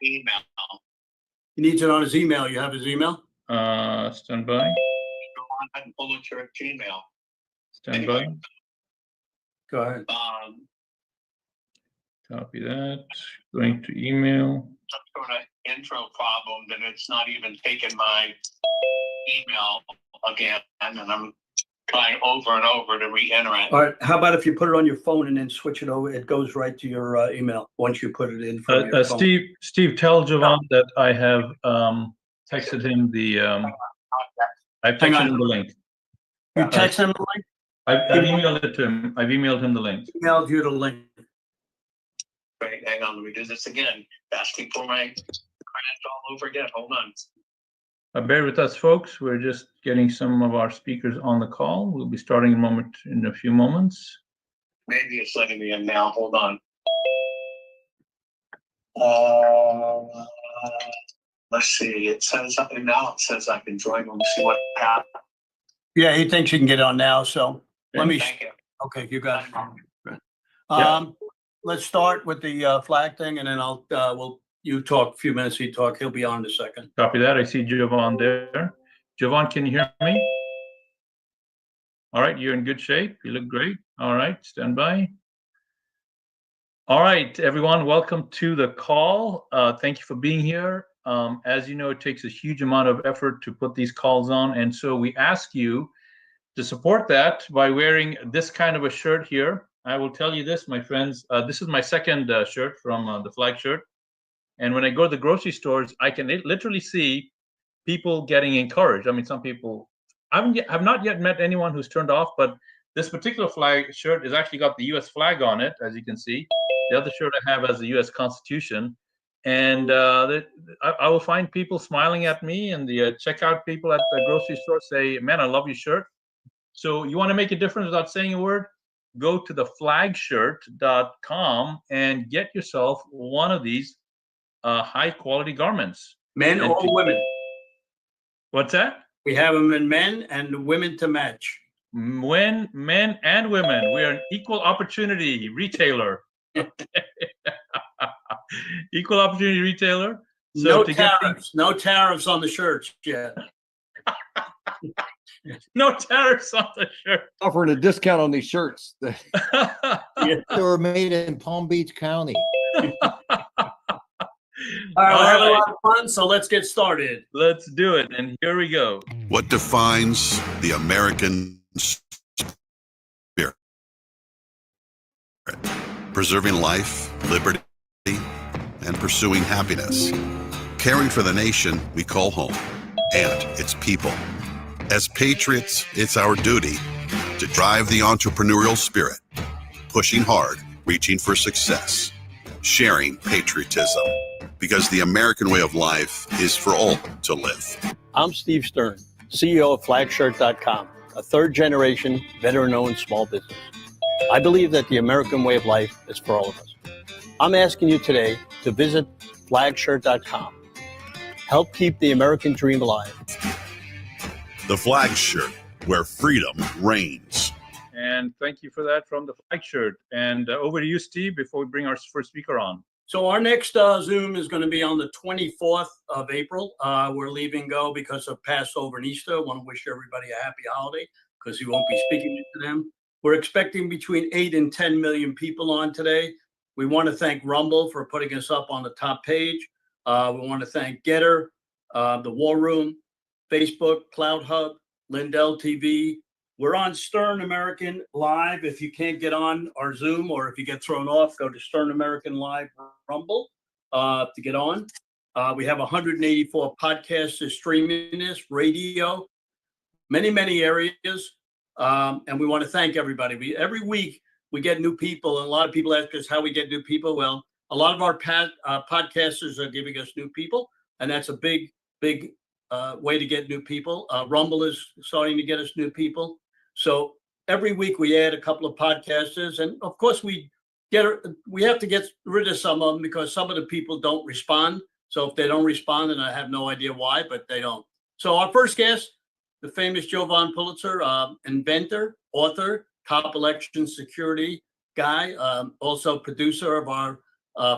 email. He needs it on his email. You have his email? Stand by. Jovan Pulitzer at Gmail. Stand by. Go ahead. Copy that. Going to email. Some sort of intro problem that it's not even taking my email again, and I'm trying over and over to re-enter it. All right. How about if you put it on your phone and then switch it over? It goes right to your email once you put it in from your phone. Steve, tell Jovan that I have texted him the. I've texted him the link. You text him the link? I've emailed it to him. I've emailed him the link. Emailed you the link. Wait, hang on. Let me do this again. Asking for my credits all over again. Hold on. Bear with us, folks. We're just getting some of our speakers on the call. We'll be starting in a few moments. Maybe it's letting me in now. Hold on. Let's see. It says something now. It says I can join. Let me see what happened. Yeah, he thinks you can get on now. So let me. Thank you. Okay, you got it. Let's start with the flag thing, and then you talk a few minutes. He talk. He'll be on in a second. Copy that. I see Jovan there. Jovan, can you hear me? All right, you're in good shape. You look great. All right, stand by. All right, everyone, welcome to the call. Thank you for being here. As you know, it takes a huge amount of effort to put these calls on, and so we ask you to support that by wearing this kind of a shirt here. I will tell you this, my friends, this is my second shirt from the flag shirt. And when I go to the grocery stores, I can literally see people getting encouraged. I mean, some people, I've not yet met anyone who's turned off, but this particular flag shirt has actually got the U.S. flag on it, as you can see. The other shirt I have has the U.S. Constitution. And I will find people smiling at me, and the checkout people at the grocery store say, man, I love your shirt. So you want to make a difference without saying a word? Go to the flagshirt.com and get yourself one of these high quality garments. Men or women? What's that? We have them in men and women to match. Men and women. We are an equal opportunity retailer. Equal opportunity retailer. So no tariffs on the shirts yet. No tariffs on the shirt. Offering a discount on these shirts. Yeah. They were made in Palm Beach County. All right, we're having a lot of fun, so let's get started. Let's do it, and here we go. What defines the American spirit? Preserving life, liberty, and pursuing happiness. Caring for the nation we call home and its people. As patriots, it's our duty to drive the entrepreneurial spirit, pushing hard, reaching for success, sharing patriotism, because the American way of life is for all to live. I'm Steve Stern, CEO of Flagshirt.com, a third-generation, veteran-owned small business. I believe that the American way of life is for all of us. I'm asking you today to visit Flagshirt.com. Help keep the American dream alive. The Flag Shirt, where freedom reigns. And thank you for that from the flag shirt. And over to you, Steve, before we bring our first speaker on. So our next Zoom is going to be on the 24th of April. We're leaving go because of Passover and Easter. I want to wish everybody a happy holiday because we won't be speaking to them. We're expecting between 8 and 10 million people on today. We want to thank Rumble for putting us up on the top page. We want to thank Getter, the War Room, Facebook, Cloud Hub, Lindell TV. We're on Stern American Live. If you can't get on our Zoom or if you get thrown off, go to Stern American Live Rumble to get on. We have 184 podcasts streaming this, radio, many areas. And we want to thank everybody. Every week we get new people, and a lot of people ask us how we get new people. Well, a lot of our podcasters are giving us new people, and that's a big way to get new people. Rumble is starting to get us new people. So every week we add a couple of podcasters, and of course we have to get rid of some of them because some of the people don't respond. So if they don't respond, then I have no idea why, but they don't. So our first guest, the famous Jovan Pulitzer, inventor, author, top election security guy, also producer of our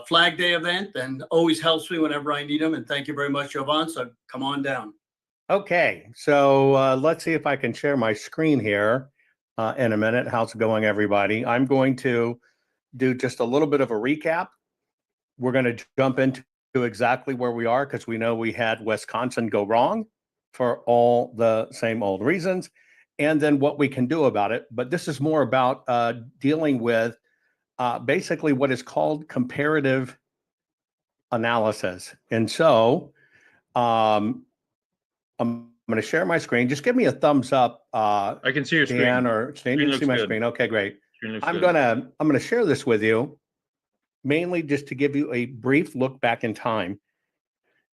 Flag Day event and always helps me whenever I need them. And thank you very much, Jovan. So come on down. Okay, so let's see if I can share my screen here in a minute. How's it going, everybody? I'm going to do just a little bit of a recap. We're going to jump into exactly where we are because we know we had Wisconsin go wrong for all the same old reasons, and then what we can do about it. But this is more about dealing with basically what is called comparative analysis. And so I'm going to share my screen. Just give me a thumbs up, I can see your screen. Dan or Stan. You can see my good. screen. Okay, great. Screen looks I'm good. gonna share this with you, mainly just to give you a brief look back in time,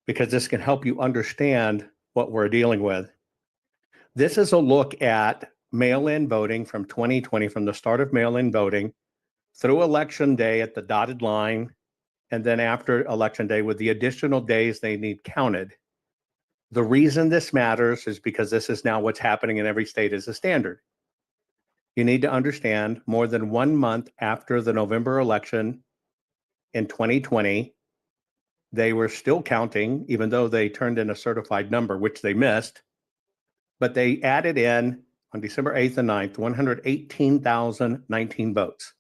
because this can help you understand what we're dealing with. This is a look at mail-in voting from 2020, from the start of mail-in voting through Election Day at the dotted line, and then after Election Day with the additional days they need counted. The reason this matters is because this is now what's happening in every state as a standard. You need to understand more than 1 month after the November election in 2020, they were still counting, even though they turned in a certified number, which they missed, but they added in on December 8th and 9th, 118,019 votes.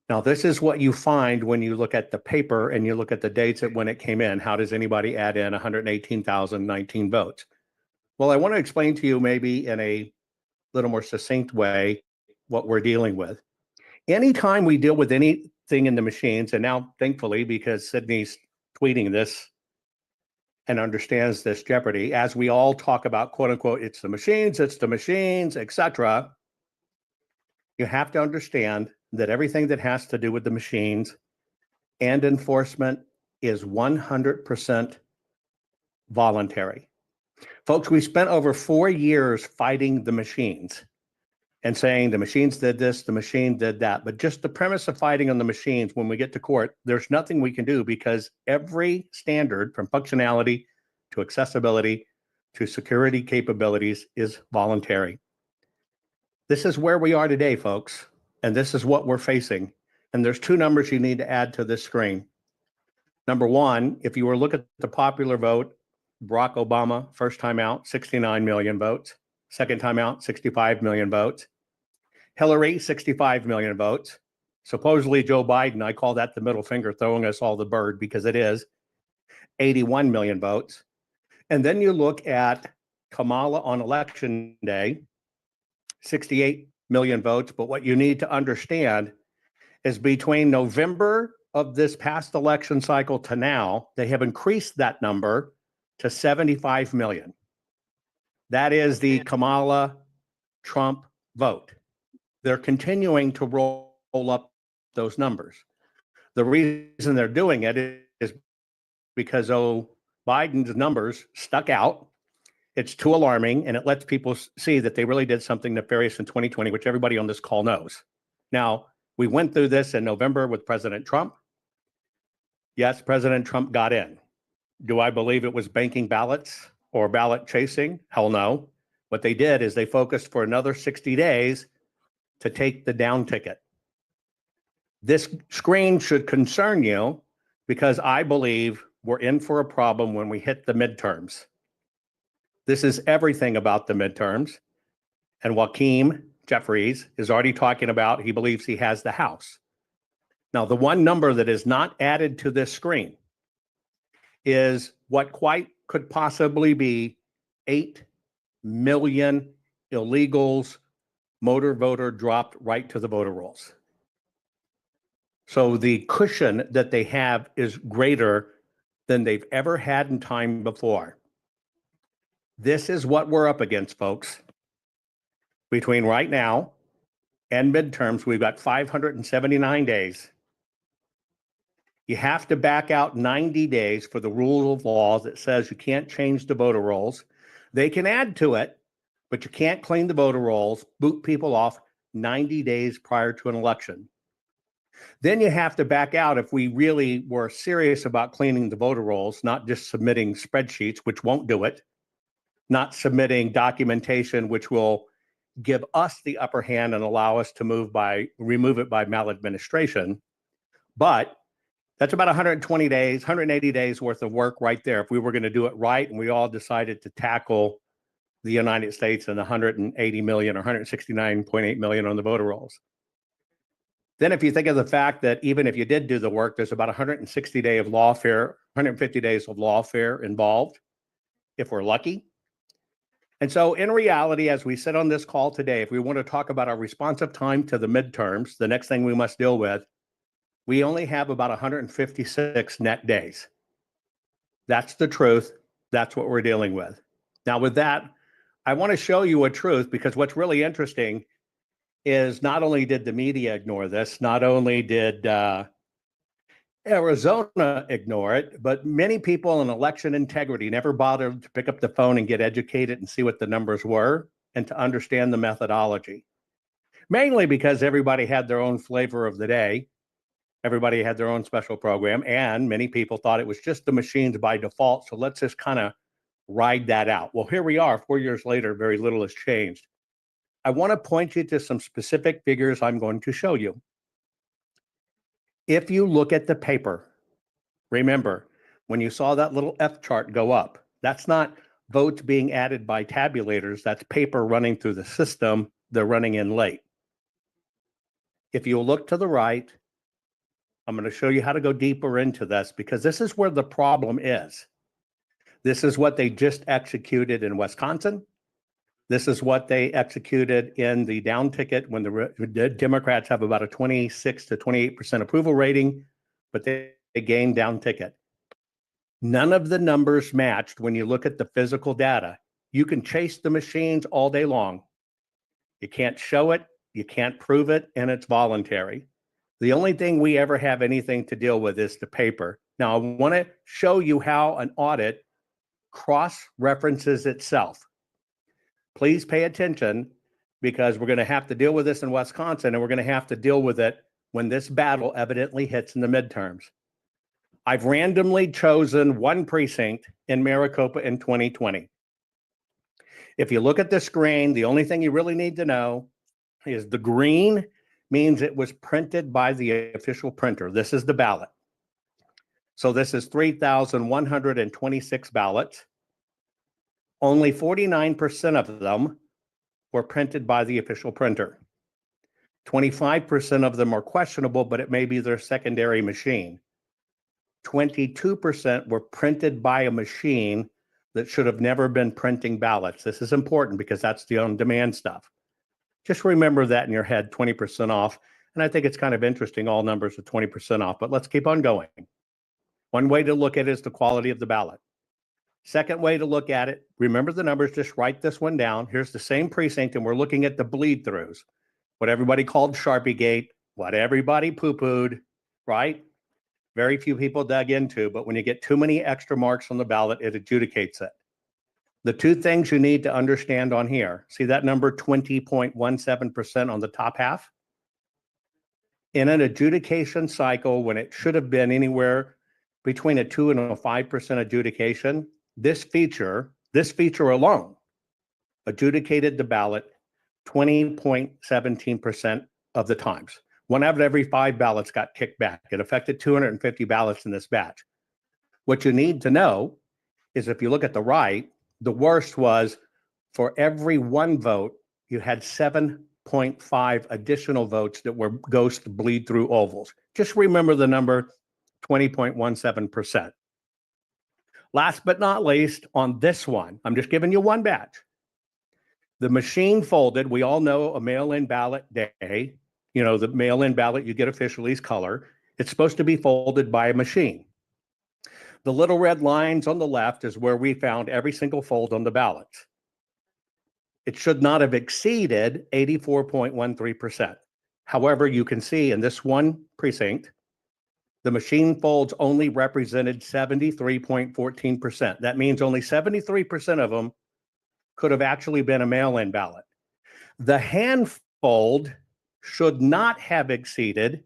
Now, this is what you find when you look at the paper and you look at the dates at when it came in. How does anybody add in 118,019 votes? Well, I want to explain to you maybe in a little more succinct way what we're dealing with. Anytime we deal with anything in the machines, and now thankfully, because Sydney's tweeting this and understands this jeopardy, as we all talk about, quote unquote, it's the machines, etc., you have to understand that everything that has to do with the machines and enforcement is 100% voluntary. Folks, we spent over 4 years fighting the machines and saying the machines did this, the machine did that. But just the premise of fighting on the machines, when we get to court, there's nothing we can do because every standard from functionality to accessibility to security capabilities is voluntary. This is where we are today, folks, and this is what we're facing. And there's 2 numbers you need to add to this screen. Number 1, if you were to look at the popular vote, Barack Obama, first time out, 69 million votes. Second time out, 65 million votes. Hillary, 65 million votes. Supposedly Joe Biden, I call that the middle finger throwing us all the bird because it is, 81 million votes. And then you look at Kamala on election day, 68 million votes. But what you need to understand is between November of this past election cycle to now, they have increased that number to 75 million. That is the Kamala Trump vote. They're continuing to roll up those numbers. The reason they're doing it is because Biden's numbers stuck out. It's too alarming, and it lets people see that they really did something nefarious in 2020, which everybody on this call knows. Now, we went through this in November with President Trump. Yes, President Trump got in. Do I believe it was banking ballots or ballot chasing? Hell no. What they did is they focused for another 60 days to take the down ticket. This screen should concern you because I believe we're in for a problem when we hit the midterms. This is everything about the midterms. And Joaquin Jeffries is already talking about he believes he has the House. Now, the one number that is not added to this screen is what quite could possibly be 8 million illegals motor voter dropped right to the voter rolls. So the cushion that they have is greater than they've ever had in time before. This is what we're up against, folks. Between right now and midterms, we've got 579 days. You have to back out 90 days for the rule of law that says you can't change the voter rolls. They can add to it, but you can't clean the voter rolls, boot people off 90 days prior to an election. Then you have to back out if we really were serious about cleaning the voter rolls, not just submitting spreadsheets, which won't do it, not submitting documentation, which will give us the upper hand and allow us to remove it by maladministration. But that's about 120 days, 180 days worth of work right there. If we were going to do it right and we all decided to tackle the United States and 180 million or 169.8 million on the voter rolls. Then if you think of the fact that even if you did do the work, there's about 160 days of lawfare, 150 days of lawfare involved, if we're lucky. And so in reality, as we sit on this call today, if we want to talk about our responsive time to the midterms, the next thing we must deal with, we only have about 156 net days. That's the truth. That's what we're dealing with. Now with that, I want to show you a truth, because what's really interesting is not only did the media ignore this, not only did Arizona ignore it, but many people in election integrity never bothered to pick up the phone and get educated and see what the numbers were and to understand the methodology. Mainly because everybody had their own flavor of the day. Everybody had their own special program, and many people thought it was just the machines by default. So let's just kind of ride that out. Well, here we are 4 years later, very little has changed. I want to point you to some specific figures I'm going to show you. If you look at the paper, remember, when you saw that little F chart go up, that's not votes being added by tabulators, that's paper running through the system, they're running in late. If you look to the right, I'm going to show you how to go deeper into this, because this is where the problem is. This is what they just executed in Wisconsin. This is what they executed in the down ticket when the Democrats have about a 26 to 28% approval rating, but they gained down ticket. None of the numbers matched when you look at the physical data. You can chase the machines all day long. You can't show it, you can't prove it, and it's voluntary. The only thing we ever have anything to deal with is the paper. Now, I want to show you how an audit cross-references itself. Please pay attention, because we're going to have to deal with this in Wisconsin, and we're going to have to deal with it when this battle evidently hits in the midterms. I've randomly chosen one precinct in Maricopa in 2020. If you look at the screen, the only thing you really need to know is the green means it was printed by the official printer. This is the ballot. So this is 3,126 ballots. Only 49% of them were printed by the official printer. 25% of them are questionable, but it may be their secondary machine. 22% were printed by a machine that should have never been printing ballots. This is important because that's the on-demand stuff. Just remember that in your head, 20% off. And I think it's kind of interesting, all numbers are 20% off, but let's keep on going. One way to look at it is the quality of the ballot. Second way to look at it, remember the numbers, just write this one down. Here's the same precinct, and we're looking at the bleed throughs, what everybody called Sharpie Gate, what everybody poo-pooed, right? Very few people dug into, but when you get too many extra marks on the ballot, it adjudicates it. The two things you need to understand on here, see that number 20.17% on the top half? In an adjudication cycle, when it should have been anywhere between a 2 and a 5% adjudication, this feature alone adjudicated the ballot 20.17% of the times. 1 out of every 5 ballots got kicked back. It affected 250 ballots in this batch. What you need to know is, if you look at the right, the worst was for every 1 vote, you had 7.5 additional votes that were ghost bleed through ovals. Just remember the number 20.17%. Last but not least, on this one, I'm just giving you one batch. The machine folded. We all know a mail-in ballot day. You know, the mail-in ballot, you get officially's color. It's supposed to be folded by a machine. The little red lines on the left is where we found every single fold on the ballots. It should not have exceeded 84.13%. However, you can see in this one precinct, the machine folds only represented 73.14%. That means only 73% of them could have actually been a mail-in ballot. The hand fold should not have exceeded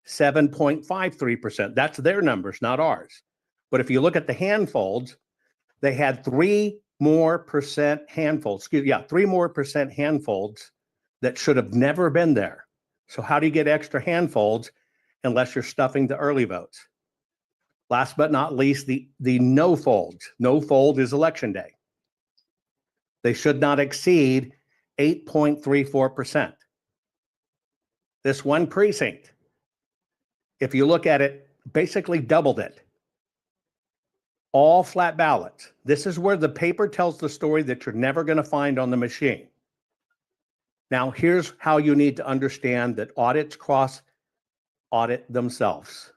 7.53%. That's their numbers, not ours. But if you look at the hand folds, they had 3 more percent hand folds. 3 more percent hand folds that should have never been there. So how do you get extra hand folds? unless you're stuffing the early votes. Last but not least, the no folds. No fold is election day. They should not exceed 8.34%. This one precinct, if you look at it, basically doubled it. All flat ballots. This is where the paper tells the story that you're never going to find on the machine. Now, here's how you need to understand that audits cross audit themselves.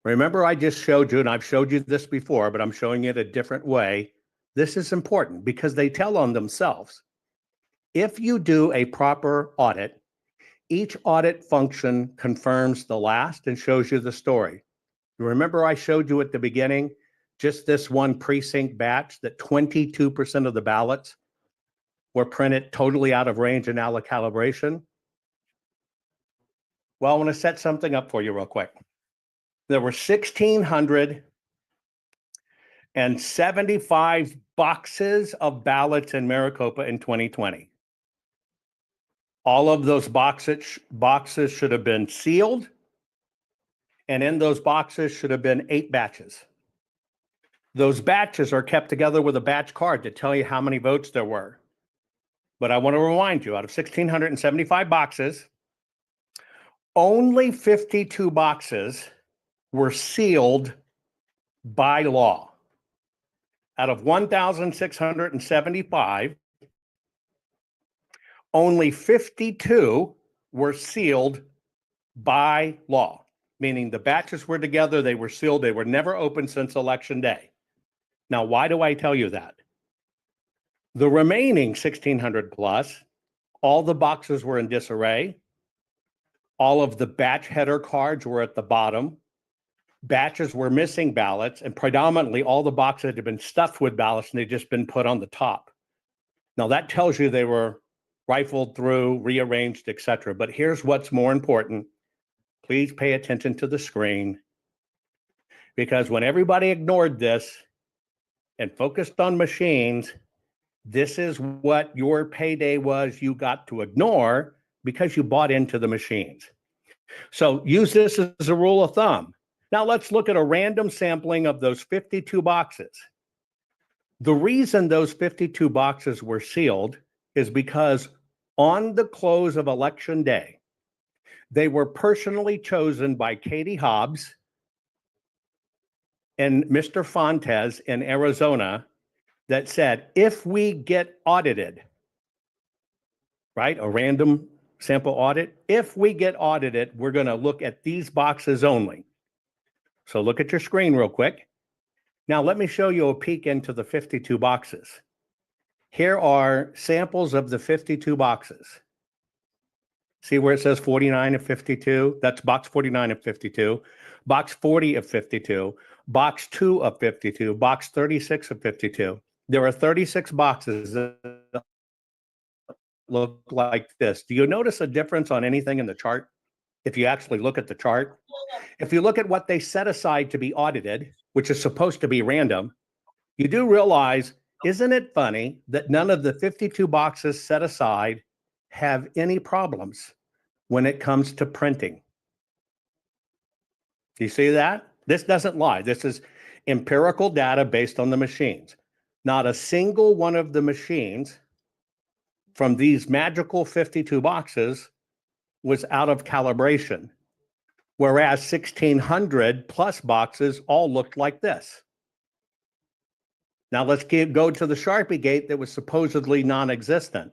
Remember, I just showed you, and I've showed you this before, but I'm showing it a different way. This is important because they tell on themselves. If you do a proper audit, each audit function confirms the last and shows you the story. You remember I showed you at the beginning, just this one precinct batch, that 22% of the ballots were printed totally out of range and out of calibration? Well, I want to set something up for you real quick. There were 1,675 boxes of ballots in Maricopa in 2020. All of those boxes should have been sealed, and in those boxes should have been 8 batches. Those batches are kept together with a batch card to tell you how many votes there were. But I want to remind you, out of 1,675 boxes, only 52 boxes were sealed by law. Out of 1,675, only 52 were sealed by law, meaning the batches were together, they were sealed, they were never opened since Election Day. Now, why do I tell you that? The remaining 1,600 plus, all the boxes were in disarray. All of the batch header cards were at the bottom. Batches were missing ballots, and predominantly all the boxes had been stuffed with ballots and they'd just been put on the top. Now that tells you they were rifled through, rearranged, etc. But here's what's more important. Please pay attention to the screen, because when everybody ignored this and focused on machines, this is what your payday was you got to ignore because you bought into the machines. So use this as a rule of thumb. Now let's look at a random sampling of those 52 boxes. The reason those 52 boxes were sealed is because on the close of Election Day, they were personally chosen by Katie Hobbs and Mr. Fontes in Arizona that said, if we get audited, right, a random sample audit, if we get audited, we're going to look at these boxes only. So look at your screen real quick. Now let me show you a peek into the 52 boxes. Here are samples of the 52 boxes. See where it says 49 of 52? That's box 49 of 52. Box 40 of 52. Box 2 of 52. Box 36 of 52. There are 36 boxes that look like this. Do you notice a difference on anything in the chart? If you actually look at the chart, if you look at what they set aside to be audited, which is supposed to be random, you do realize, isn't it funny that none of the 52 boxes set aside have any problems when it comes to printing? Do you see that? This doesn't lie. This is empirical data based on the machines. Not a single one of the machines from these magical 52 boxes was out of calibration, whereas 1,600 plus boxes all looked like this. Now let's go to the Sharpie gate that was supposedly non-existent.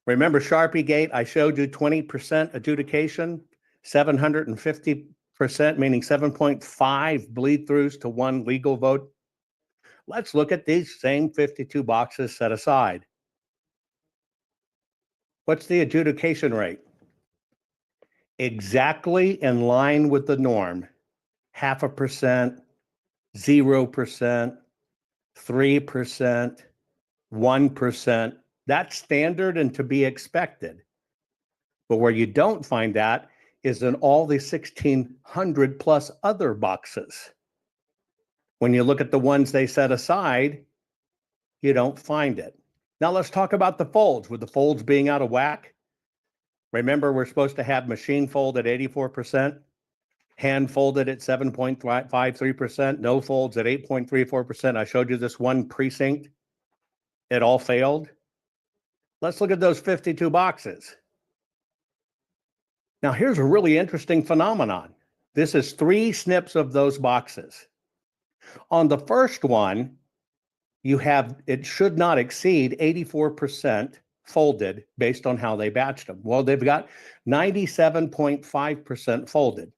Remember Sharpie gate, I showed you 20% adjudication, 750%, meaning 7.5 bleed throughs to 1 legal vote. Let's look at these same 52 boxes set aside. What's the adjudication rate? Exactly in line with the norm. 0.5%, 0%, 3%, 1%. That's standard and to be expected. But where you don't find that is in all the 1,600 plus other boxes. When you look at the ones they set aside, you don't find it. Now let's talk about the folds, with the folds being out of whack. Remember, we're supposed to have machine fold at 84%. hand folded at 7.53%, no folds at 8.34%. I showed you this one precinct. It all failed. Let's look at those 52 boxes. Now, here's a really interesting phenomenon. This is 3 snips of those boxes. On the first one, you have, it should not exceed 84% folded based on how they batched them. Well, they've got 97.5% folded.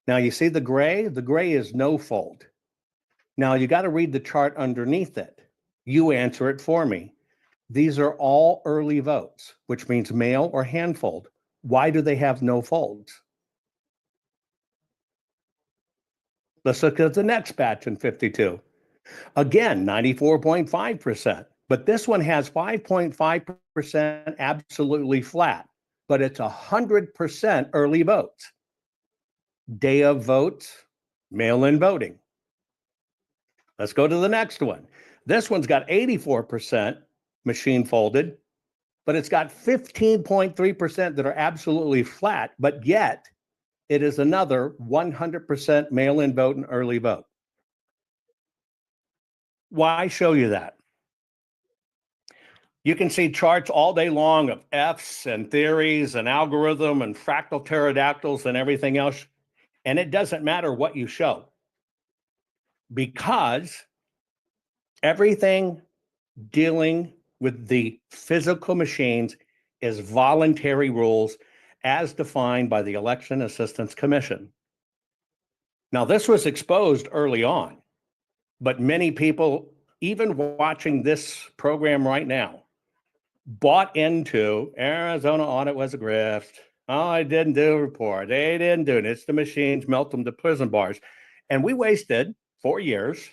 Now you see the gray? The gray is no fold. Now you got to read the chart underneath it. You answer it for me. These are all early votes, which means mail or hand fold. Why do they have no folds? Let's look at the next batch in 52. Again, 94.5%, but this one has 5.5% absolutely flat, but it's 100% early votes. Day of votes, mail-in voting. Let's go to the next one. This one's got 84% machine folded, but it's got 15.3% that are absolutely flat, but yet it is another 100% mail-in vote and early vote. Why show you that? You can see charts all day long of Fs and theories and algorithm and fractal pterodactyls and everything else. And it doesn't matter what you show, because everything dealing with the physical machines is voluntary rules as defined by the Election Assistance Commission. Now, this was exposed early on, but many people, even watching this program right now, bought into Arizona audit was a grift. Oh, I didn't do a report. They didn't do it. It's the machines, melt them to prison bars. And we wasted 4 years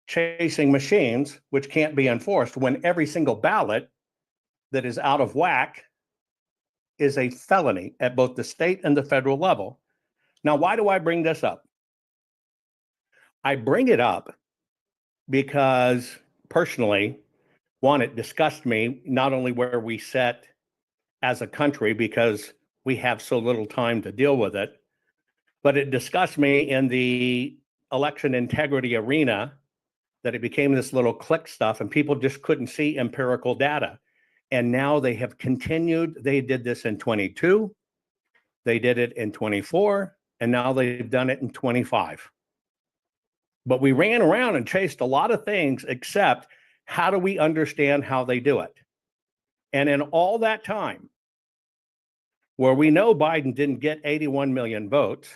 chasing machines, which can't be enforced, when every single ballot that is out of whack is a felony at both the state and the federal level. Now, why do I bring this up? I bring it up because personally, one, it disgusts me not only where we sit as a country because we have so little time to deal with it, but it disgusts me in the election integrity arena that it became this little click stuff and people just couldn't see empirical data. And now they have continued. They did this in 22, they did it in 24, and now they've done it in 25. But we ran around and chased a lot of things, except how do we understand how they do it? And in all that time, where we know Biden didn't get 81 million votes,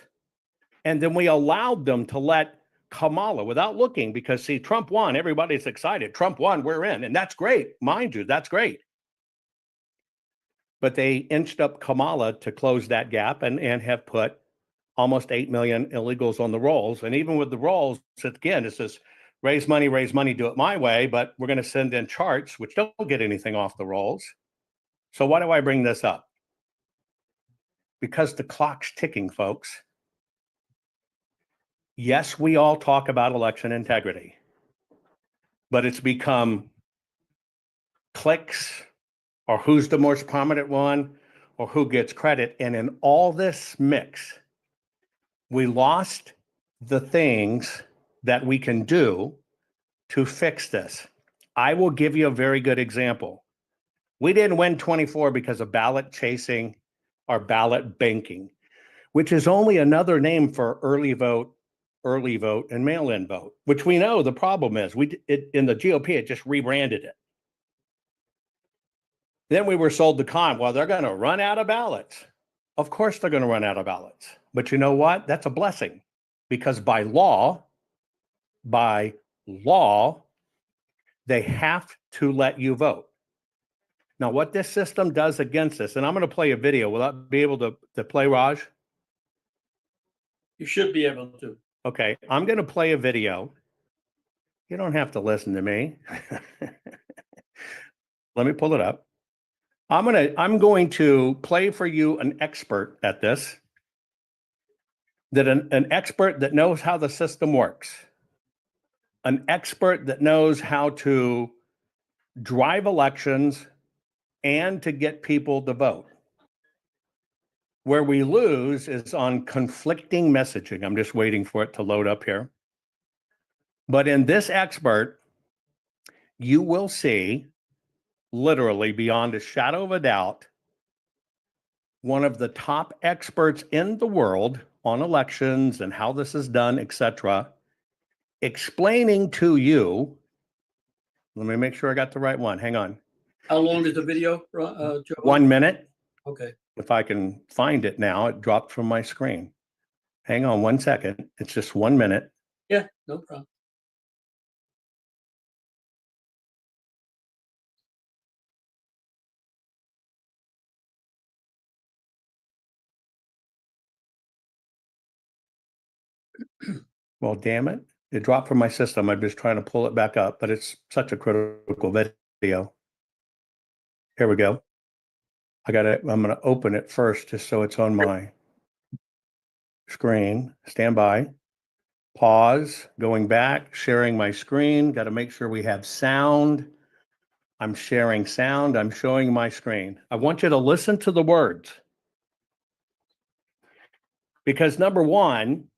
and then we allowed them to let Kamala without looking, because see, Trump won, everybody's excited. Trump won, we're in, and that's great. Mind you, that's great. But they inched up Kamala to close that gap and have put almost 8 million illegals on the rolls. And even with the rolls, again, it says, raise money, do it my way, but we're going to send in charts, which don't get anything off the rolls. So why do I bring this up? Because the clock's ticking, folks. Yes, we all talk about election integrity, but it's become clicks or who's the most prominent one or who gets credit. And in all this mix, we lost the things that we can do to fix this. I will give you a very good example. We didn't win 24 because of ballot chasing or ballot banking, which is only another name for early vote, and mail-in vote, which we know the problem is. In the GOP, it just rebranded it. Then we were sold the con, well, they're going to run out of ballots. Of course they're going to run out of ballots. But you know what? That's a blessing, because by law, they have to let you vote. Now, what this system does against us, and I'm going to play a video. Will I be able to play, Raj? You should be able to. Okay, I'm going to play a video. You don't have to listen to me. Let me pull it up. I'm going to play for you an expert at this, that an expert that knows how the system works, an expert that knows how to drive elections and to get people to vote. Where we lose is on conflicting messaging. I'm just waiting for it to load up here. But in this expert, you will see, literally beyond a shadow of a doubt, one of the top experts in the world on elections and how this is done, etc., explaining to you, let me make sure I got the right one. Hang on. How long is the video, Jovan? 1 minute. Okay. If I can find it now, it dropped from my screen. Hang on 1 second. It's just 1 minute. Yeah, no problem. Well, damn it. It dropped from my system. I'm just trying to pull it back up, but it's such a critical video. Here we go. I'm going to open it first just so it's on my screen. Stand by. Pause. Going back. Sharing my screen. Got to make sure we have sound. I'm sharing sound. I'm showing my screen. I want you to listen to the words. Because number one,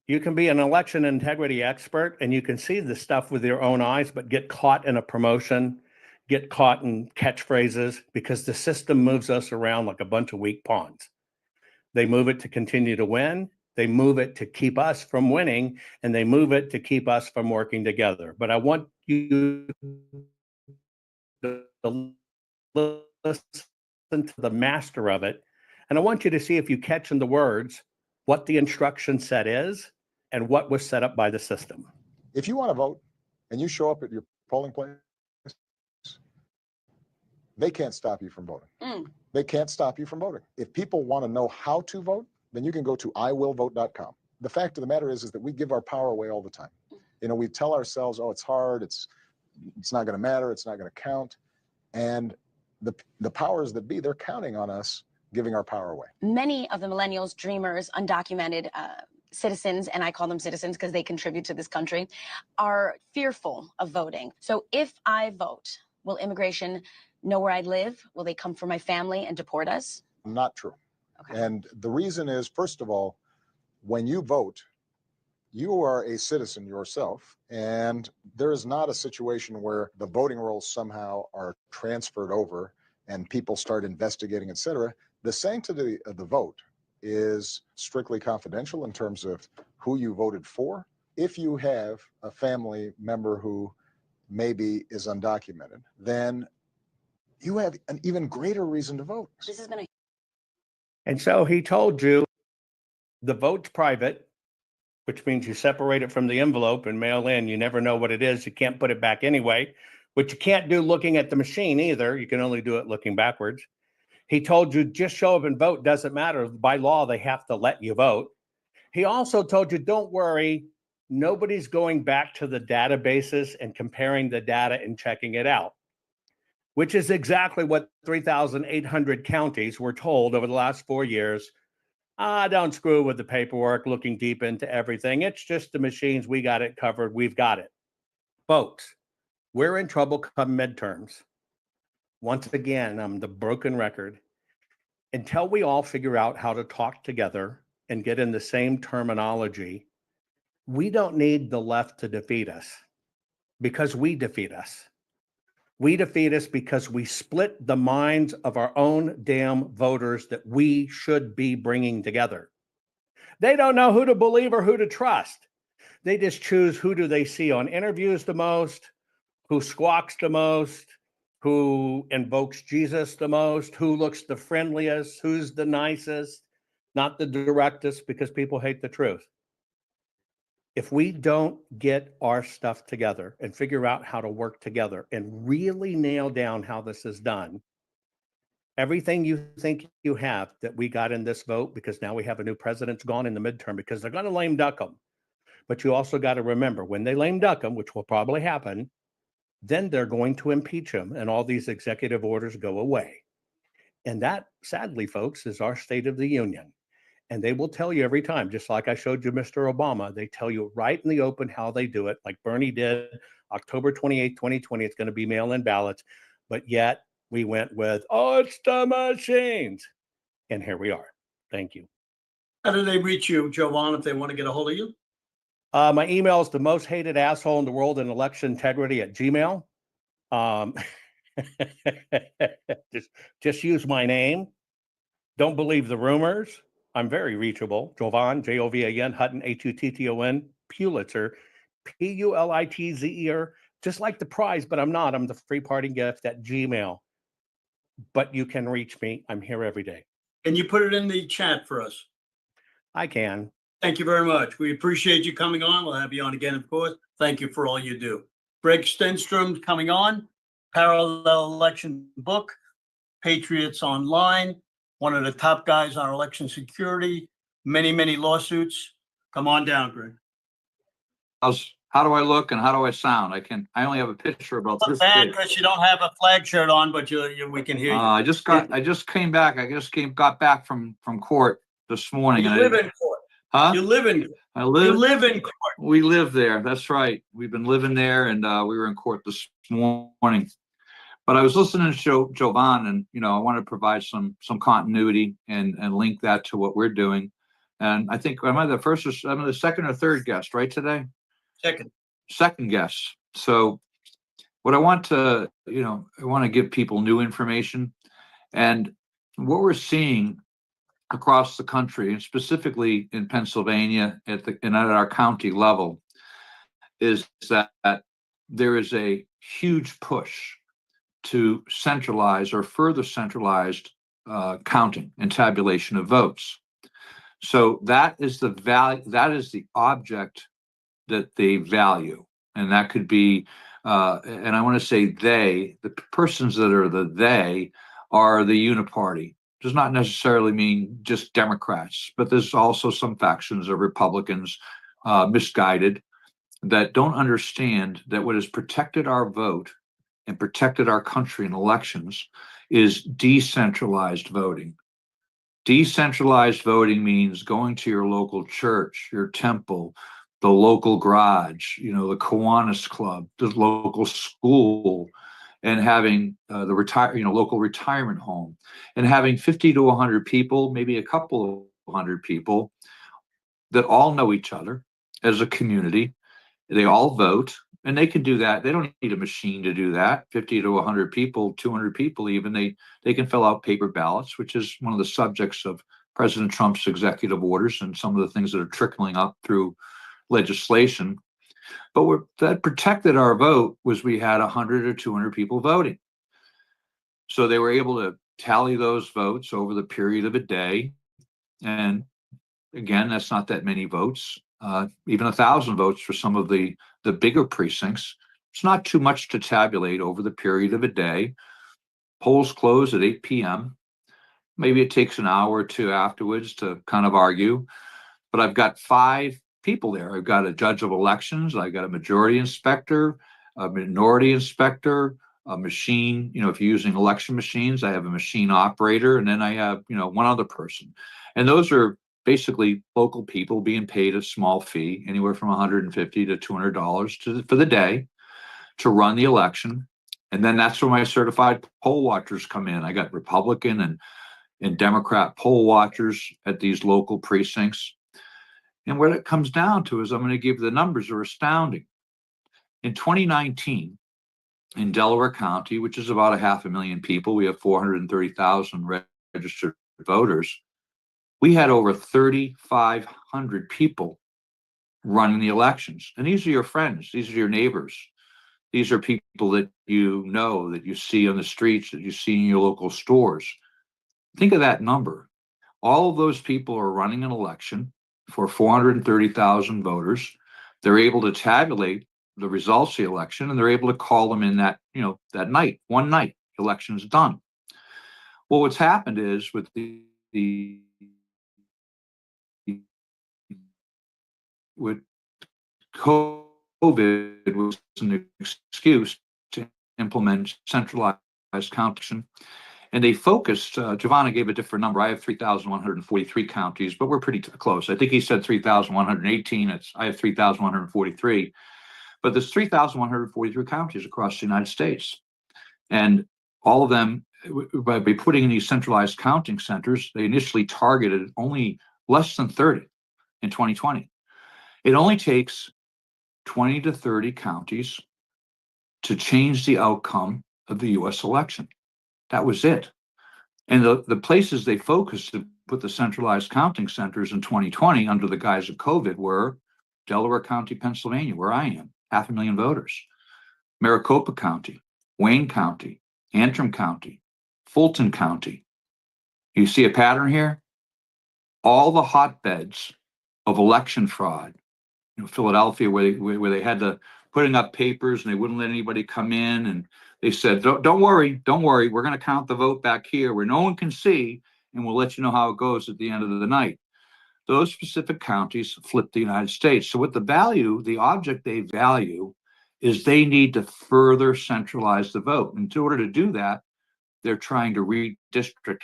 you can be an election integrity expert and you can see the stuff with your own eyes, but get caught in a promotion, get caught in catchphrases because the system moves us around like a bunch of weak pawns. They move it to continue to win. They move it to keep us from winning, and they move it to keep us from working together. But I want you to listen to the master of it. And I want you to see if you catch in the words what the instruction set is and what was set up by the system. If you want to vote and you show up at your polling place, they can't stop you from voting. They can't stop you from voting. If people want to know how to vote, then you can go to iwillvote.com. The fact of the matter is that we give our power away all the time. You know, we tell ourselves, oh, it's hard, it's not going to matter, it's not going to count. And the powers that be, they're counting on us giving our power away. Many of the millennials, dreamers, undocumented citizens, and I call them citizens because they contribute to this country, are fearful of voting. So if I vote, will immigration know where I live? Will they come for my family and deport us? Not true. Okay. And the reason is, first of all, when you vote, you are a citizen yourself, and there is not a situation where the voting rolls somehow are transferred over and people start investigating, et cetera. The sanctity of the vote is strictly confidential in terms of who you voted for. If you have a family member who maybe is undocumented, then you have an even greater reason to vote. This has been a And so he told you the vote's private, which means you separate it from the envelope and mail in. You never know what it is. You can't put it back anyway, which you can't do looking at the machine either. You can only do it looking backwards. He told you just show up and vote. Doesn't matter. By law, they have to let you vote. He also told you, don't worry. Nobody's going back to the databases and comparing the data and checking it out, which is exactly what 3,800 counties were told over the last 4 years. Don't screw with the paperwork, looking deep into everything. It's just the machines. We got it covered. We've got it. Folks, we're in trouble come midterms. Once again, I'm the broken record. Until we all figure out how to talk together and get in the same terminology, we don't need the left to defeat us because we defeat us. We defeat us because we split the minds of our own damn voters that we should be bringing together. They don't know who to believe or who to trust. They just choose who do they see on interviews the most, who squawks the most, who invokes Jesus the most, who looks the friendliest, who's the nicest, not the directest, because people hate the truth. If we don't get our stuff together and figure out how to work together and really nail down how this is done, everything you think you have that we got in this vote, because now we have a new president's gone in the midterm because they're going to lame duck them. But you also got to remember when they lame duck them, which will probably happen, then they're going to impeach him and all these executive orders go away. And that, sadly, folks, is our State of the Union. And they will tell you every time, just like I showed you Mr. Obama, they tell you right in the open how they do it, like Bernie did October 28, 2020, it's going to be mail-in ballots. But yet we went with, oh, it's the machines. And here we are. Thank you. How do they reach you, Jovan, if they want to get a hold of you? My email is the most hated asshole in the world in election integrity at Gmail. Just use my name. Don't believe the rumors. I'm very reachable. Jovan, Jovan, Hutton, Hutton, Pulitzer, Pulitzer, just like the prize, but I'm not. I'm the free parting gift at Gmail. But you can reach me. I'm here every day. Can you put it in the chat for us? I can. Thank you very much. We appreciate you coming on. We'll have you on again, of course. Thank you for all you do. Greg Stenstrom's coming on. Parallel election book, Patriots Online, one of the top guys on election security, many, many lawsuits. Come on down, Greg. How do I look and how do I sound? I only have a picture about Not this bad big. because you don't have a flag shirt on, but we can hear you. I just came back. Got back from court this morning. You and live in court. Huh? You live in court. I live. You live in court. We live there. That's right. We've been living there, and we were in court this morning. But I was listening to Jovan, and I want to provide some continuity and link that to what we're doing. And I think I'm the second or third guest, right, today? Second guest. So what I want to, I want to give people new information, and what we're seeing across the country, and specifically in Pennsylvania and at our county level, is that there is a huge push to centralize or further centralized counting and tabulation of votes. So that is the value, that is the object that they value. And that could be, and I want to say the persons that are they are the uniparty. Does not necessarily mean just Democrats, but there's also some factions of Republicans, misguided, that don't understand that what has protected our vote and protected our country in elections is decentralized voting. Decentralized voting means going to your local church, your temple, the local garage, the Kiwanis Club, the local school, and having the local retirement home, and having 50 to 100 people, maybe a couple of hundred people that all know each other as a community. They all vote, and they can do that. They don't need a machine to do that. 50 to 100 people, 200 people even, they can fill out paper ballots, which is one of the subjects of President Trump's executive orders and some of the things that are trickling up through legislation. But what that protected our vote was we had 100 or 200 people voting. So they were able to tally those votes over the period of a day. And again, that's not that many votes. Even 1,000 votes for some of the bigger precincts. It's not too much to tabulate over the period of a day. Polls close at 8 p.m. Maybe it takes an hour or two afterwards to kind of argue. But I've got 5 people there. I've got a judge of elections. I've got a majority inspector, a minority inspector, a machine. If you're using election machines, I have a machine operator, and then I have, one other person. And those are basically local people being paid a small fee, anywhere from $150 to $200 for the day to run the election. And then that's where my certified poll watchers come in. I got Republican and Democrat poll watchers at these local precincts. And what it comes down to is, I'm going to give the numbers are astounding. In 2019, in Delaware County, which is about 500,000 people, we have 430,000 registered voters. We had over 3,500 people running the elections. And these are your friends. These are your neighbors. These are people that that you see on the streets, that you see in your local stores. Think of that number. All of those people are running an election for 430,000 voters. They're able to tabulate the results of the election, and they're able to call them in that night, one night, election's done. Well, what's happened is with with COVID was an excuse to implement centralized counting. And they focused, Giovanna gave a different number. I have 3,143 counties, but we're pretty close. I think he said 3,118. I have 3,143. But there's 3,143 counties across the United States. And all of them by putting in these centralized counting centers, they initially targeted only less than 30 in 2020. It only takes 20 to 30 counties to change the outcome of the US election. That was it. And the places they focused to put the centralized counting centers in 2020 under the guise of COVID were Delaware County, Pennsylvania, where I am, 500,000 voters, Maricopa County, Wayne County, Antrim County, Fulton County. You see a pattern here? All the hotbeds of election fraud, Philadelphia, where they had to putting up papers and they wouldn't let anybody come in, and they said, don't worry, we're going to count the vote back here where no one can see, and we'll let you know how it goes at the end of the night. Those specific counties flipped the United States. So what the object they value is they need to further centralize the vote. And in order to do that, they're trying to redistrict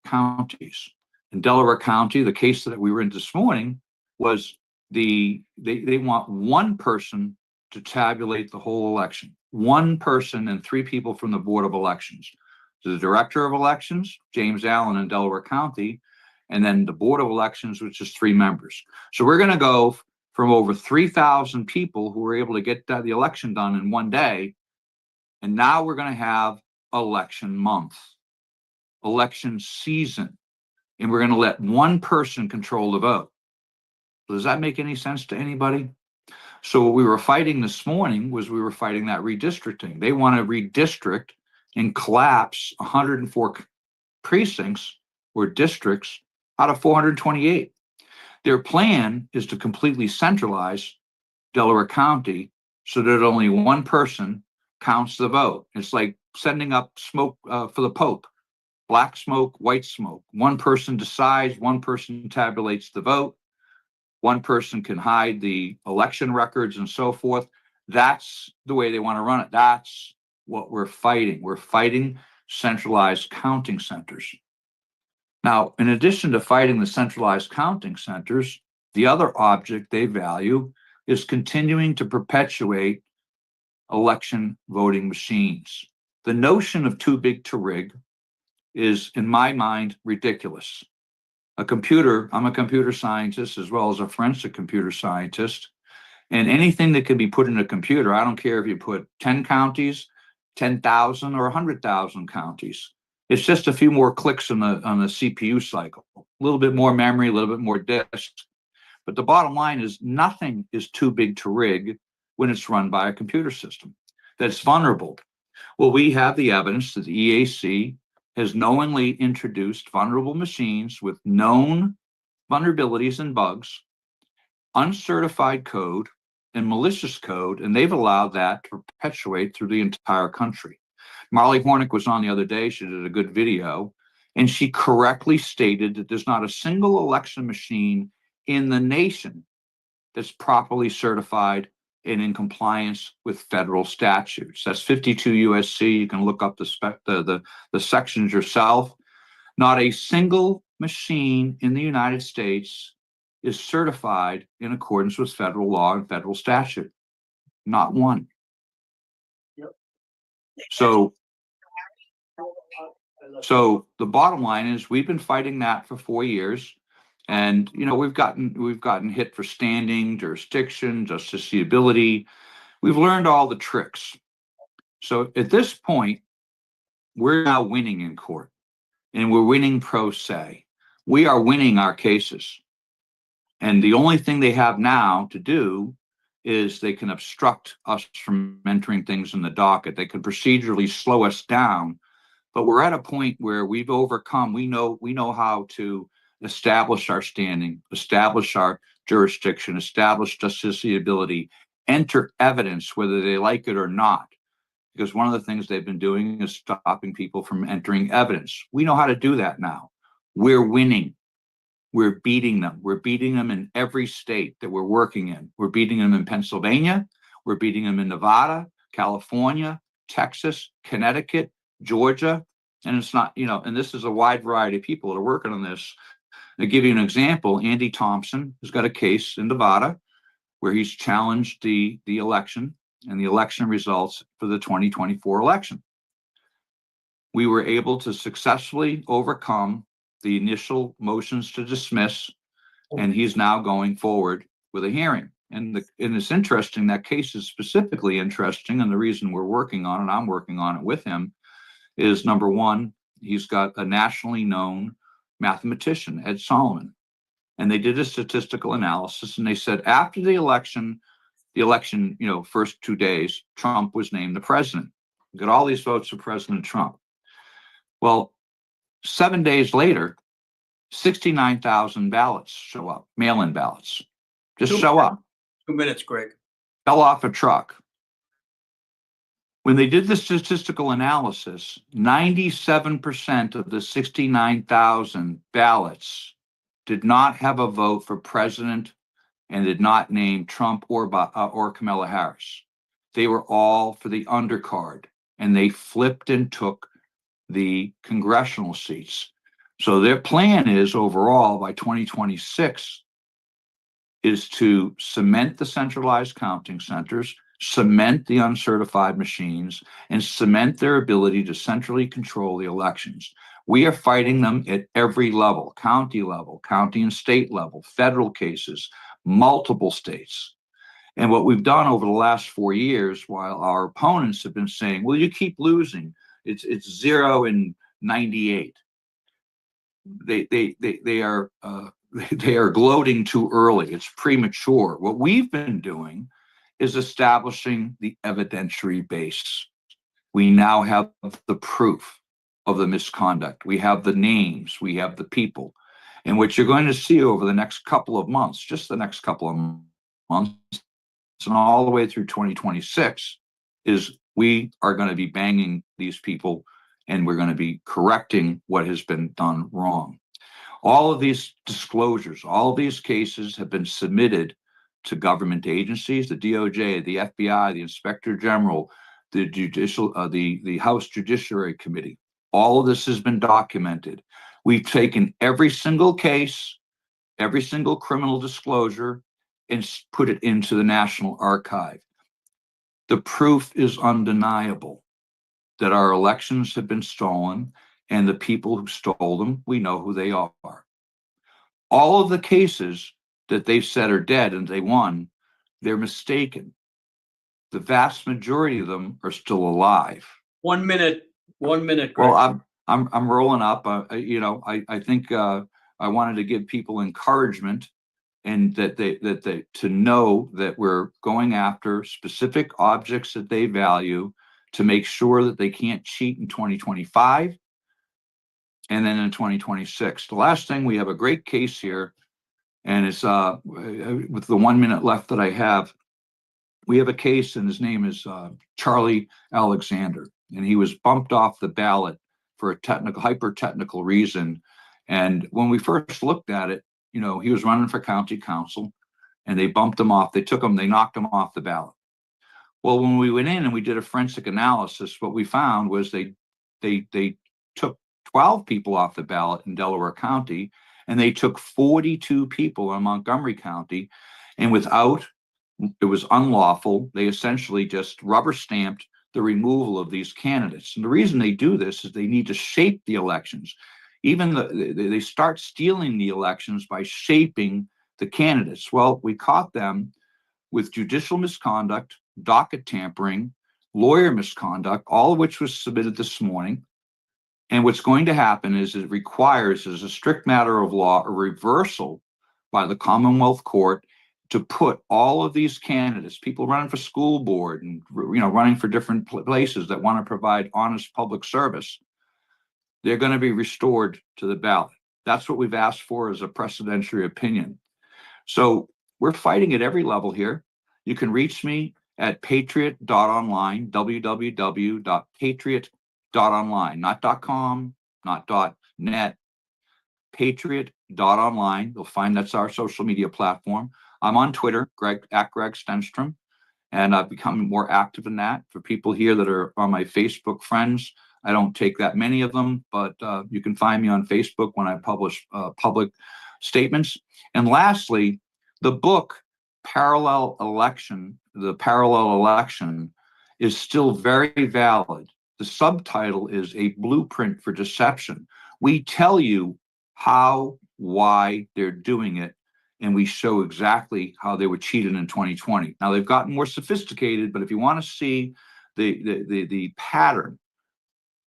counties. In Delaware County, the case that we were in this morning was they want one person to tabulate the whole election. One person and 3 people from the Board of Elections. So the Director of Elections, James Allen in Delaware County, and then the Board of Elections, which is 3 members. So we're going to go from over 3,000 people who were able to get the election done in one day, and now we're going to have election month, election season, and we're going to let one person control the vote. Does that make any sense to anybody? So what we were fighting this morning was we were fighting that redistricting. They want to redistrict and collapse 104 precincts or districts out of 428. Their plan is to completely centralize Delaware County so that only one person counts the vote. It's like sending up smoke for the Pope. Black smoke, white smoke. One person decides, one person tabulates the vote. One person can hide the election records and so forth. That's the way they want to run it. That's what we're fighting. We're fighting centralized counting centers. Now, in addition to fighting the centralized counting centers, the other object they value is continuing to perpetuate election voting machines. The notion of too big to rig is, in my mind, ridiculous. I'm a computer scientist as well as a forensic computer scientist. And anything that can be put in a computer, I don't care if you put 10 counties, 10,000 or 100,000 counties. It's just a few more clicks on the CPU cycle, a little bit more memory, a little bit more disk. But the bottom line is nothing is too big to rig when it's run by a computer system that's vulnerable. Well, we have the evidence that the EAC has knowingly introduced vulnerable machines with known vulnerabilities and bugs, uncertified code, and malicious code, and they've allowed that to perpetuate through the entire country. Marley Hornick was on the other day. She did a good video, and she correctly stated that there's not a single election machine in the nation that's properly certified and in compliance with federal statutes. That's 52 USC. You can look up the sections yourself. Not a single machine in the United States is certified in accordance with federal law and federal statute. Not one. Yep. So the bottom line is we've been fighting that for 4 years. And, we've gotten hit for standing, jurisdiction, justiciability. We've learned all the tricks. So at this point, we're now winning in court, and we're winning pro se. We are winning our cases. And the only thing they have now to do is they can obstruct us from entering things in the docket. They can procedurally slow us down, but we're at a point where we've overcome. We know how to establish our standing, establish our jurisdiction, establish justiciability, enter evidence whether they like it or not. Because one of the things they've been doing is stopping people from entering evidence. We know how to do that now. We're winning. We're beating them. We're beating them in every state that we're working in. We're beating them in Pennsylvania. We're beating them in Nevada, California, Texas, Connecticut, Georgia. And it's not, and this is a wide variety of people that are working on this. To give you an example, Andy Thompson has got a case in Nevada where he's challenged the election and the election results for the 2024 election. we were able to successfully overcome the initial motions to dismiss, and he's now going forward with a hearing. And it's interesting, that case is specifically interesting, and the reason we're working on it, I'm working on it with him, is number one, he's got a nationally known mathematician, Ed Solomon, and they did a statistical analysis, and they said after the election, first 2 days, Trump was named the president. Got all these votes for President Trump. Well, 7 days later, 69,000 ballots show up, mail-in ballots, just show up. 2 minutes, Greg. Fell off a truck. When they did the statistical analysis, 97% of the 69,000 ballots did not have a vote for president and did not name Trump or Kamala Harris. They were all for the undercard, and they flipped and took the congressional seats. So their plan is overall by 2026 is to cement the centralized counting centers, cement the uncertified machines, and cement their ability to centrally control the elections. We are fighting them at every level, county and state level, federal cases, multiple states. And what we've done over the last 4 years, while our opponents have been saying, well, you keep losing, it's 0 and 98. They are gloating too early. It's premature. What we've been doing is establishing the evidentiary base. We now have the proof of the misconduct. We have the names, we have the people. And what you're going to see over the next couple of months, just the next couple of months, and all the way through 2026, is we are going to be banging these people, and we're going to be correcting what has been done wrong. All of these disclosures, all of these cases have been submitted to government agencies, the DOJ, the FBI, the Inspector General, the House Judiciary Committee. All of this has been documented. We've taken every single case, every single criminal disclosure, and put it into the National Archive. The proof is undeniable that our elections have been stolen, and the people who stole them, we know who they are. All of the cases that they've said are dead and they won, they're mistaken. The vast majority of them are still alive. 1 minute. 1 minute. Greg. Well, I'm rolling up. I think I wanted to give people encouragement, and that they to know that we're going after specific objects that they value to make sure that they can't cheat in 2025 and then in 2026. The last thing, we have a great case here, and it's with the 1 minute left that I have, we have a case, and his name is Charlie Alexander, and he was bumped off the ballot for a hyper technical reason. And when we first looked at it, he was running for county council, and they bumped him off. They knocked him off the ballot. Well, when we went in and we did a forensic analysis, what we found was they took 12 people off the ballot in Delaware County, and they took 42 people in Montgomery County, and it was unlawful. They essentially just rubber stamped the removal of these candidates. And the reason they do this is they need to shape the elections. They start stealing the elections by shaping the candidates. Well, we caught them with judicial misconduct, docket tampering, lawyer misconduct, all of which was submitted this morning. And what's going to happen is it requires, as a strict matter of law, a reversal by the Commonwealth Court to put all of these candidates, people running for school board and running for different places that want to provide honest public service, they're going to be restored to the ballot. That's what we've asked for as a precedentiary opinion. So we're fighting at every level here. You can reach me at patriot.online, www.patriot.online, not .com, not .net, patriot.online. You'll find that's our social media platform. I'm on Twitter, at Greg Stenstrom, and I've become more active in that. For people here that are on my Facebook friends, I don't take that many of them, but you can find me on Facebook when I publish public statements. And lastly, the book The Parallel Election is still very valid. The subtitle is A Blueprint for Deception. We tell you how, why they're doing it, and we show exactly how they were cheated in 2020. Now they've gotten more sophisticated, but if you want to see the pattern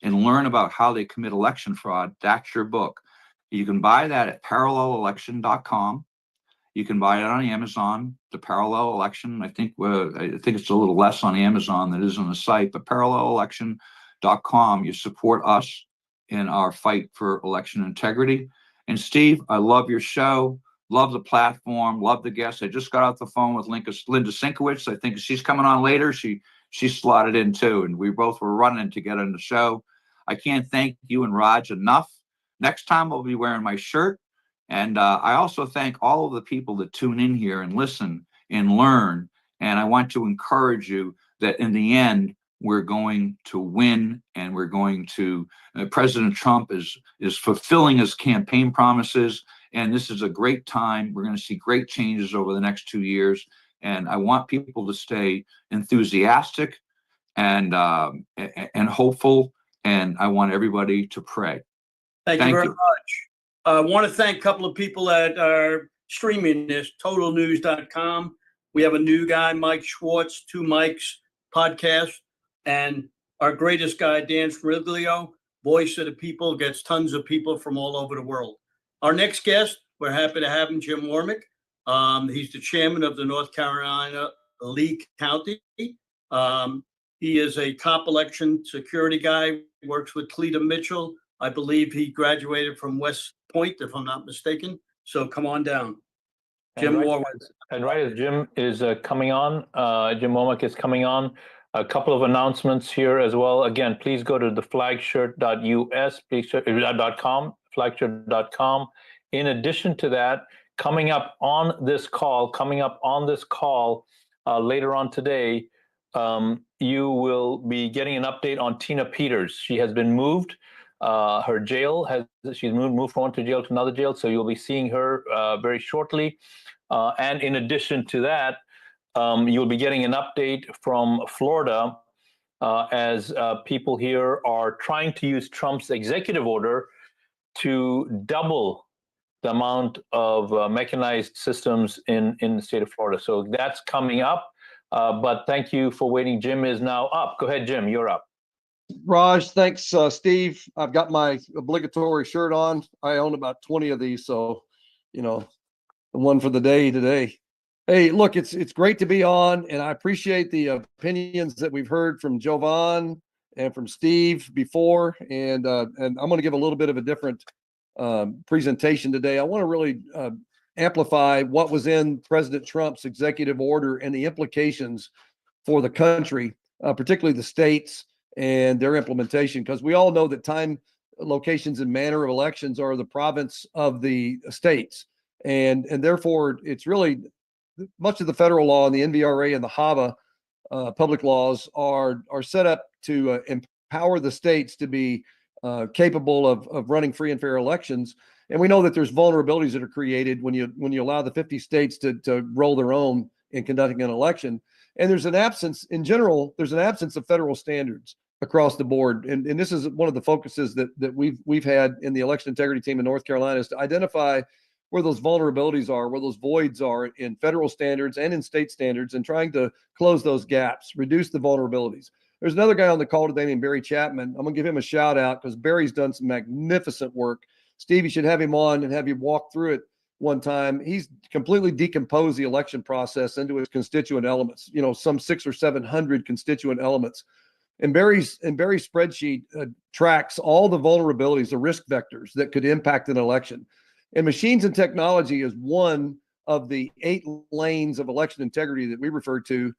and learn about how they commit election fraud, that's your book. You can buy that at parallelelection.com. You can buy it on Amazon, the Parallel Election. I think it's a little less on Amazon than it is on the site, but parallelelection.com. You support us in our fight for election integrity. And Steve, I love your show, love the platform, love the guests. I just got off the phone with Linda Sinkowitz. I think she's coming on later. She slotted in too, and we both were running to get on the show. I can't thank you and Raj enough. Next time I'll be wearing my shirt. And I also thank all of the people that tune in here and listen and learn. And I want to encourage you that in the end, we're going to win, and we're going to, President Trump is fulfilling his campaign promises. And this is a great time. We're going to see great changes over the next 2 years. And I want people to stay enthusiastic and hopeful. And I want everybody to pray. Thank you very much. I want to thank a couple of people that are streaming this, totalnews.com. We have a new guy, Mike Schwartz, Two Mikes podcast, and our greatest guy, Dan Smiglio, Voice of the People, gets tons of people from all over the world. Our next guest, we're happy to have him, Jim Womack. He's the chairman of the North Carolina Lee County. He is a top election security guy, works with Cleta Mitchell. I believe he graduated from West Point, if I'm not mistaken. So come on down. Jim Womack. And right as Jim is coming on, Jim Womack is coming on. A couple of announcements here as well. Again, please go to the flagshirt.us, .com, flagshirt.com. In addition to that, coming up on this call later on today, you will be getting an update on Tina Peters. She has been moved. Her jail she's moved from one jail to another jail, so you'll be seeing her very shortly. And in addition to that, you'll be getting an update from Florida as people here are trying to use Trump's executive order to double the amount of mechanized systems in the state of Florida. So that's coming up. But thank you for waiting. Jim is now up. Go ahead, Jim, you're up. Raj, thanks, Steve. I've got my obligatory shirt on. I own about 20 of these, so, the one for the day today. Hey, look, it's great to be on, and I appreciate the opinions that we've heard from Jovan and from Steve before, and I'm going to give a little bit of a different presentation today. I want to really amplify what was in President Trump's executive order and the implications for the country, particularly the states, and their implementation, because we all know that time, locations, and manner of elections are the province of the states, and therefore it's really much of the federal law and the NVRA and the HAVA public laws are set up to empower the states to be capable of running free and fair elections. And we know that there's vulnerabilities that are created when you allow the 50 states to roll their own in conducting an election. And there's an absence, in general, of federal standards across the board. And this is one of the focuses that we've had in the election integrity team in North Carolina, is to identify where those vulnerabilities are, where those voids are in federal standards and in state standards, and trying to close those gaps, reduce the vulnerabilities. There's another guy on the call today named Barry Chapman. I'm gonna give him a shout out because Barry's done some magnificent work. Steve, you should have him on and have you walk through it one time. He's completely decomposed the election process into its constituent elements, some 600 or 700 constituent elements. And Barry's spreadsheet tracks all the vulnerabilities, the risk vectors that could impact an election. And machines and technology is one of the 8 lanes of election integrity that we refer to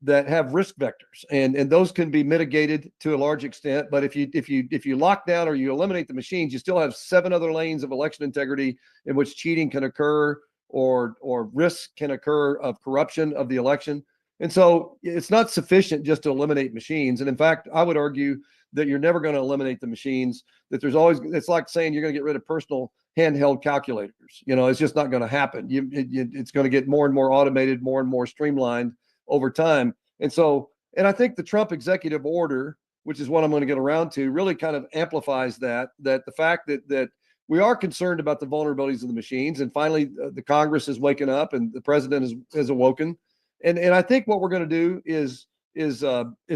that have risk vectors, and those can be mitigated to a large extent. But if you lock down or you eliminate the machines, you still have 7 other lanes of election integrity in which cheating can occur or risk can occur of corruption of the election. And so it's not sufficient just to eliminate machines. And in fact, I would argue that you're never going to eliminate the machines, that there's always, it's like saying you're going to get rid of personal handheld calculators. It's just not going to happen. It's going to get more and more automated, more and more streamlined over time. And I think the Trump executive order which is what I'm going to get around to, really kind of amplifies that the fact that we are concerned about the vulnerabilities of the machines. And finally, the Congress is waking up and the president has awoken. And I think what we're going to do is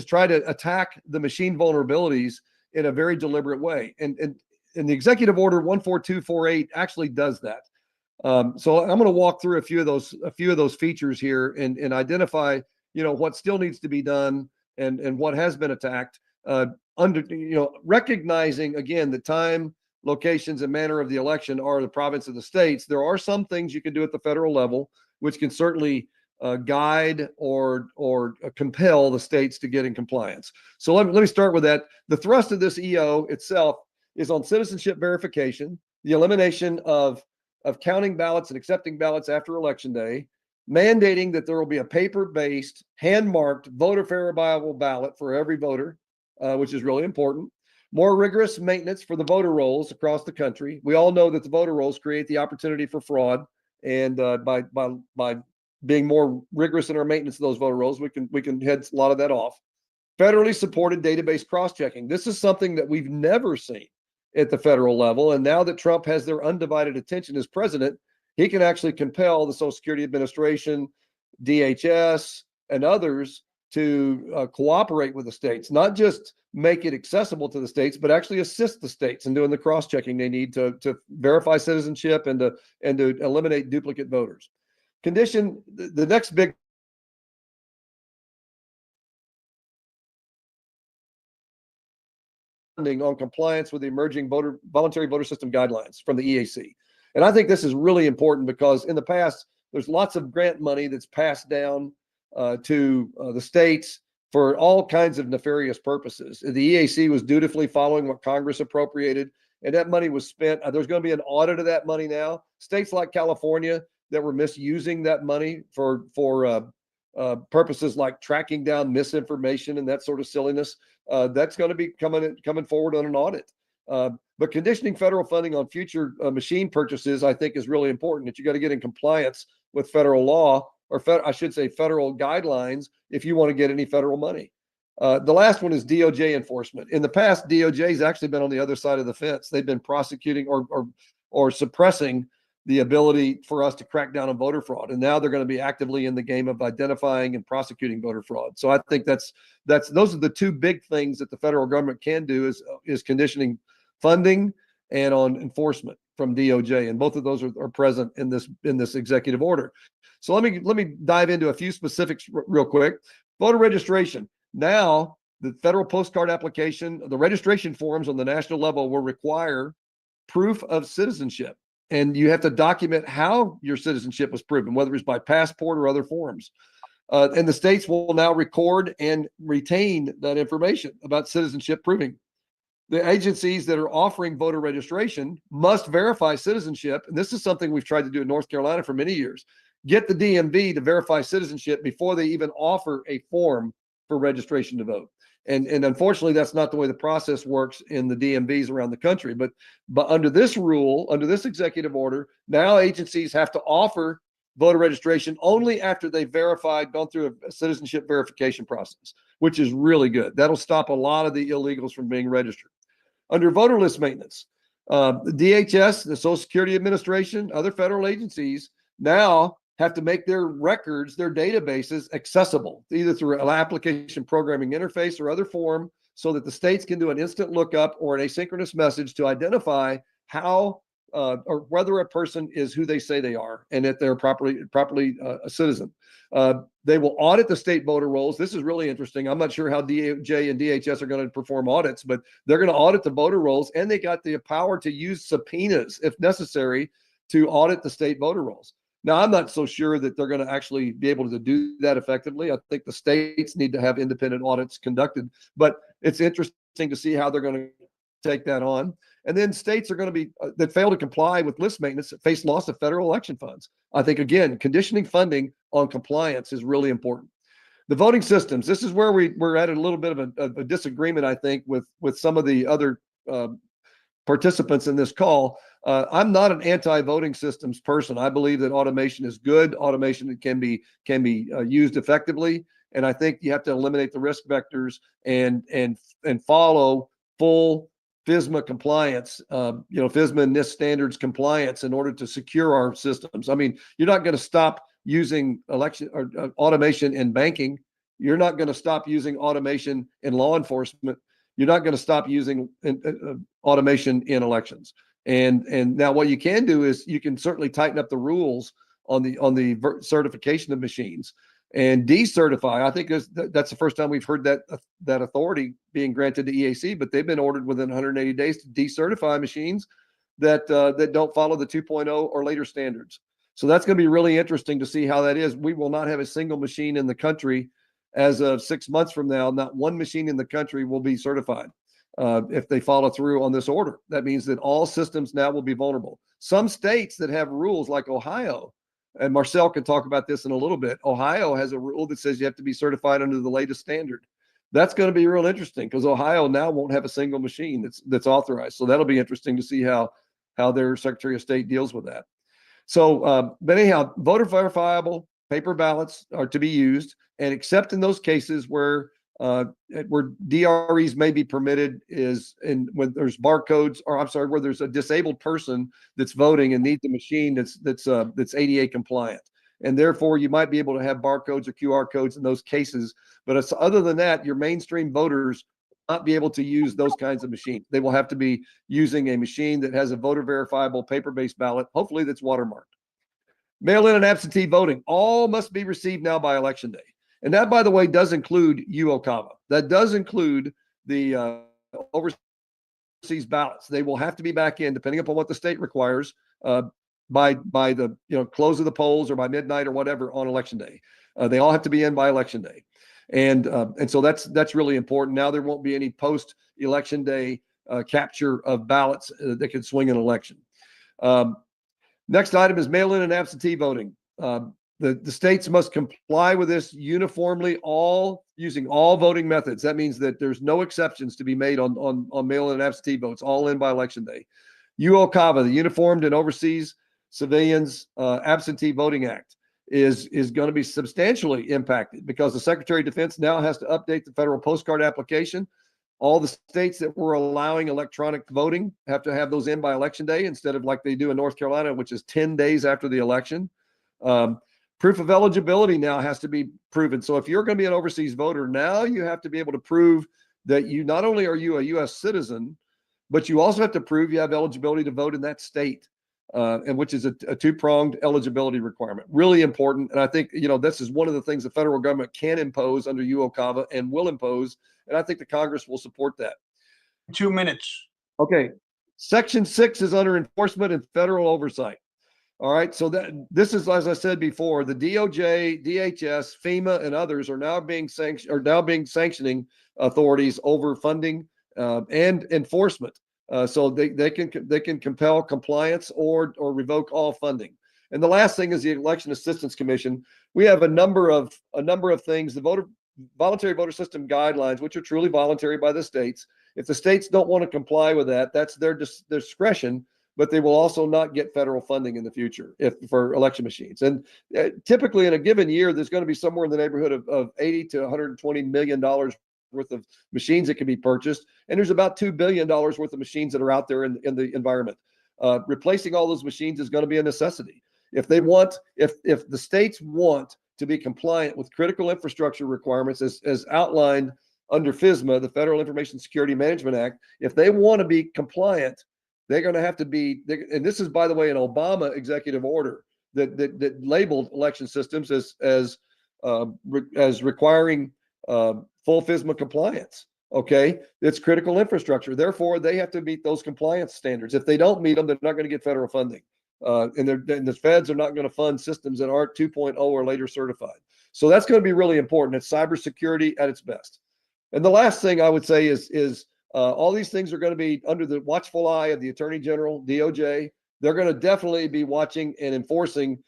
try to attack the machine vulnerabilities in a very deliberate way. And the executive order 14248 actually does that. So I'm going to walk through a few of those features here and identify, what still needs to be done and what has been attacked, recognizing again the time, locations, and manner of the election are the province of the states. There are some things you can do at the federal level, which can certainly guide or compel the states to get in compliance. So let me start with that. The thrust of this EO itself is on citizenship verification, the elimination of counting ballots and accepting ballots after Election Day, mandating that there will be a paper-based, hand-marked, voter-verifiable ballot for every voter, which is really important. More rigorous maintenance for the voter rolls across the country. We all know that the voter rolls create the opportunity for fraud, and by being more rigorous in our maintenance of those voter rolls, we can head a lot of that off. Federally supported database cross-checking. This is something that we've never seen at the federal level, and now that Trump has their undivided attention as president, he can actually compel the Social Security Administration, DHS, and others to cooperate with the states, not just make it accessible to the states, but actually assist the states in doing the cross-checking they need to verify citizenship and to eliminate duplicate voters. Condition, the next big on compliance with the emerging voluntary voter system guidelines from the EAC. And I think this is really important because in the past, there's lots of grant money that's passed down to the states for all kinds of nefarious purposes. The EAC was dutifully following what Congress appropriated, and that money was spent. There's going to be an audit of that money now. States like California that were misusing that money for purposes like tracking down misinformation and that sort of silliness, that's going to be coming forward on an audit. But conditioning federal funding on future machine purchases, I think, is really important. That you got to get in compliance with federal law, or I should say federal guidelines, if you want to get any federal money. The last one is DOJ enforcement. In the past, DOJ has actually been on the other side of the fence. They've been prosecuting or suppressing the ability for us to crack down on voter fraud. And now they're going to be actively in the game of identifying and prosecuting voter fraud. So I think those are the two big things that the federal government can do is conditioning funding and on enforcement from DOJ. And both of those are present in this executive order. So let me dive into a few specifics real quick. Voter registration. Now, the federal postcard application, the registration forms on the national level will require proof of citizenship. And you have to document how your citizenship was proven, whether it's by passport or other forms. And the states will now record and retain that information about citizenship proving. The agencies that are offering voter registration must verify citizenship. And this is something we've tried to do in North Carolina for many years. Get the DMV to verify citizenship before they even offer a form for registration to vote. And unfortunately, that's not the way the process works in the DMVs around the country. But under this rule, under this executive order, now agencies have to offer voter registration only after they've gone through a citizenship verification process, which is really good. That'll stop a lot of the illegals from being registered. Under voter list maintenance, the DHS, the Social Security Administration, other federal agencies now have to make their records, their databases accessible, either through an application programming interface or other form, so that the states can do an instant lookup or an asynchronous message to identify how or whether a person is who they say they are and that they're properly a citizen. They will audit the state voter rolls. This is really interesting. I'm not sure how DOJ and DHS are going to perform audits, but they're going to audit the voter rolls, and they got the power to use subpoenas if necessary to audit the state voter rolls. Now, I'm not so sure that they're going to actually be able to do that effectively. I think the states need to have independent audits conducted, but it's interesting to see how they're going to take that on. And then states are going to be that fail to comply with list maintenance face loss of federal election funds. I think, again, conditioning funding on compliance is really important. The voting systems. This is where we're at a little bit of a disagreement, I think, with some of the other participants in this call. I'm not an anti-voting systems person. I believe that automation is good. Automation can be used effectively. And I think you have to eliminate the risk vectors and follow full FSMA compliance, FSMA and NIST standards compliance in order to secure our systems. I mean, you're not going to stop using election or automation in banking. You're not going to stop using automation in law enforcement. You're not going to stop using automation in elections. And now what you can do is you can certainly tighten up the rules on the certification of machines and decertify. I think that's the first time we've heard that authority being granted to EAC, but they've been ordered within 180 days to decertify machines that don't follow the 2.0 or later standards. So that's going to be really interesting to see how that is. We will not have a single machine in the country as of 6 months from now. Not one machine in the country will be certified if they follow through on this order. That means that all systems now will be vulnerable. Some states that have rules like Ohio, and Marcell can talk about this in a little bit. Ohio has a rule that says you have to be certified under the latest standard. That's going to be real interesting because Ohio now won't have a single machine that's authorized. So that'll be interesting to see how their Secretary of State deals with that. So, but anyhow, voter verifiable paper ballots are to be used, and except in those cases where DREs may be permitted is when there's barcodes, or I'm sorry, where there's a disabled person that's voting and needs a machine that's ADA compliant. And therefore you might be able to have barcodes or QR codes in those cases. But other than that, your mainstream voters will not be able to use those kinds of machines. They will have to be using a machine that has a voter verifiable paper-based ballot, hopefully that's watermarked. Mail-in and absentee voting, all must be received now by Election Day. And that, by the way, does include UOCAVA. That does include the overseas ballots. They will have to be back in, depending upon what the state requires, by the close of the polls or by midnight or whatever on Election Day. They all have to be in by Election Day, and so that's really important. Now there won't be any post-Election Day capture of ballots that could swing an election. Next item is mail-in and absentee voting. The states must comply with this uniformly, using all voting methods. That means that there's no exceptions to be made on mail-in and absentee votes, all in by Election Day. UOCAVA, the Uniformed and Overseas Civilians Absentee Voting Act, is going to be substantially impacted because the Secretary of Defense now has to update the federal postcard application. All the states that were allowing electronic voting have to have those in by Election Day instead of like they do in North Carolina, which is 10 days after the election. Proof of eligibility now has to be proven. So if you're going to be an overseas voter, now you have to be able to prove that you not only are you a U.S. citizen, but you also have to prove you have eligibility to vote in that state, and which is a two-pronged eligibility requirement. Really important. And I think, this is one of the things the federal government can impose under UOCAVA and will impose. And I think the Congress will support that. 2 minutes. Okay. Section 6 is under enforcement and federal oversight. All right. So this is, as I said before, the DOJ, DHS, FEMA, and others are now being sanctioning authorities over funding and enforcement. So they can compel compliance or revoke all funding. And the last thing is the Election Assistance Commission. We have a number of things. The voluntary voter system guidelines, which are truly voluntary by the states. If the states don't want to comply with that, that's their discretion. But they will also not get federal funding in the future for election machines. And typically in a given year, there's going to be somewhere in the neighborhood of $80 to $120 million worth of machines that can be purchased. And there's about $2 billion worth of machines that are out there in the environment. Replacing all those machines is going to be a necessity. If the states want to be compliant with critical infrastructure requirements as outlined under FSMA, the Federal Information Security Management Act, if they want to be compliant, they're going to have to be, and this is, by the way, an Obama executive order that labeled election systems as requiring full FSMA compliance. Okay, it's critical infrastructure. Therefore, they have to meet those compliance standards. If they don't meet them, they're not going to get federal funding, and the feds are not going to fund systems that aren't 2.0 or later certified. So that's going to be really important. It's cybersecurity at its best. And the last thing I would say is all these things are going to be under the watchful eye of the Attorney General, DOJ. They're going to definitely be watching and enforcing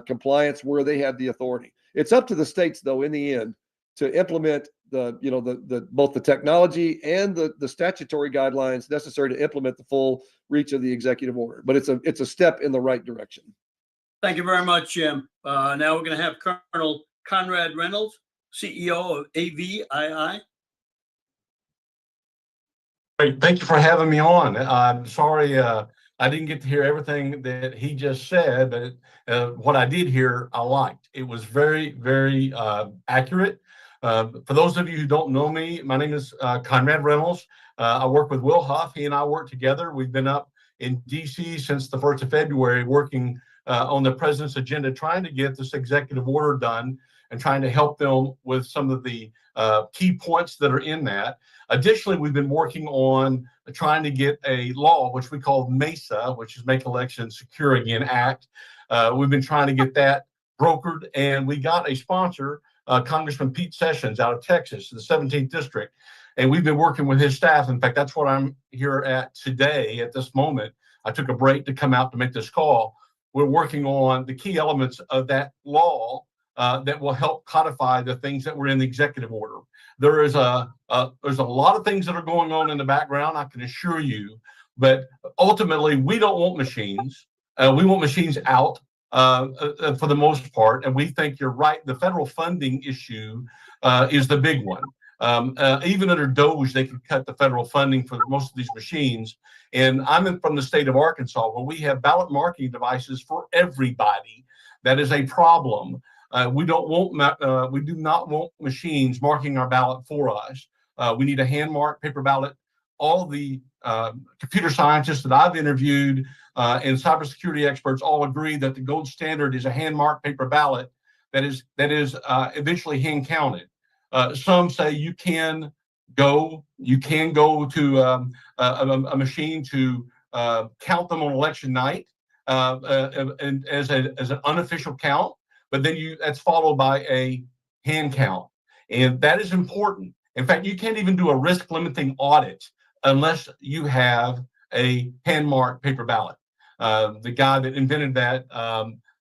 compliance where they have the authority. It's up to the states, though, in the end, to implement both the technology and the statutory guidelines necessary to implement the full reach of the executive order. But it's a step in the right direction. Thank you very much, Jim. Now we're going to have Colonel Conrad Reynolds CEO of AVII. Great. Thank you for having me on. I'm sorry I didn't get to hear everything that he just said, but what I did hear, I liked. It was very, very accurate. For those of you who don't know me, my name is Conrad Reynolds. I work with Will Huff. He and I work together. We've been up in D.C. since the 1st of February working on the president's agenda, trying to get this executive order done and trying to help them with some of the key points that are in that. Additionally, we've been working on trying to get a law, which we call MESA, which is Make Elections Secure Again Act. We've been trying to get that brokered, and we got a sponsor, Congressman Pete Sessions out of Texas, the 17th District. And we've been working with his staff. In fact, that's what I'm here at today at this moment. I took a break to come out to make this call. We're working on the key elements of that law that will help codify the things that were in the executive order. There's a lot of things that are going on in the background, I can assure you, but ultimately we don't want machines. We want machines out for the most part, and we think you're right. The federal funding issue is the big one. Even under DOGE, they can cut the federal funding for most of these machines. And I'm from the state of Arkansas, where we have ballot marking devices for everybody. That is a problem. We do not want machines marking our ballot for us. We need a hand marked paper ballot. All the computer scientists that I've interviewed and cybersecurity experts all agree that the gold standard is a hand marked paper ballot that is eventually hand counted. Some say you can go to a machine to count them on election night and as an unofficial count. But then that's followed by a hand count. And that is important. In fact, you can't even do a risk limiting audit unless you have a hand marked paper ballot. The guy that invented that,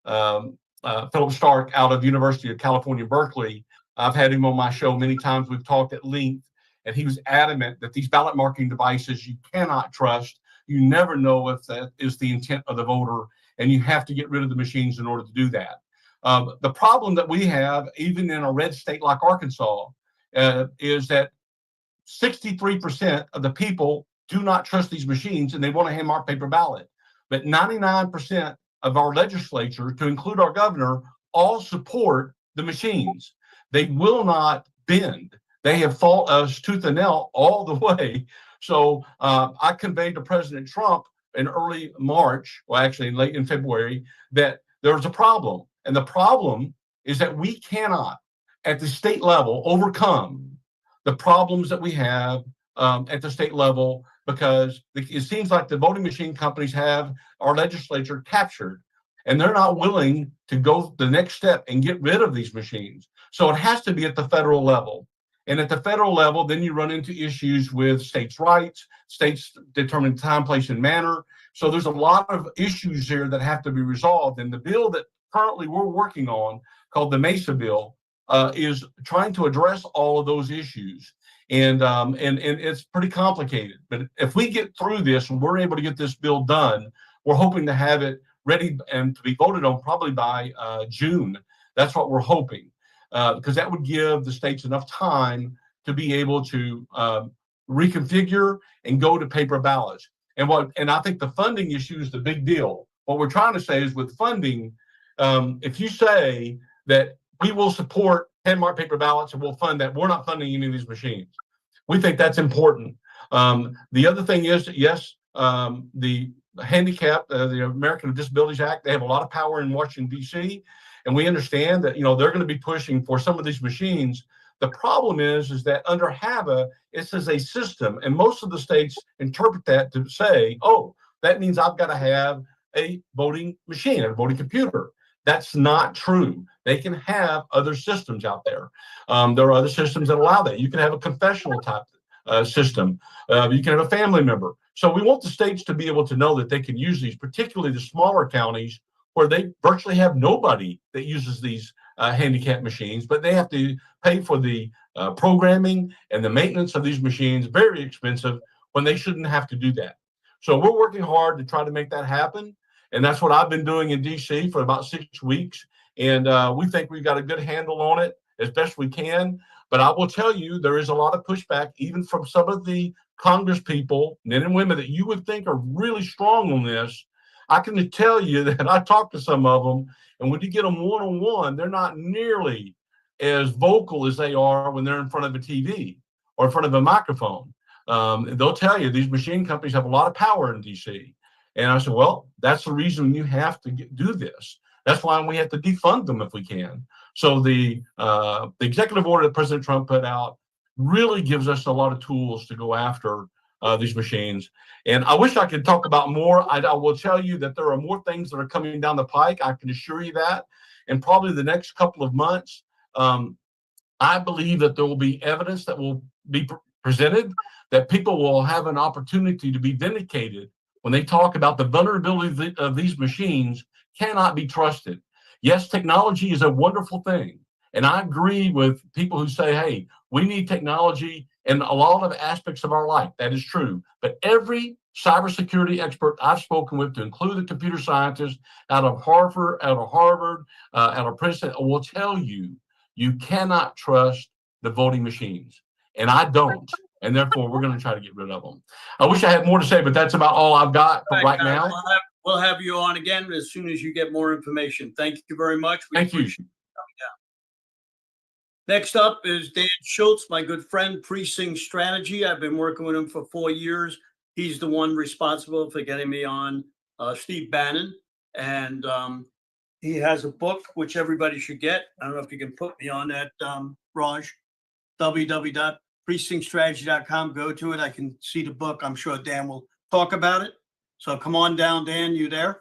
Philip Stark out of University of California, Berkeley, I've had him on my show many times. We've talked at length, and he was adamant that these ballot marking devices you cannot trust. You never know if that is the intent of the voter, and you have to get rid of the machines in order to do that. The problem that we have, even in a red state like Arkansas, is that 63% of the people do not trust these machines and they want a hand marked paper ballot. But 99% of our legislature, to include our governor, all support the machines. They will not bend. They have fought us tooth and nail all the way. So I conveyed to President Trump in early March, well, actually late in February, that there's a problem. And the problem is that we cannot, at the state level, overcome the problems that we have at the state level, because it seems like the voting machine companies have our legislature captured, and they're not willing to go the next step and get rid of these machines. So it has to be at the federal level. And at the federal level, then you run into issues with states' rights, states determine time, place, and manner. So there's a lot of issues here that have to be resolved. And the bill that currently we're working on, called the MESA bill, is trying to address all of those issues. And it's pretty complicated. But if we get through this and we're able to get this bill done, we're hoping to have it ready and to be voted on probably by June. That's what we're hoping, because that would give the states enough time to be able to reconfigure and go to paper ballots. And I think the funding issue is the big deal. What we're trying to say is with funding, if you say that we will support hand marked paper ballots and we'll fund that, we're not funding any of these machines. We think that's important. The other thing is that, yes, the handicap, the American with Disabilities Act, they have a lot of power in Washington, D.C., and we understand that, they're going to be pushing for some of these machines. The problem is that under HAVA, it says a system, and most of the states interpret that to say, oh, that means I've got to have a voting machine, a voting computer. That's not true. They can have other systems out there. There are other systems that allow that. You can have a confessional type system. You can have a family member. So we want the states to be able to know that they can use these, particularly the smaller counties where they virtually have nobody that uses these handicap machines, but they have to pay for the programming and the maintenance of these machines, very expensive, when they shouldn't have to do that. So we're working hard to try to make that happen. And that's what I've been doing in D.C. for about 6 weeks. And we think we've got a good handle on it. as best we can. But I will tell you, there is a lot of pushback, even from some of the Congress people, men and women that you would think are really strong on this. I can tell you that I talked to some of them, and when you get them one-on-one, they're not nearly as vocal as they are when they're in front of a TV or in front of a microphone. They'll tell you these machine companies have a lot of power in DC. And I said, well, that's the reason you have to do this. That's why we have to defund them if we can. So the executive order that President Trump put out really gives us a lot of tools to go after these machines. And I wish I could talk about more. I will tell you that there are more things that are coming down the pike. I can assure you that. And probably the next couple of months, I believe that there will be evidence that will be presented, that people will have an opportunity to be vindicated when they talk about the vulnerability of these machines cannot be trusted. Yes, technology is a wonderful thing. And I agree with people who say, hey, we need technology in a lot of aspects of our life. That is true. But every cybersecurity expert I've spoken with, to include the computer scientists out of Harvard, out of Princeton, will tell you, you cannot trust the voting machines. And I don't. And therefore, we're going to try to get rid of them. I wish I had more to say, but that's about all I've got for right now. We'll have you on again as soon as you get more information. Thank you very much. Thank you. Coming down. Next up is Dan Schultz, my good friend, Precinct Strategy. I've been working with him for 4 years. He's the one responsible for getting me on Steve Bannon. And he has a book, which everybody should get. I don't know if you can put me on that, Raj. www.precinctstrategy.com. Go to it. I can see the book. I'm sure Dan will talk about it. So come on down, Dan. You there?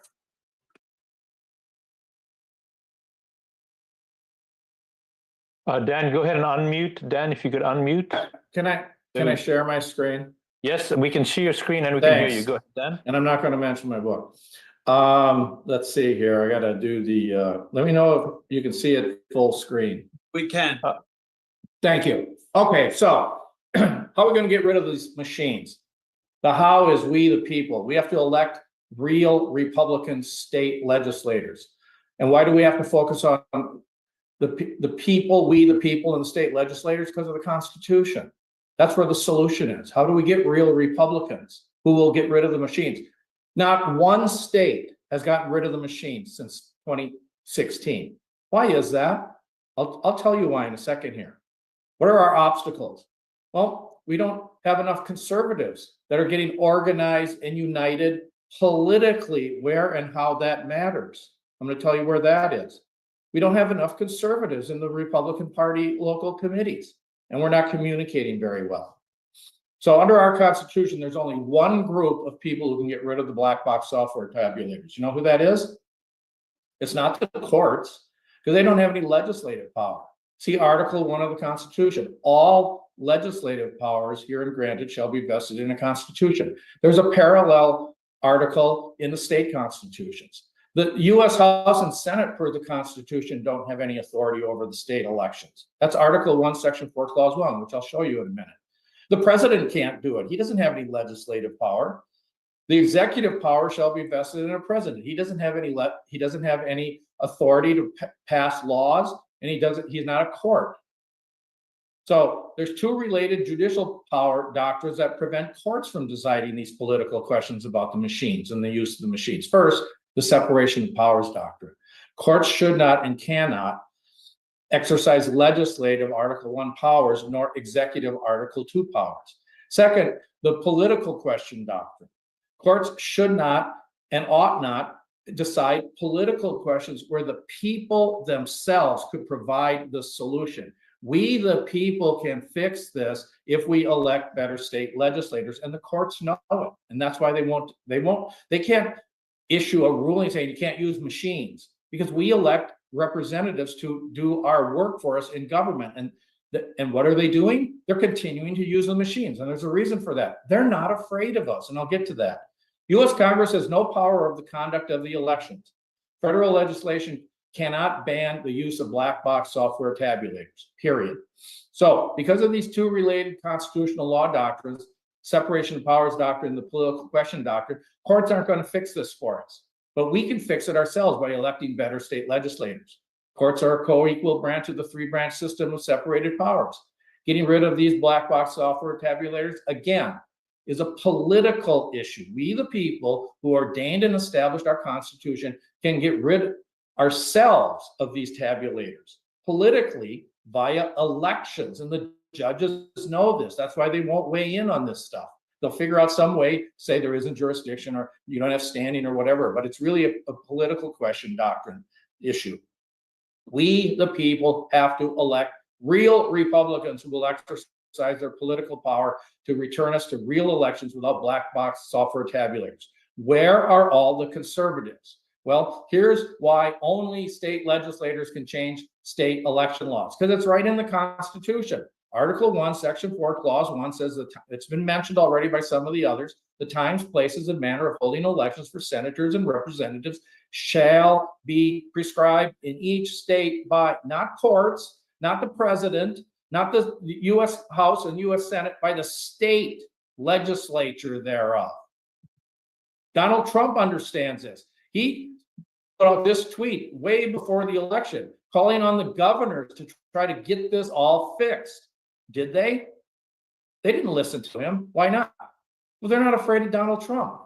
Dan, go ahead and unmute. Dan, if you could unmute. Can I share my screen? Yes, we can see your screen and we can hear you. Go ahead, Dan. And I'm not going to mention my book. Let's see here. I got to do the, let me know if you can see it full screen. We can. Thank you. Okay, so how are we going to get rid of these machines? The how is we, the people. We have to elect real Republican state legislators. And why do we have to focus on the people, we, the people, and the state legislators? Because of the Constitution. That's where the solution is. How do we get real Republicans who will get rid of the machines? Not one state has gotten rid of the machines since 2016. Why is that? I'll tell you why in a second here. What are our obstacles? Well, we don't have enough conservatives that are getting organized and united politically, where and how that matters. I'm going to tell you where that is. We don't have enough conservatives in the Republican Party local committees, and we're not communicating very well. So under our Constitution, there's only one group of people who can get rid of the black box software tabulators. You know who that is? It's not the courts, because they don't have any legislative power. See Article 1 of the Constitution. All legislative powers herein granted shall be vested in a constitution. There's a parallel article in the state constitutions. The U.S. House and Senate, per the Constitution, don't have any authority over the state elections. That's Article 1, Section 4, Clause 1, which I'll show you in a minute. The president can't do it. He doesn't have any legislative power. The executive power shall be vested in a president. He doesn't have any authority to pass laws, and he's not a court. So there's two related judicial power doctrines that prevent courts from deciding these political questions about the machines and the use of the machines. First, the separation of powers doctrine. Courts should not and cannot exercise legislative Article 1 powers nor executive Article 2 powers. Second, the political question doctrine. Courts should not and ought not decide political questions where the people themselves could provide the solution. We, the people, can fix this if we elect better state legislators, and the courts know it. And that's why they can't issue a ruling saying you can't use machines, because we elect representatives to do our work for us in government. And what are they doing? They're continuing to use the machines. And there's a reason for that. They're not afraid of us. And I'll get to that. U.S. Congress has no power over the conduct of the elections. Federal legislation cannot ban the use of black box software tabulators, period. So because of these two related constitutional law doctrines, separation of powers doctrine, the political question doctrine, courts aren't going to fix this for us. But we can fix it ourselves by electing better state legislators. Courts are a co-equal branch of the three-branch system of separated powers. Getting rid of these black box software tabulators, again, is a political issue. We, the people who ordained and established our Constitution, can get rid ourselves of these tabulators politically via elections. And the judges know this. That's why they won't weigh in on this stuff. They'll figure out some way, say there isn't jurisdiction or you don't have standing or whatever, but it's really a political question, doctrine issue. We, the people, have to elect real Republicans who will exercise their political power to return us to real elections without black box software tabulators. Where are all the conservatives? Well, here's why only state legislators can change state election laws, because it's right in the Constitution. Article 1, Section 4, Clause 1 says that it's been mentioned already by some of the others. The times, places, and manner of holding elections for senators and representatives shall be prescribed in each state by not courts, not the president, not the U.S. House and U.S. Senate, by the state legislature thereof. Donald Trump understands this. He put out this tweet way before the election, calling on the governors to try to get this all fixed. Did they? They didn't listen to him. Why not? Well, they're not afraid of Donald Trump.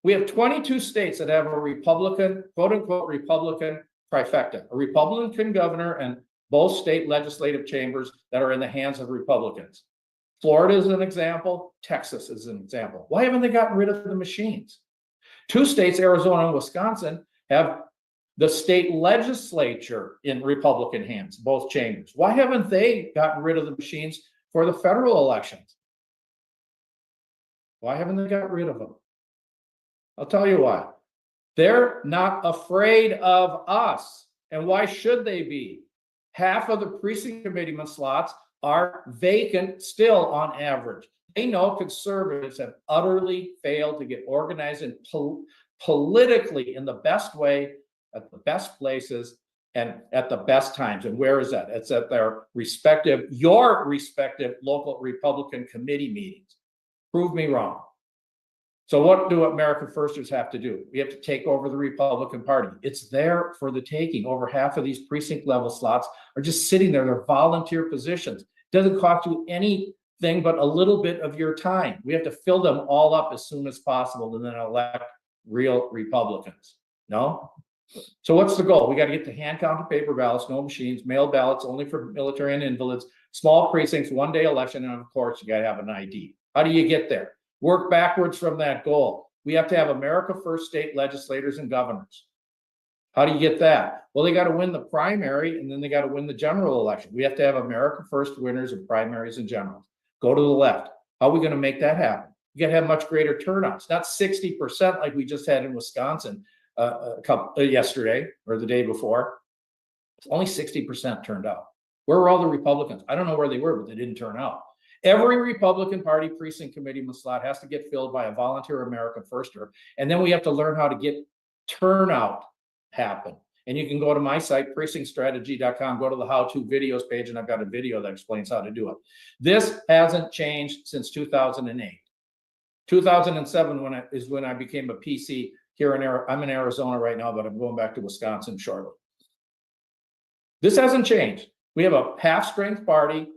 We have 22 states that have a Republican, quote unquote, Republican trifecta, a Republican governor and both state legislative chambers that are in the hands of Republicans. Florida is an example. Texas is an example. Why haven't they gotten rid of the machines? 2 states, Arizona and Wisconsin, have the state legislature in Republican hands, both chambers. Why haven't they gotten rid of the machines for the federal elections? Why haven't they got rid of them? I'll tell you why. They're not afraid of us. And why should they be? Half of the precinct committeeman slots are vacant still on average. They know conservatives have utterly failed to get organized and politically in the best way, at the best places, and at the best times. And where is that? It's at their respective, your respective local Republican committee meetings. Prove me wrong. So what do American Firsters have to do? We have to take over the Republican Party. It's there for the taking. Over half of these precinct level slots are just sitting there. They're volunteer positions. It doesn't cost you anything but a little bit of your time. We have to fill them all up as soon as possible and then elect real Republicans. No? So what's the goal? We got to get to hand counted paper ballots, no machines, mail ballots only for military and invalids, small precincts, one-day election, and of course, you got to have an ID. How do you get there? Work backwards from that goal. We have to have America First state legislators and governors. How do you get that? Well, they got to win the primary and then they got to win the general election. We have to have America First winners of primaries and generals. Go to the left. How are we going to make that happen? You got to have much greater turnouts, not 60% like we just had in Wisconsin yesterday or the day before. Only 60% turned out. Where were all the Republicans? I don't know where they were, but they didn't turn out. Every Republican Party precinct committeeman slot has to get filled by a volunteer American Firster. And then we have to learn how to get turnout happen. And you can go to my site, precinctstrategy.com, go to the how-to videos page, and I've got a video that explains how to do it. This hasn't changed since 2008. 2007 is when I became a PC here in I'm in Arizona right now, but I'm going back to Wisconsin shortly. This hasn't changed. We have a half-strength party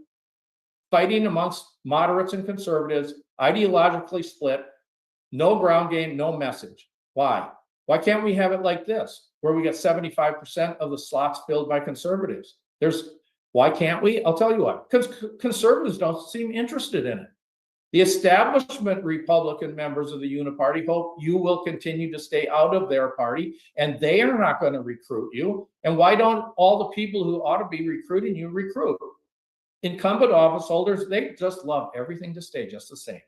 fighting amongst moderates and conservatives, ideologically split, no ground game, no message. Why? Why can't we have it like this, where we get 75% of the slots filled by conservatives? Why can't we? I'll tell you why. Because conservatives don't seem interested in it. The establishment Republican members of the Uniparty hope you will continue to stay out of their party, and they are not going to recruit you. And why don't all the people who ought to be recruiting you recruit? Incumbent office holders, they just love everything to stay just the same.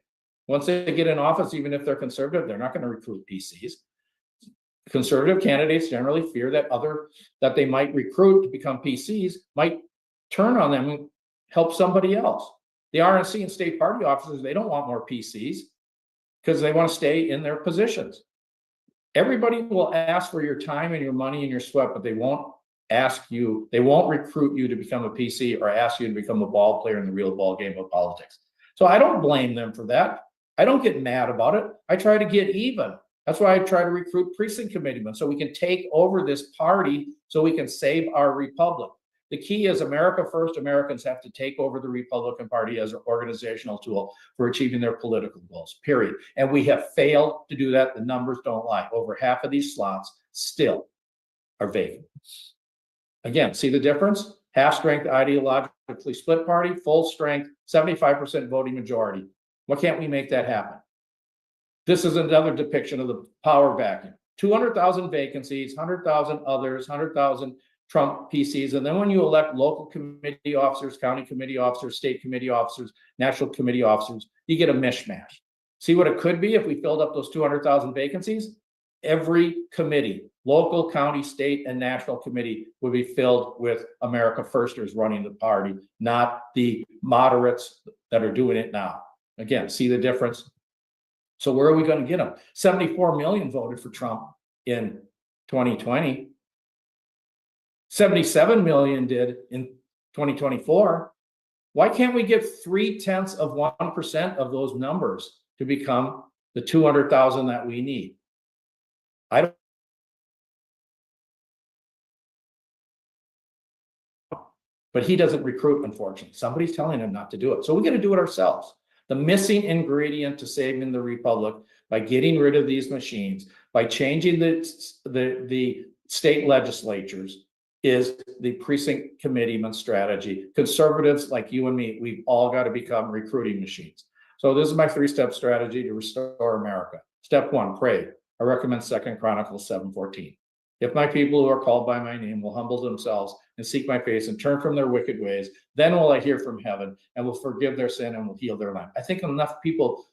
Once they get in office, even if they're conservative, they're not going to recruit PCs. Conservative candidates generally fear that they might recruit to become PCs might turn on them and help somebody else. The RNC and state party officers, they don't want more PCs because they want to stay in their positions. Everybody will ask for your time and your money and your sweat, but they won't recruit you to become a PC or ask you to become a ball player in the real ball game of politics. So I don't blame them for that. I don't get mad about it. I try to get even. That's why I try to recruit precinct committeemen, so we can take over this party, so we can save our republic. The key is America first. Americans have to take over the Republican Party as an organizational tool for achieving their political goals, period. And we have failed to do that. The numbers don't lie. Over half of these slots still are vacant. Again, see the difference? Half strength, ideologically split party, full strength, 75% voting majority. Why can't we make that happen? This is another depiction of the power vacuum. 200,000 vacancies, 100,000 others, 100,000 Trump PCs. And then when you elect local committee officers, county committee officers, state committee officers, national committee officers, you get a mishmash. See what it could be if we filled up those 200,000 vacancies? Every committee, local, county, state, and national committee would be filled with America Firsters running the party, not the moderates that are doing it now. Again, see the difference? So where are we going to get them? 74 million voted for Trump in 2020. 77 million did in 2024. Why can't we get 0.3% of those numbers to become the 200,000 that we need? I don't. But he doesn't recruit, unfortunately. Somebody's telling him not to do it. So we got to do it ourselves. The missing ingredient to saving the republic by getting rid of these machines, by changing the state legislatures, is the precinct committeeman strategy. Conservatives like you and me, we've all got to become recruiting machines. So this is my 3-step strategy to restore America. Step 1, pray. I recommend 2 Chronicles 7:14. If my people who are called by my name will humble themselves and seek my face and turn from their wicked ways, then will I hear from heaven and will forgive their sin and will heal their land. I think enough people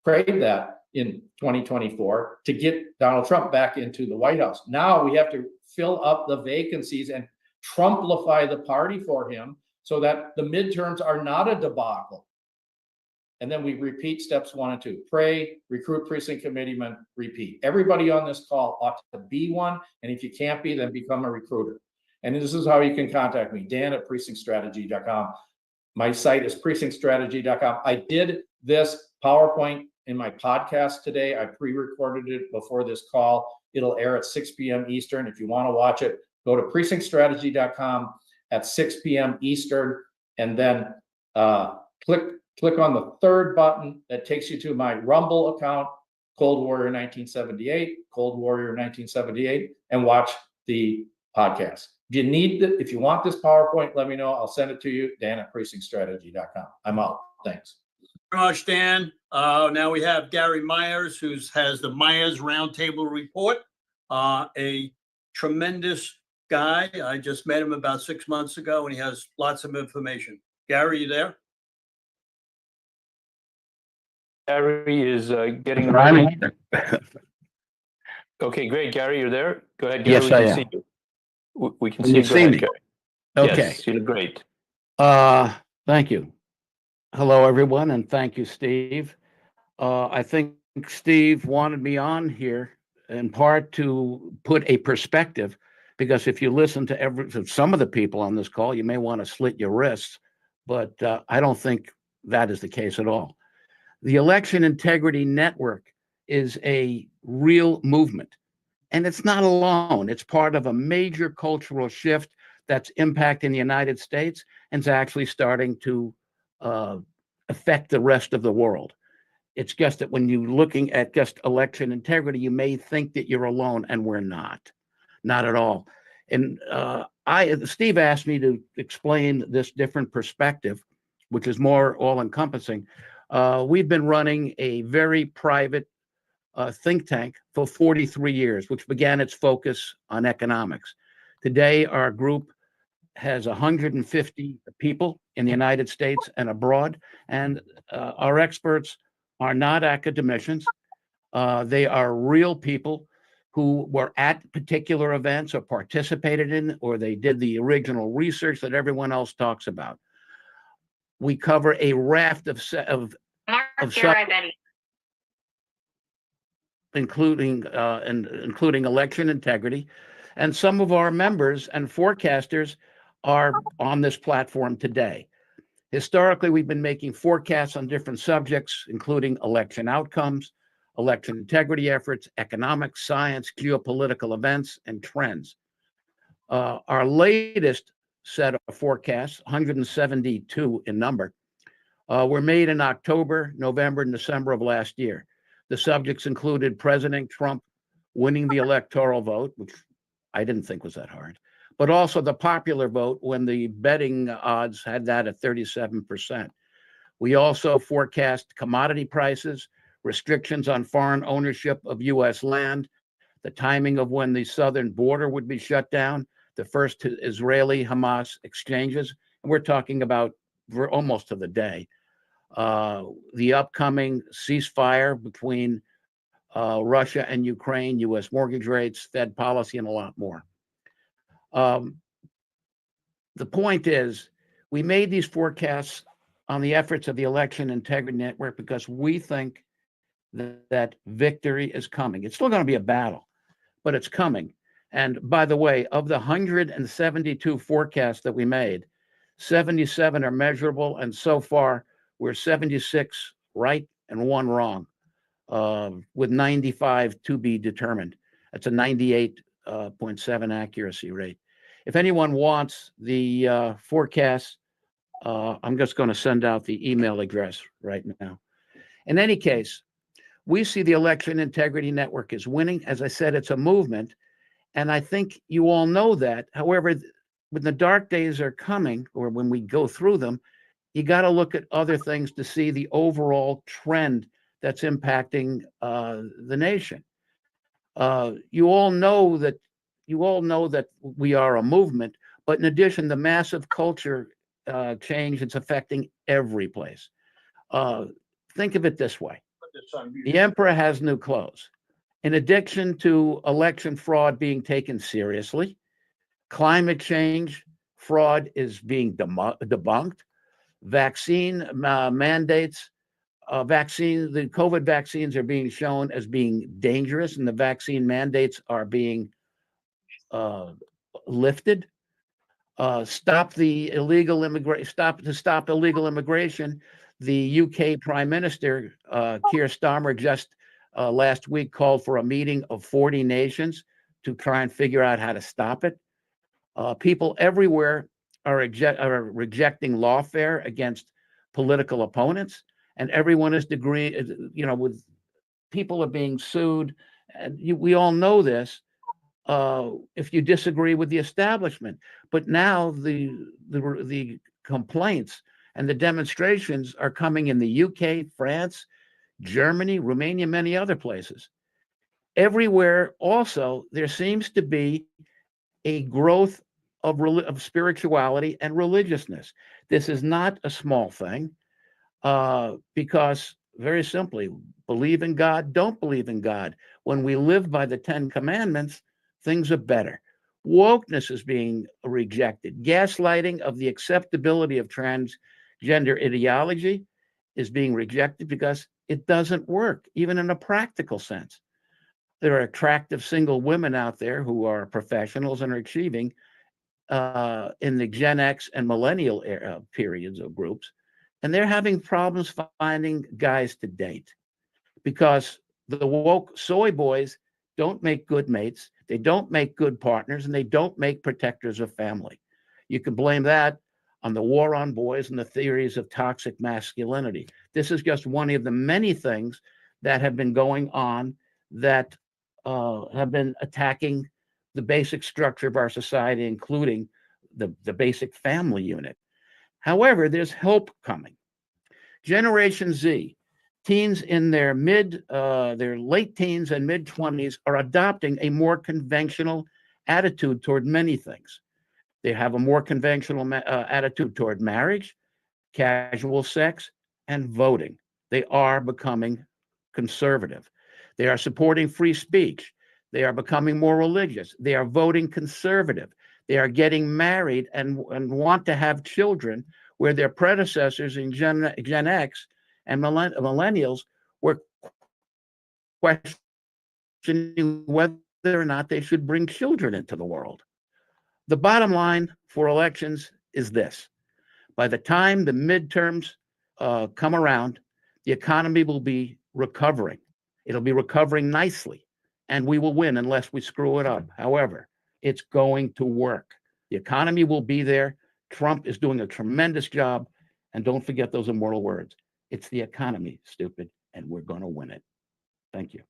prayed that in 2024 to get Donald Trump back into the White House. Now we have to fill up the vacancies and Trumplify the party for him so that the midterms are not a debacle. And then we repeat steps 1 and 2. Pray, recruit precinct committeemen, repeat. Everybody on this call ought to be one. And if you can't be, then become a recruiter. And this is how you can contact me, Dan@precinctstrategy.com. My site is precinctstrategy.com. I did this PowerPoint in my podcast today. I pre-recorded it before this call. It'll air at 6 p.m. Eastern. If you want to watch it, go to precinctstrategy.com at 6 p.m. Eastern, and then click on the third button that takes you to my Rumble account, Cold Warrior 1978, Cold Warrior 1978, and watch the podcast. If you want this PowerPoint, let me know. I'll send it to you, Dan@precinctstrategy.com. I'm out. Thanks. Very much, Dan. Now we have Gary Meyers, who has the Meyers Roundtable Report. A tremendous guy. I just met him about 6 months ago, and he has lots of information. Gary, you there? Gary is getting ready. Okay, great. Gary, you're there? Go ahead, Gary. Yes, I am. See you. We can Can see you you. Go see ahead, me? Gary. Okay. Yes, you look great. Thank you. Hello, everyone, and thank you, Steve. I think Steve wanted me on here in part to put a perspective, because if you listen to some of the people on this call, you may want to slit your wrists, but I don't think that is the case at all. The Election Integrity Network is a real movement, and it's not alone. It's part of a major cultural shift that's impacting the United States and is actually starting to affect the rest of the world. It's just that when you're looking at just election integrity, you may think that you're alone, and we're not at all. And Steve asked me to explain this different perspective, which is more all-encompassing. We've been running a very private think tank for 43 years, which began its focus on economics. Today, our group has 150 people in the United States and abroad, and our experts are not academicians. They are real people who were at particular events or participated in, or they did the original research that everyone else talks about. We cover a raft of including election integrity, and some of our members and forecasters are on this platform today. Historically, we've been making forecasts on different subjects, including election outcomes, election integrity efforts, economic, science, geopolitical events, and trends. Our latest set of forecasts, 172 in number, were made in October, November, and December of last year. The subjects included President Trump winning the electoral vote, which I didn't think was that hard, but also the popular vote when the betting odds had that at 37%. We also forecast commodity prices, restrictions on foreign ownership of U.S. land, the timing of when the southern border would be shut down, the first Israeli-Hamas exchanges, and we're talking about almost to the day, the upcoming ceasefire between Russia and Ukraine, U.S. mortgage rates, Fed policy, and a lot more. The point is, we made these forecasts on the efforts of the Election Integrity Network because we think that victory is coming. It's still going to be a battle, but it's coming. And by the way, of the 172 forecasts that we made, 77 are measurable, and so far we're 76 right and 1 wrong, with 95 to be determined. That's a 98.7 accuracy rate. If anyone wants the forecast, I'm just going to send out the email address right now. In any case, we see the Election Integrity Network is winning. As I said, it's a movement, and I think you all know that. However, when the dark days are coming, or when we go through them, you got to look at other things to see the overall trend that's impacting the nation. You all know that we are a movement, but in addition, the massive culture change that's affecting every place. Think of it this way. The emperor has new clothes. In addition to election fraud being taken seriously, climate change fraud is being debunked. Vaccine mandates, the COVID vaccines are being shown as being dangerous, and the vaccine mandates are being lifted. Stop illegal immigration. The UK Prime Minister, Keir Starmer, just last week called for a meeting of 40 nations to try and figure out how to stop it. People everywhere are rejecting lawfare against political opponents, and everyone is with people are being sued. And we all know this. If you disagree with the establishment, but now the complaints and the demonstrations are coming in the UK, France, Germany, Romania, many other places. Everywhere also, there seems to be a growth of spirituality and religiousness. This is not a small thing, because very simply, believe in God, don't believe in God. When we live by the 10 commandments, things are better. Wokeness is being rejected. Gaslighting of the acceptability of transgender ideology is being rejected because it doesn't work, even in a practical sense. There are attractive single women out there who are professionals and are achieving in the Gen X and millennial era periods of groups, and they're having problems finding guys to date because the woke soy boys don't make good mates, they don't make good partners, and they don't make protectors of family. You can blame that on the war on boys and the theories of toxic masculinity. This is just one of the many things that have been going on that have been attacking the basic structure of our society, including the basic family unit. However, there's hope coming. Generation Z, teens in their late teens and mid 20s are adopting a more conventional attitude toward many things. They have a more conventional attitude toward marriage, casual sex, and voting. They are becoming conservative. They are supporting free speech. They are becoming more religious. They are voting conservative. They are getting married and want to have children, where their predecessors in Gen X and millennials were questioning whether or not they should bring children into the world. The bottom line for elections is this. By the time the midterms come around, the economy will be recovering. It'll be recovering nicely, and we will win unless we screw it up. However, it's going to work. The economy will be there. Trump is doing a tremendous job. And don't forget those immortal words. It's the economy, stupid, and we're going to win it. Thank you.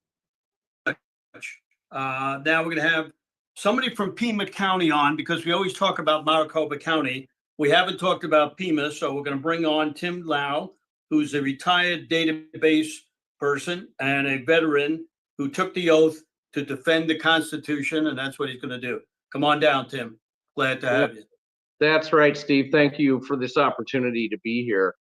Now we're going to have somebody from Pima County on, because we always talk about Maricopa County. We haven't talked about Pima, so we're going to bring on Tim Lau, who's a retired database person and a veteran who took the oath to defend the Constitution, and that's what he's going to do. Come on down, Tim. Glad to have you. That's right, Steve. Thank you for this opportunity to be here.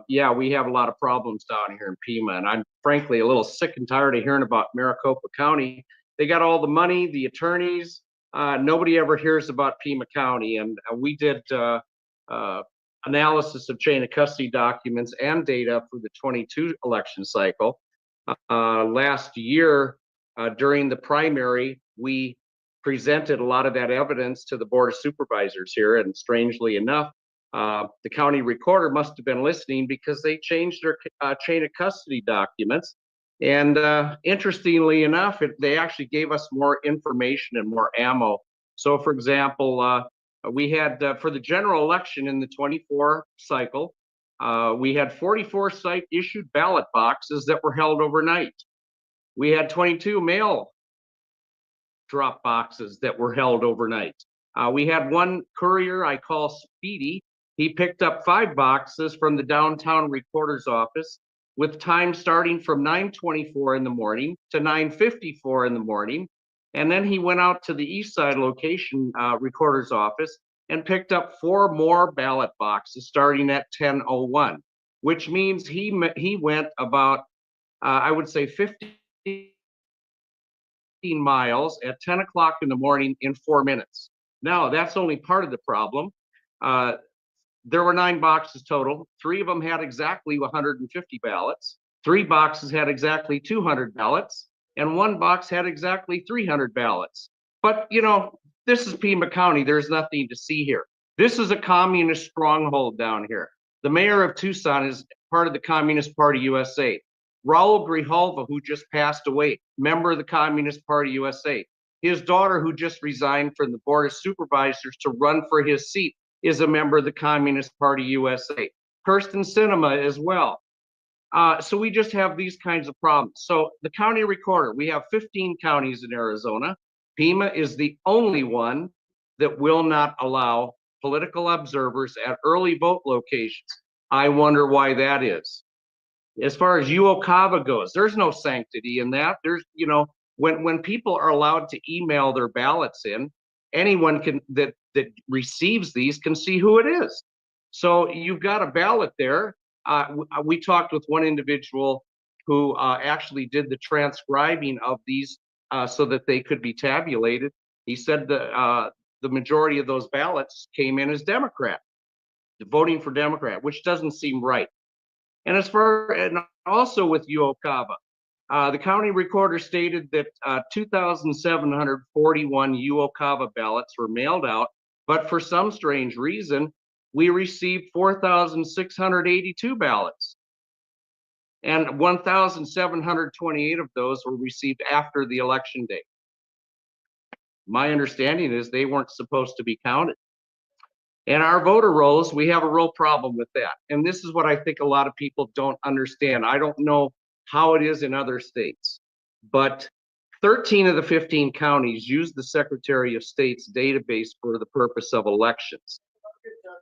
Yeah, we have a lot of problems down here in Pima, and I'm frankly a little sick and tired of hearing about Maricopa County. They got all the money, the attorneys. Nobody ever hears about Pima County, and we did analysis of chain of custody documents and data for the 22 election cycle. Last year, during the primary, we presented a lot of that evidence to the Board of Supervisors here, and strangely enough, the county recorder must have been listening, because they changed their chain of custody documents. And interestingly enough, they actually gave us more information and more ammo. So for example, we had for the general election in the 24 cycle, we had 44 site issued ballot boxes that were held overnight. We had 22 mail drop boxes that were held overnight. We had one courier I call Speedy. He picked up 5 boxes from the downtown recorder's office with time starting from 9:24 in the morning to 9:54 in the morning. And then he went out to the east side location recorder's office and picked up 4 more ballot boxes starting at 10:01, which means he went about, I would say 15 miles at 10 o'clock in the morning in 4 minutes. Now, that's only part of the problem. There were 9 boxes total. 3 of them had exactly 150 ballots. 3 boxes had exactly 200 ballots, and 1 box had exactly 300 ballots. But, you know, this is Pima County. There's nothing to see here. This is a communist stronghold down here. The mayor of Tucson is part of the Communist Party USA. Raul Grijalva, who just passed away, member of the Communist Party USA. His daughter, who just resigned from the Board of Supervisors to run for his seat, is a member of the Communist Party USA. Kirsten Sinema as well. So we just have these kinds of problems. So the county recorder, we have 15 counties in Arizona. Pima is the only one that will not allow political observers at early vote locations. I wonder why that is. As far as UOCAVA goes, there's no sanctity in that. There's, you know, when people are allowed to email their ballots in, anyone can that receives these can see who it is. So you've got a ballot there. We talked with one individual who actually did the transcribing of these so that they could be tabulated. He said the majority of those ballots came in as Democrat, voting for Democrat, which doesn't seem right. And and also with UOCAVA, the county recorder stated that 2,741 UOCAVA ballots were mailed out, but for some strange reason, we received 4,682 ballots. And 1,728 of those were received after the election day. My understanding is they weren't supposed to be counted. And our voter rolls, we have a real problem with that. And this is what I think a lot of people don't understand. I don't know how it is in other states, but 13 of the 15 counties use the Secretary of State's database for the purpose of elections.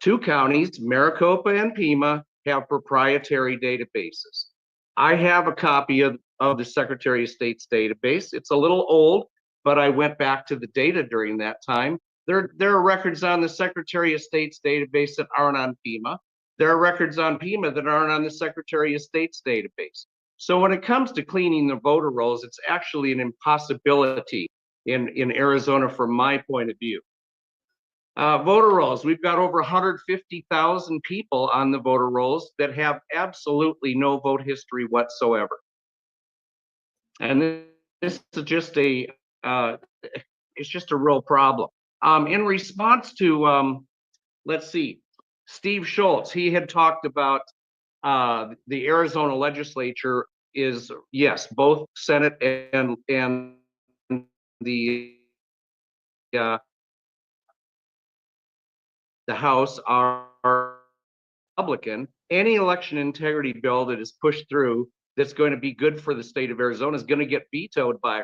2 counties, Maricopa and Pima, have proprietary databases. I have a copy of the Secretary of State's database. It's a little old, but I went back to the data during that time. There are records on the Secretary of State's database that aren't on Pima. There are records on Pima that aren't on the Secretary of State's database. So when it comes to cleaning the voter rolls, it's actually an impossibility in Arizona from my point of view. Voter rolls, we've got over 150,000 people on the voter rolls that have absolutely no vote history whatsoever. And this is just it's just a real problem. In response to, let's see, Steve Schultz, he had talked about the Arizona legislature is yes, both Senate and the House are Republican. Any election integrity bill that is pushed through that's going to be good for the state of Arizona is going to get vetoed by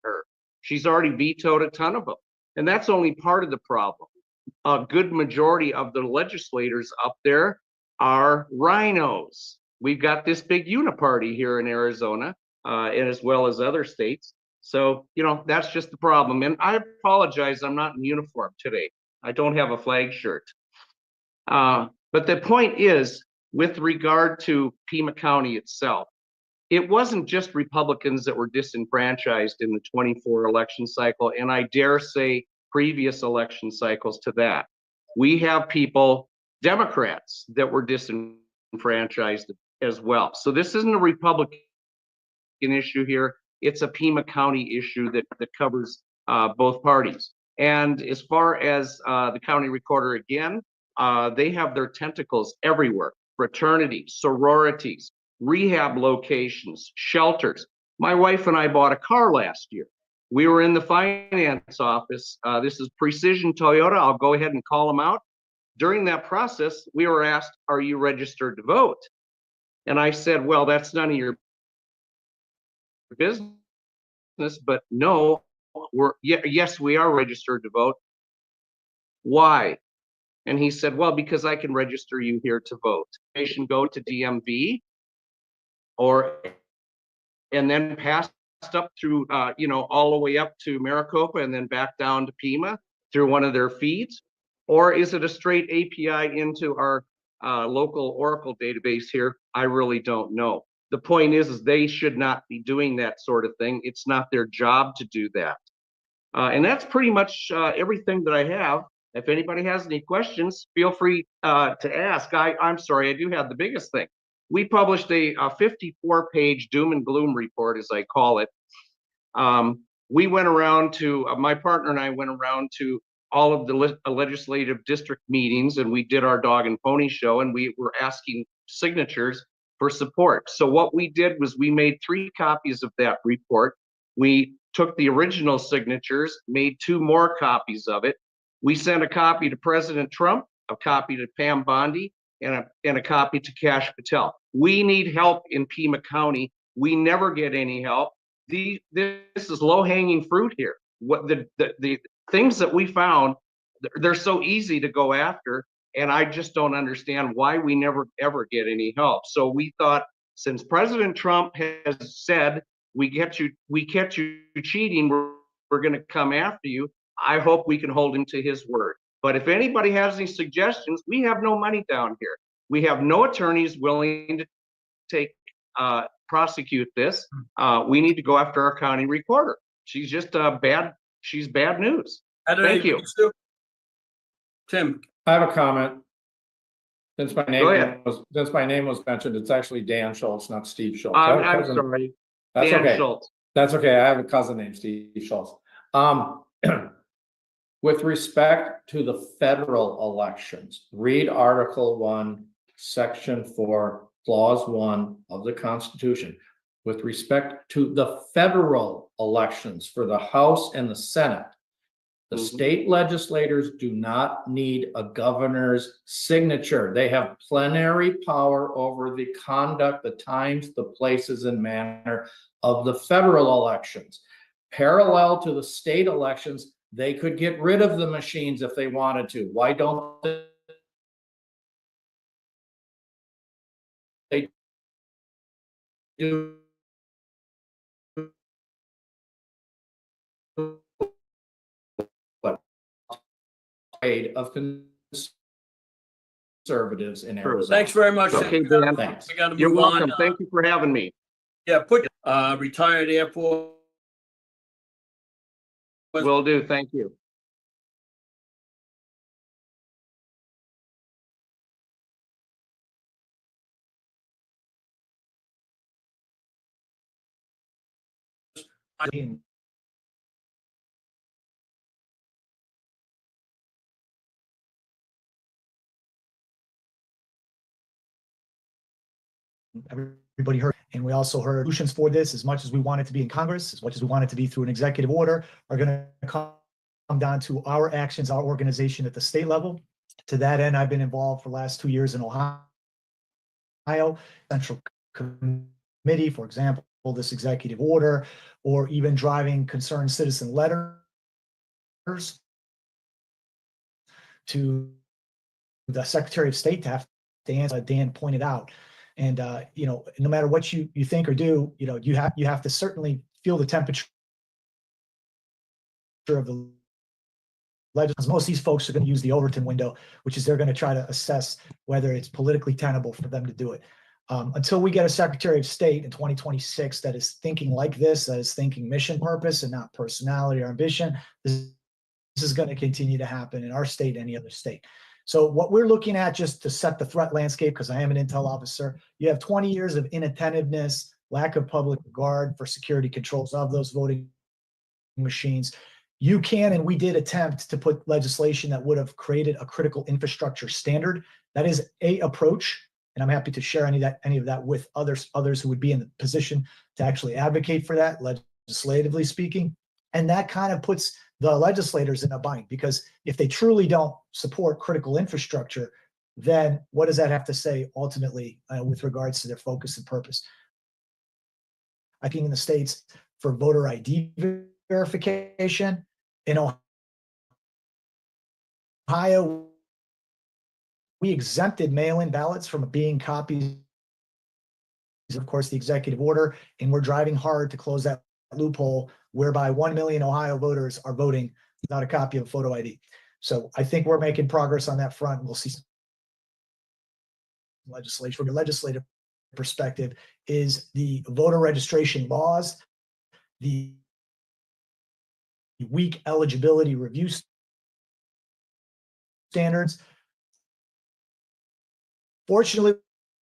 her. She's already vetoed a ton of them. And that's only part of the problem. A good majority of the legislators up there are rhinos. We've got this big uniparty here in Arizona, and as well as other states. So, you know, that's just the problem. And I apologize, I'm not in uniform today. I don't have a flag shirt. But the point is, with regard to Pima County itself, it wasn't just Republicans that were disenfranchised in the 24 election cycle, and I dare say previous election cycles to that. We have people, Democrats, that were disenfranchised as well. So this isn't a Republican issue here. It's a Pima County issue that covers both parties. And as far as the county recorder, again, they have their tentacles everywhere. Fraternities, sororities, rehab locations, shelters. My wife and I bought a car last year. We were in the finance office. This is Precision Toyota. I'll go ahead and call them out. During that process, we were asked, are you registered to vote? And I said, well, that's none of your business, but no, yes, we are registered to vote. Why? And he said, well, because I can register you here to vote. Go to DMV and then passed up through, all the way up to Maricopa and then back down to Pima through one of their feeds? Or is it a straight API into our local Oracle database here? I really don't know. The point is they should not be doing that sort of thing. It's not their job to do that. And that's pretty much everything that I have. If anybody has any questions, feel free to ask. I'm sorry, I do have the biggest thing. We published a 54-page doom and gloom report, as I call it. We went around to, my partner and I went around to all of the legislative district meetings, and we did our dog and pony show, and we were asking signatures for support. So what we did was we made 3 copies of that report. We took the original signatures, made 2 more copies of it. We sent a copy to President Trump, a copy to Pam Bondi, and a copy to Kash Patel. We need help in Pima County. We never get any help. This is low-hanging fruit here. What the things that we found, they're so easy to go after, and I just don't understand why we never ever get any help. So we thought, since President Trump has said we catch you cheating, we're going to come after you. I hope we can hold him to his word. But if anybody has any suggestions, we have no money down here. We have no attorneys willing to prosecute this. We need to go after our county recorder. She's just she's bad news. Thank you. Tim. I have a comment. Since my name was mentioned, it's actually Dan Schultz, not Steve Schultz. I'm sorry. That's Dan okay. Schultz. That's okay. I have a cousin named Steve Schultz. With respect to the federal elections, read Article 1, Section 4, Clause 1 of the Constitution. With respect to the federal elections for the House and the Senate, the state legislators do not need a governor's signature. They have plenary power over the conduct, the times, the places, and manner of the federal elections. Parallel to the state elections, they could get rid of the machines if they wanted to. Why don't they do what of conservatives in Arizona? Thanks very much. Okay, Dan. Thanks. We got to move You're on. welcome. Thank you for having me. Yeah, put retired Air Force. Will do. Thank you. Everybody heard. And we also heard solutions for this, as much as we want it to be in Congress, as much as we want it to be through an executive order, are going to come down to our actions, our organization at the state level. To that end, I've been involved for the last 2 years in Ohio Central Committee, for example, this executive order, or even driving concerned citizen letters to the Secretary of State to have to answer, Dan pointed out. And no matter what you think or do, you have to certainly feel the temperature of the legislature. Most of these folks are going to use the Overton window, which is they're going to try to assess whether it's politically tenable for them to do it. Until we get a Secretary of State in 2026 that is thinking like this, that is thinking mission purpose and not personality or ambition, this is going to continue to happen in our state, any other state. So what we're looking at, just to set the threat landscape, because I am an intel officer, you have 20 years of inattentiveness, lack of public regard for security controls of those voting machines. You can, and we did attempt to put legislation that would have created a critical infrastructure standard. That is a approach, and I'm happy to share any of that with others who would be in the position to actually advocate for that, legislatively speaking. And that kind of puts the legislators in a bind, because if they truly don't support critical infrastructure, then what does that have to say ultimately with regards to their focus and purpose? I think in the states for voter ID verification, in Ohio, we exempted mail-in ballots from being copies, of course, the executive order, and we're driving hard to close that loophole whereby 1 million Ohio voters are voting without a copy of photo ID. So I think we're making progress on that front. We'll see some legislation. From a legislative perspective, is the voter registration laws, the weak eligibility review standards. Fortunately,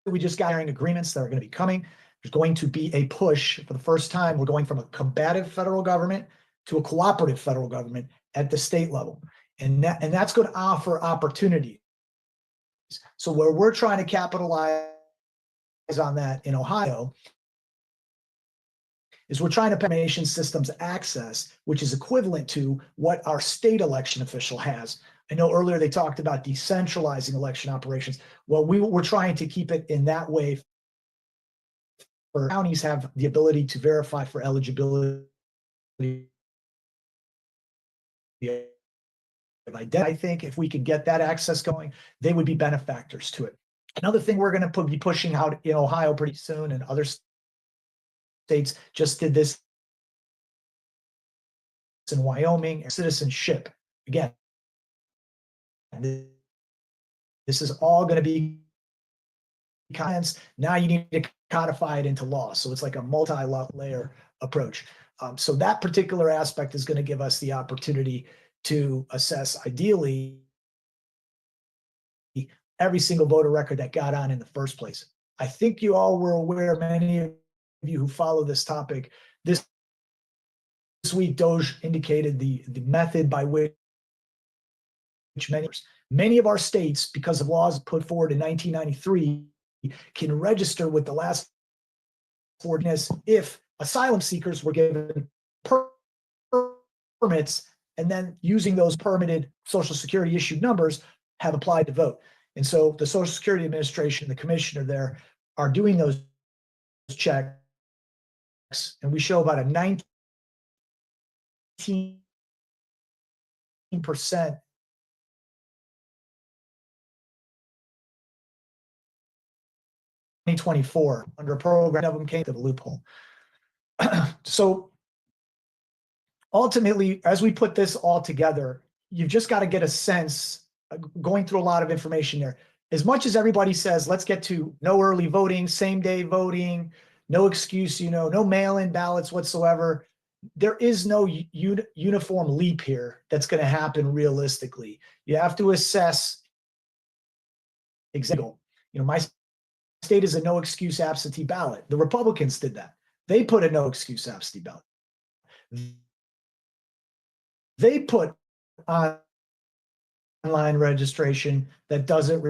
we just got hearing agreements that are going to be coming. There's going to be a push for the first time. We're going from a combative federal government to a cooperative federal government at the state level. And that's going to offer opportunities. So where we're trying to capitalize on that in Ohio is we're trying to pay nation systems access, which is equivalent to what our state election official has. I know earlier they talked about decentralizing election operations. Well, we're trying to keep it in that way. For counties have the ability to verify for eligibility. I think if we could get that access going, they would be benefactors to it. Another thing we're going to be pushing out in Ohio pretty soon, and other states just did this in Wyoming, citizenship. Again, this is all going to be comments. Now you need to codify it into law. So it's like a multi-layer approach. So that particular aspect is going to give us the opportunity to assess, ideally, every single voter record that got on in the first place. I think you all were aware, many of you who follow this topic, this week DOJ indicated the method by which many of our states, because of laws put forward in 1993, can register with the last ordinance if asylum seekers were given permits, and then using those permitted Social Security issued numbers have applied to vote. And so the Social Security Administration, the commissioner there, are doing those checks, and we show about a 19% 2024 under a program of them came to the loophole. So ultimately, as we put this all together, you've just got to get a sense, going through a lot of information there. As much as everybody says, let's get to no early voting, same day voting, no excuse, no mail-in ballots whatsoever, there is no uniform leap here that's going to happen realistically. You have to assess exactly. My state is a no excuse absentee ballot. The Republicans did that. They put a no excuse absentee ballot. They put online registration that doesn't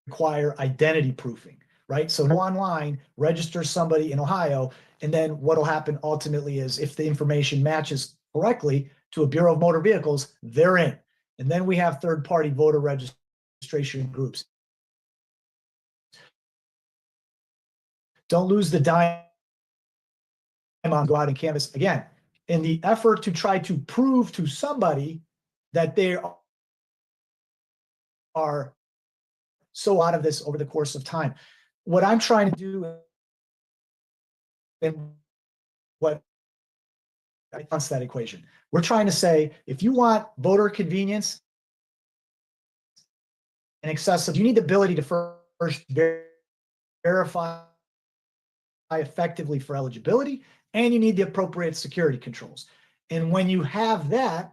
require identity proofing. right? So go online, register somebody in Ohio, and then what'll happen ultimately is if the information matches correctly to a Bureau of Motor Vehicles, they're in. And then we have third-party voter registration groups. Don't lose the dime on go out and canvass again in the effort to try to prove to somebody that they are so out of this over the course of time. What I'm trying to do and what answers that equation. We're trying to say, if you want voter convenience and accessible, you need the ability to first verify effectively for eligibility, and you need the appropriate security controls. And when you have that,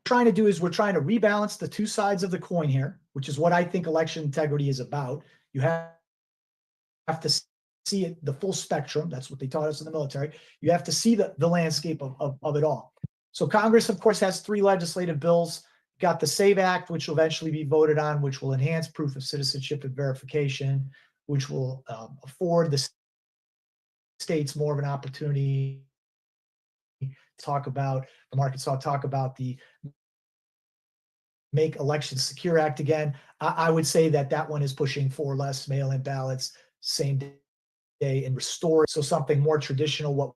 trying to do is we're trying to rebalance the two sides of the coin here, which is what I think election integrity is about. You have to see it, the full spectrum. That's what they taught us in the military. You have to see the landscape of it all. So Congress, of course, has 3 legislative bills. Got the SAVE Act, which will eventually be voted on, which will enhance proof of citizenship and verification, which will afford the states more of an opportunity to talk about, from Arkansas, talk about the Make Elections Secure Act again. I would say that one is pushing for less mail-in ballots, same day, and restore. So something more traditional, what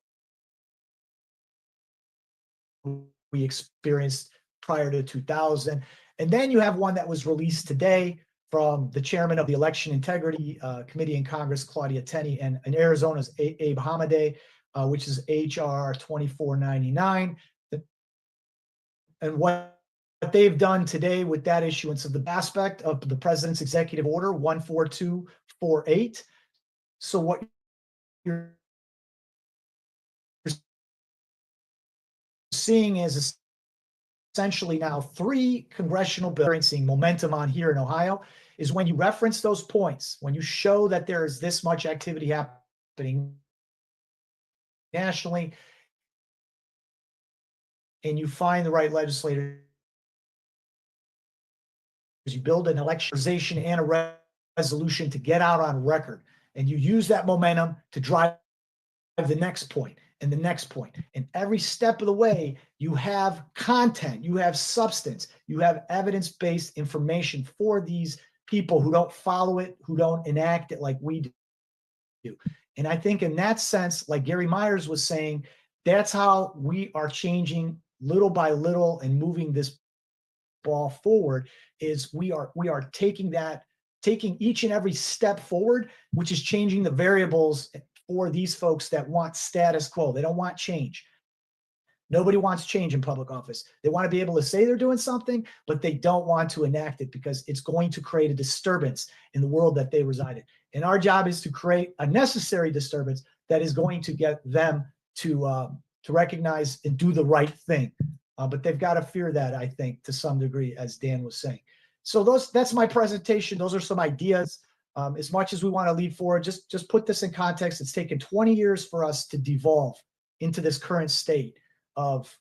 we experienced prior to 2000. And then you have one that was released today from the chairman of the Election Integrity Committee in Congress, Claudia Tenney, and in Arizona's Abe Hamadeh, which is HR 2499. And what they've done today with that issuance of the aspect of the president's executive order 14248. So what you're seeing is essentially now 3 congressional bills experiencing momentum on here in Ohio is when you reference those points, when you show that there is this much activity happening nationally, and you find the right legislators, you build an electionization and a resolution to get out on record, and you use that momentum to drive the next point and the next point. And every step of the way, you have content, you have substance, you have evidence-based information for these people who don't follow it, who don't enact it like we do. And I think in that sense, like Gary Meyers was saying, that's how we are changing little by little and moving this ball forward, is we are taking each and every step forward, which is changing the variables for these folks that want status quo. They don't want change. Nobody wants change in public office. They want to be able to say they're doing something, but they don't want to enact it because it's going to create a disturbance in the world that they reside in. And our job is to create a necessary disturbance that is going to get them to recognize and do the right thing. But they've got to fear that, I think, to some degree, as Dan was saying. So that's my presentation. Those are some ideas. As much as we want to lead forward, just put this in context. It's taken 20 years for us to devolve into this current state of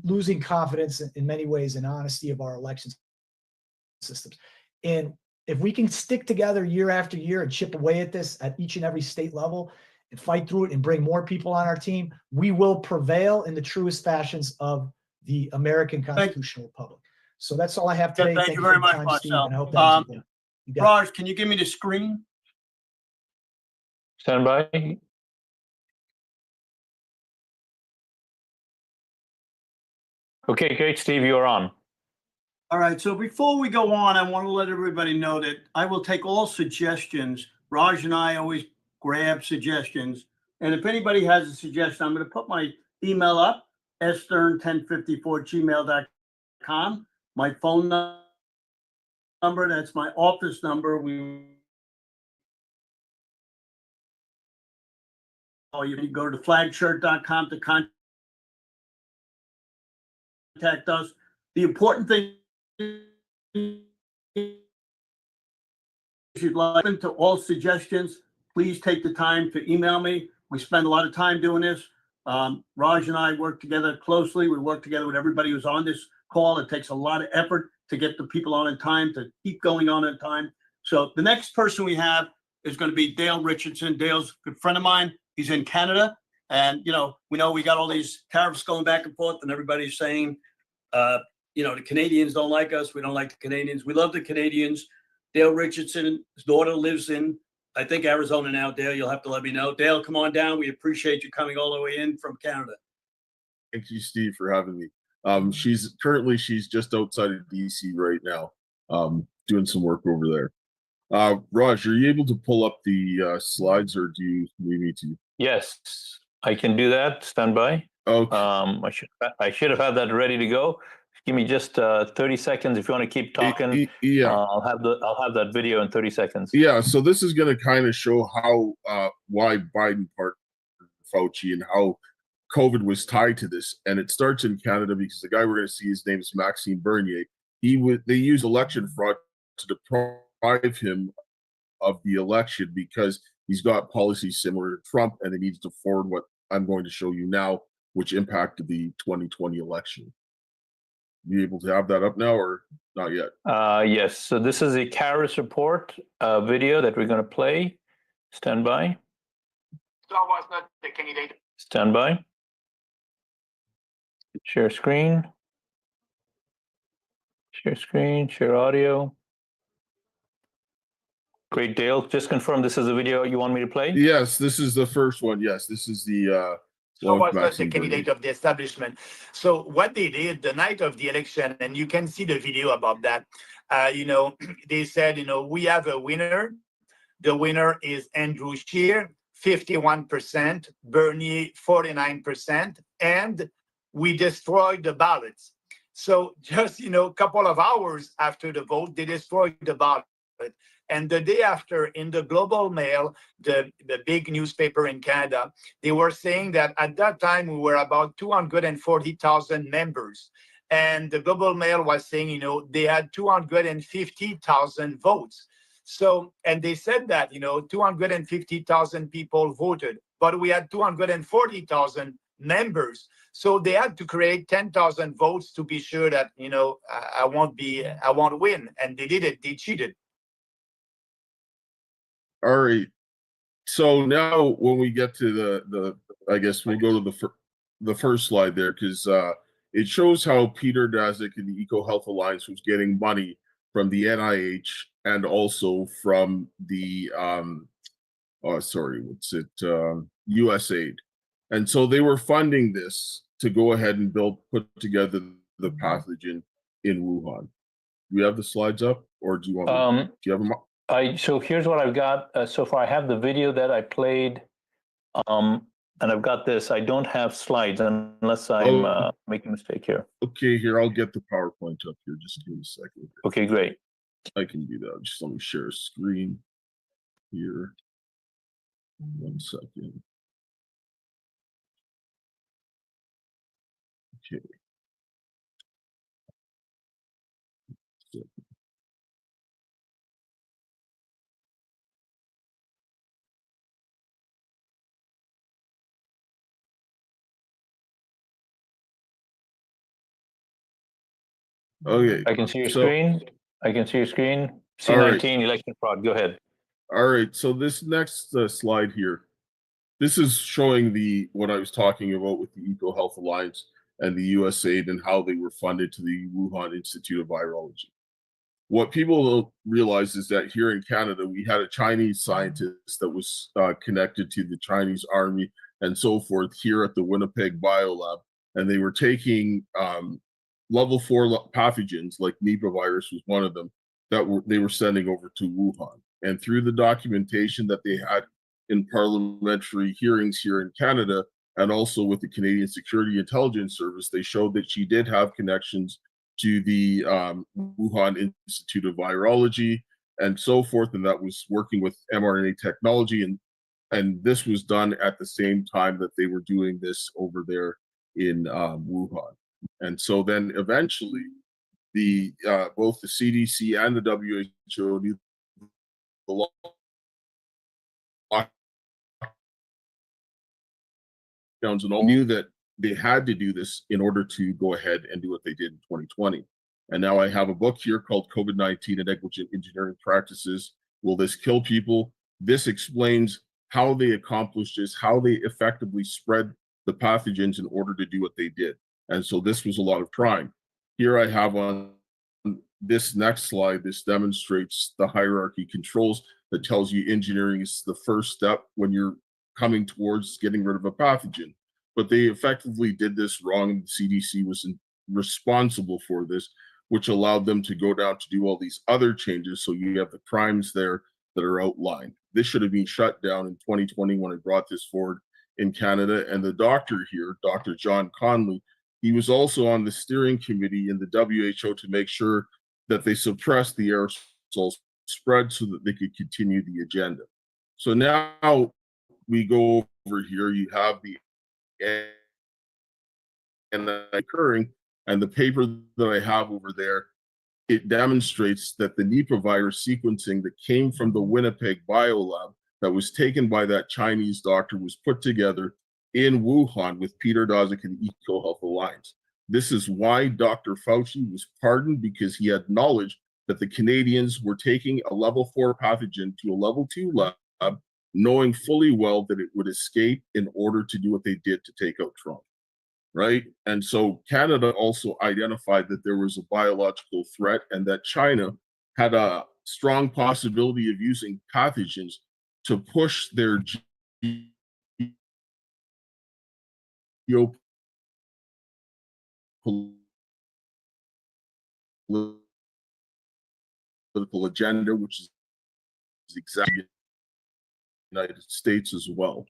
losing confidence in many ways and honesty of our election systems. And if we can stick together year after year and chip away at this at each and every state level and fight through it and bring more people on our team, we will prevail in the truest fashions of the American constitutional republic. So that's all I have today. Thank you very much, Marcell. Raj, can you give me the screen? Stand by. Okay, great, Steve, you're on. All right, so before we go on, I want to let everybody know that I will take all suggestions. Raj and I always grab suggestions. And if anybody has a suggestion, I'm going to put my email up, stern1054@gmail.com. My phone number, that's my office number. Or you can go to flagshirt.com to contact us. The important thing is you'd like to all suggestions, please take the time to email me. We spend a lot of time doing this. Raj and I work together closely. We work together with everybody who's on this call. It takes a lot of effort to get the people on in time, to keep going on in time. So the next person we have is going to be Dale Richardson. Dale's a good friend of mine. He's in Canada. And, we know we got all these tariffs going back and forth, and everybody's saying, the Canadians don't like us. We don't like the Canadians. We love the Canadians. Dale Richardson, his daughter lives in, I think, Arizona now. Dale, you'll have to let me know. Dale, come on down. We appreciate you coming all the way in from Canada. Thank you, Steve, for having me. She's just outside of DC right now, doing some work over there. Raj, are you able to pull up the slides, or do you need me to? Yes, I can do that. Stand by. Okay. I should have had that ready to go. Give me just 30 seconds if you want to keep talking. Yeah. I'll have that video in 30 seconds. Yeah. So this is going to kind of show how why Biden partnered with Fauci and how COVID was tied to this. And it starts in Canada because the guy we're going to see, his name is Maxime Bernier. They used election fraud to deprive him of the election because he's got policies similar to Trump, and they needed to forward what I'm going to show you now, which impacted the 2020 election. You able to have that up now or not yet? Yes. So this is a Caris report video that we're going to play. Stand by. Was not the candidate. Stand by. Share screen. Share screen. Share audio. Great, Dale. Just confirm this is the video you want me to play? Yes, this is the first one. Yes, this is the Was not the candidate of the establishment. So what they did the night of the election, and you can see the video about that, they said, we have a winner. The winner is Andrew Scheer, 51%, Bernier, 49%, and we destroyed the ballots. So just, a couple of hours after the vote, they destroyed the ballot. And the day after, in the Global Mail, the big newspaper in Canada, they were saying that at that time we were about 240,000 members. And the Global Mail was saying, they had 250,000 votes. So, and they said that, 250,000 people voted, but we had 240,000 members. So they had to create 10,000 votes to be sure that, I won't win. And they did it. They cheated. All right. So now when we get to the I guess we'll go to the first slide there, because it shows how Peter Daszak and the EcoHealth Alliance was getting money from the NIH and also from the USAID. And so they were funding this to go ahead and put together the pathogen in Wuhan. Do you have the slides up, or do you want do you have them up? So here's what I've got so far. I have the video that I played, and I've got this. I don't have slides unless I'm making a mistake here. Okay, here, I'll get the PowerPoint up here. Just give me a second. Okay, great. I can do that. Just let me share a screen here. 1 second. Okay. Okay. I can see your screen. I can see your screen. C19 election fraud. Go ahead. All right. So this next slide here, this is showing what I was talking about with the EcoHealth Alliance and the USAID and how they were funded to the Wuhan Institute of Virology. What people don't realize is that here in Canada, we had a Chinese scientist that was connected to the Chinese army and so forth here at the Winnipeg Biolab, and they were taking level 4 pathogens, like Nipah virus was one of them, they were sending over to Wuhan. And through the documentation that they had in parliamentary hearings here in Canada, and also with the Canadian Security Intelligence Service, they showed that she did have connections to the Wuhan Institute of Virology and so forth, and that was working with mRNA technology. And this was done at the same time that they were doing this over there in Wuhan. And so then eventually, both the CDC and the WHO knew the lockdowns and all knew that they had to do this in order to go ahead and do what they did in 2020. And now I have a book here called COVID-19 and Negligent Engineering Practices Will this kill people? This explains how they accomplished this, how they effectively spread the pathogens in order to do what they did. And so this was a lot of crime. Here I have on this next slide, this demonstrates the hierarchy controls that tells you engineering is the first step when you're coming towards getting rid of a pathogen. But they effectively did this wrong, and the CDC was responsible for this, which allowed them to go down to do all these other changes. So you have the crimes there that are outlined. This should have been shut down in 2020 when I brought this forward in Canada. And the doctor here, Dr. John Conley, he was also on the steering committee in the WHO to make sure that they suppressed the aerosol spread so that they could continue the agenda. So now we go over here, you have the and occurring, and the paper that I have over there, it demonstrates that the Nipah virus sequencing that came from the Winnipeg biolab that was taken by that Chinese doctor was put together in Wuhan with Peter Daszak and Eco Health Alliance. This is why Dr. Fauci was pardoned, because he had knowledge that the Canadians were taking a level 4 pathogen to a level 2 lab, knowing fully well that it would escape in order to do what they did to take out Trump, right? And so Canada also identified that there was a biological threat and that China had a strong possibility of using pathogens to push their geopolitical agenda, which is exactly the United States as well.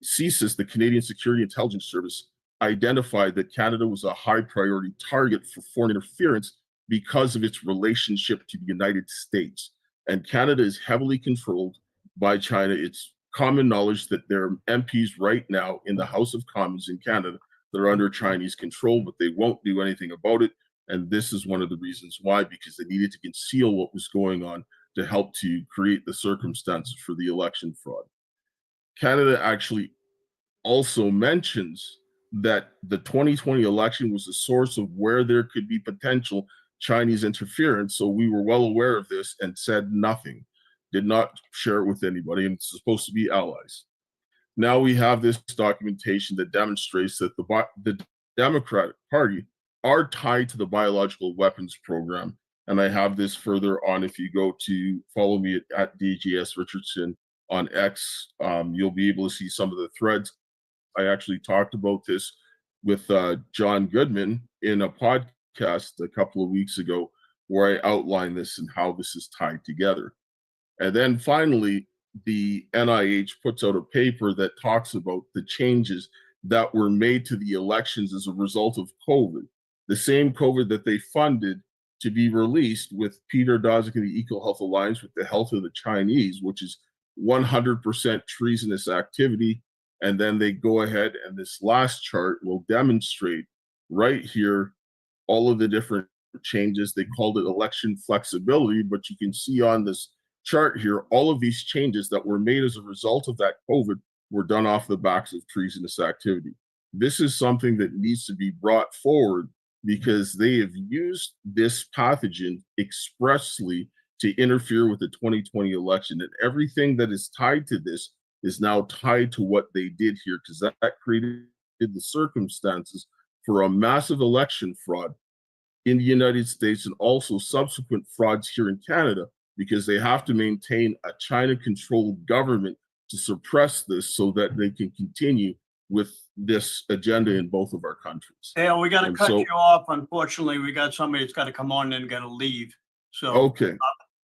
CSIS, the Canadian Security Intelligence Service, identified that Canada was a high priority target for foreign interference because of its relationship to the United States. And Canada is heavily controlled by China. It's common knowledge that there are MPs right now in the House of Commons in Canada that are under Chinese control, but they won't do anything about it. And this is one of the reasons why, because they needed to conceal what was going on to help to create the circumstances for the election fraud. Canada actually also mentions that the 2020 election was a source of where there could be potential Chinese interference. So we were well aware of this and said nothing, did not share it with anybody, and it's supposed to be allies. Now we have this documentation that demonstrates that the Democratic Party are tied to the biological weapons program. And I have this further on. If you go to follow me at DGS Richardson on X, you'll be able to see some of the threads. I actually talked about this with John Goodman in a podcast a couple of weeks ago, where I outlined this and how this is tied together. And then finally, the NIH puts out a paper that talks about the changes that were made to the elections as a result of COVID. The same COVID that they funded to be released with Peter Daszak and the Eco Health Alliance with the help of the Chinese, which is 100% treasonous activity. And then they go ahead, and this last chart will demonstrate right here all of the different changes. They called it election flexibility, but you can see on this chart here, all of these changes that were made as a result of that COVID were done off the backs of treasonous activity. This is something that needs to be brought forward, because they have used this pathogen expressly to interfere with the 2020 election. And everything that is tied to this is now tied to what they did here, because that created the circumstances for a massive election fraud in the United States, and also subsequent frauds here in Canada, because they have to maintain a China-controlled government to suppress this so that they can continue with this agenda in both of our countries. Dale, we got to cut you off. Unfortunately, we got somebody that's got to come on and got to leave. So, okay.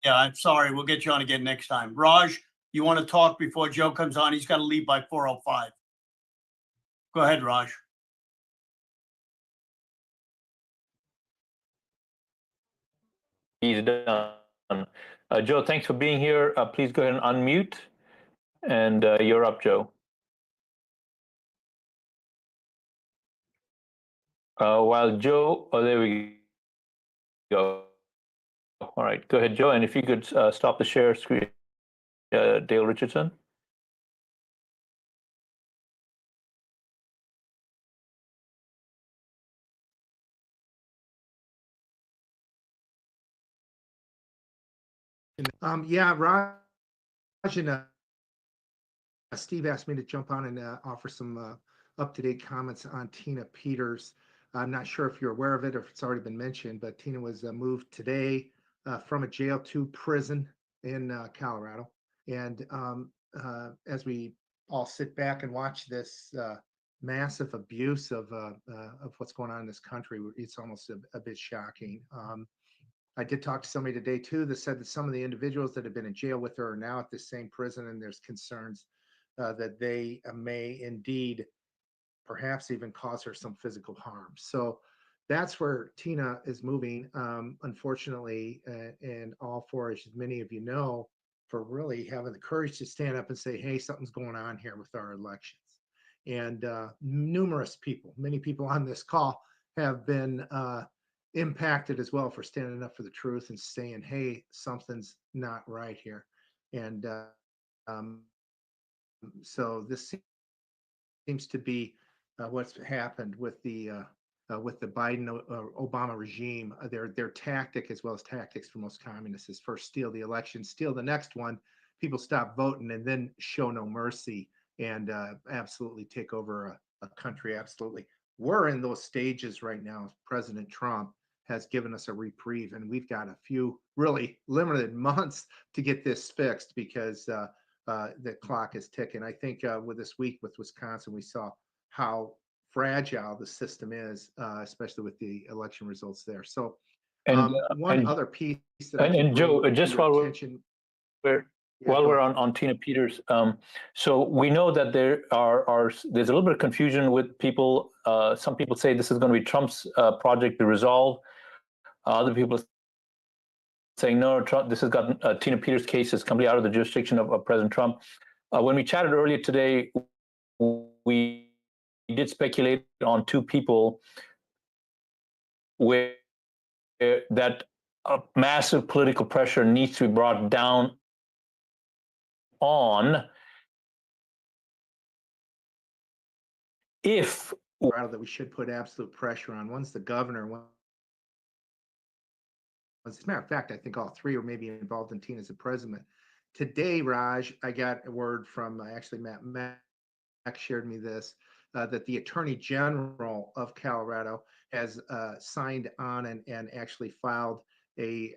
Yeah, I'm sorry. We'll get you on again next time. Raj, you want to talk before Joe comes on? He's got to leave by 4:05. Go ahead, Raj. He's done. Joe, thanks for being here. Please go ahead and unmute. And you're up, Joe. While Joe, oh, there we go. All right, go ahead, Joe. And if you could stop the share screen, Dale Richardson. Yeah, Raj and Steve asked me to jump on and offer some up-to-date comments on Tina Peters. I'm not sure if you're aware of it or if it's already been mentioned, but Tina was moved today from a jail to prison in Colorado. And as we all sit back and watch this massive abuse of what's going on in this country, it's almost a bit shocking. I did talk to somebody today too that said that some of the individuals that have been in jail with her are now at the same prison, and there's concerns that they may indeed perhaps even cause her some physical harm. So that's where Tina is moving, unfortunately, and all for, as many of you know, for really having the courage to stand up and say, hey, something's going on here with our elections. And numerous people, many people on this call have been impacted as well for standing up for the truth and saying, hey, something's not right here. And so this seems to be what's happened with the Biden Obama regime. Their tactic, as well as tactics for most communists, is first steal the election, steal the next one, people stop voting, and then show no mercy and absolutely take over a country. Absolutely, we're in those stages right now. President Trump has given us a reprieve, and we've got a few really limited months to get this fixed because the clock is ticking. I think with this week with Wisconsin, we saw how fragile the system is, especially with the election results there. So one other piece that and Joe, just while we're on on Tina Peters, so we know that there's a little bit of confusion with people. Some people say this is going to be Trump's project to resolve. Other people saying no, Trump, this has got Tina Peters' case is completely out of the jurisdiction of President Trump. When we chatted earlier today, we did speculate on two people where that massive political pressure needs to be brought down on if that we should put absolute pressure on. One's the governor, as a matter of fact, I think all three are maybe involved in Tina as a president. Today, Raj, I got a word from actually Matt shared me this, that the Attorney General of Colorado has signed on and actually filed a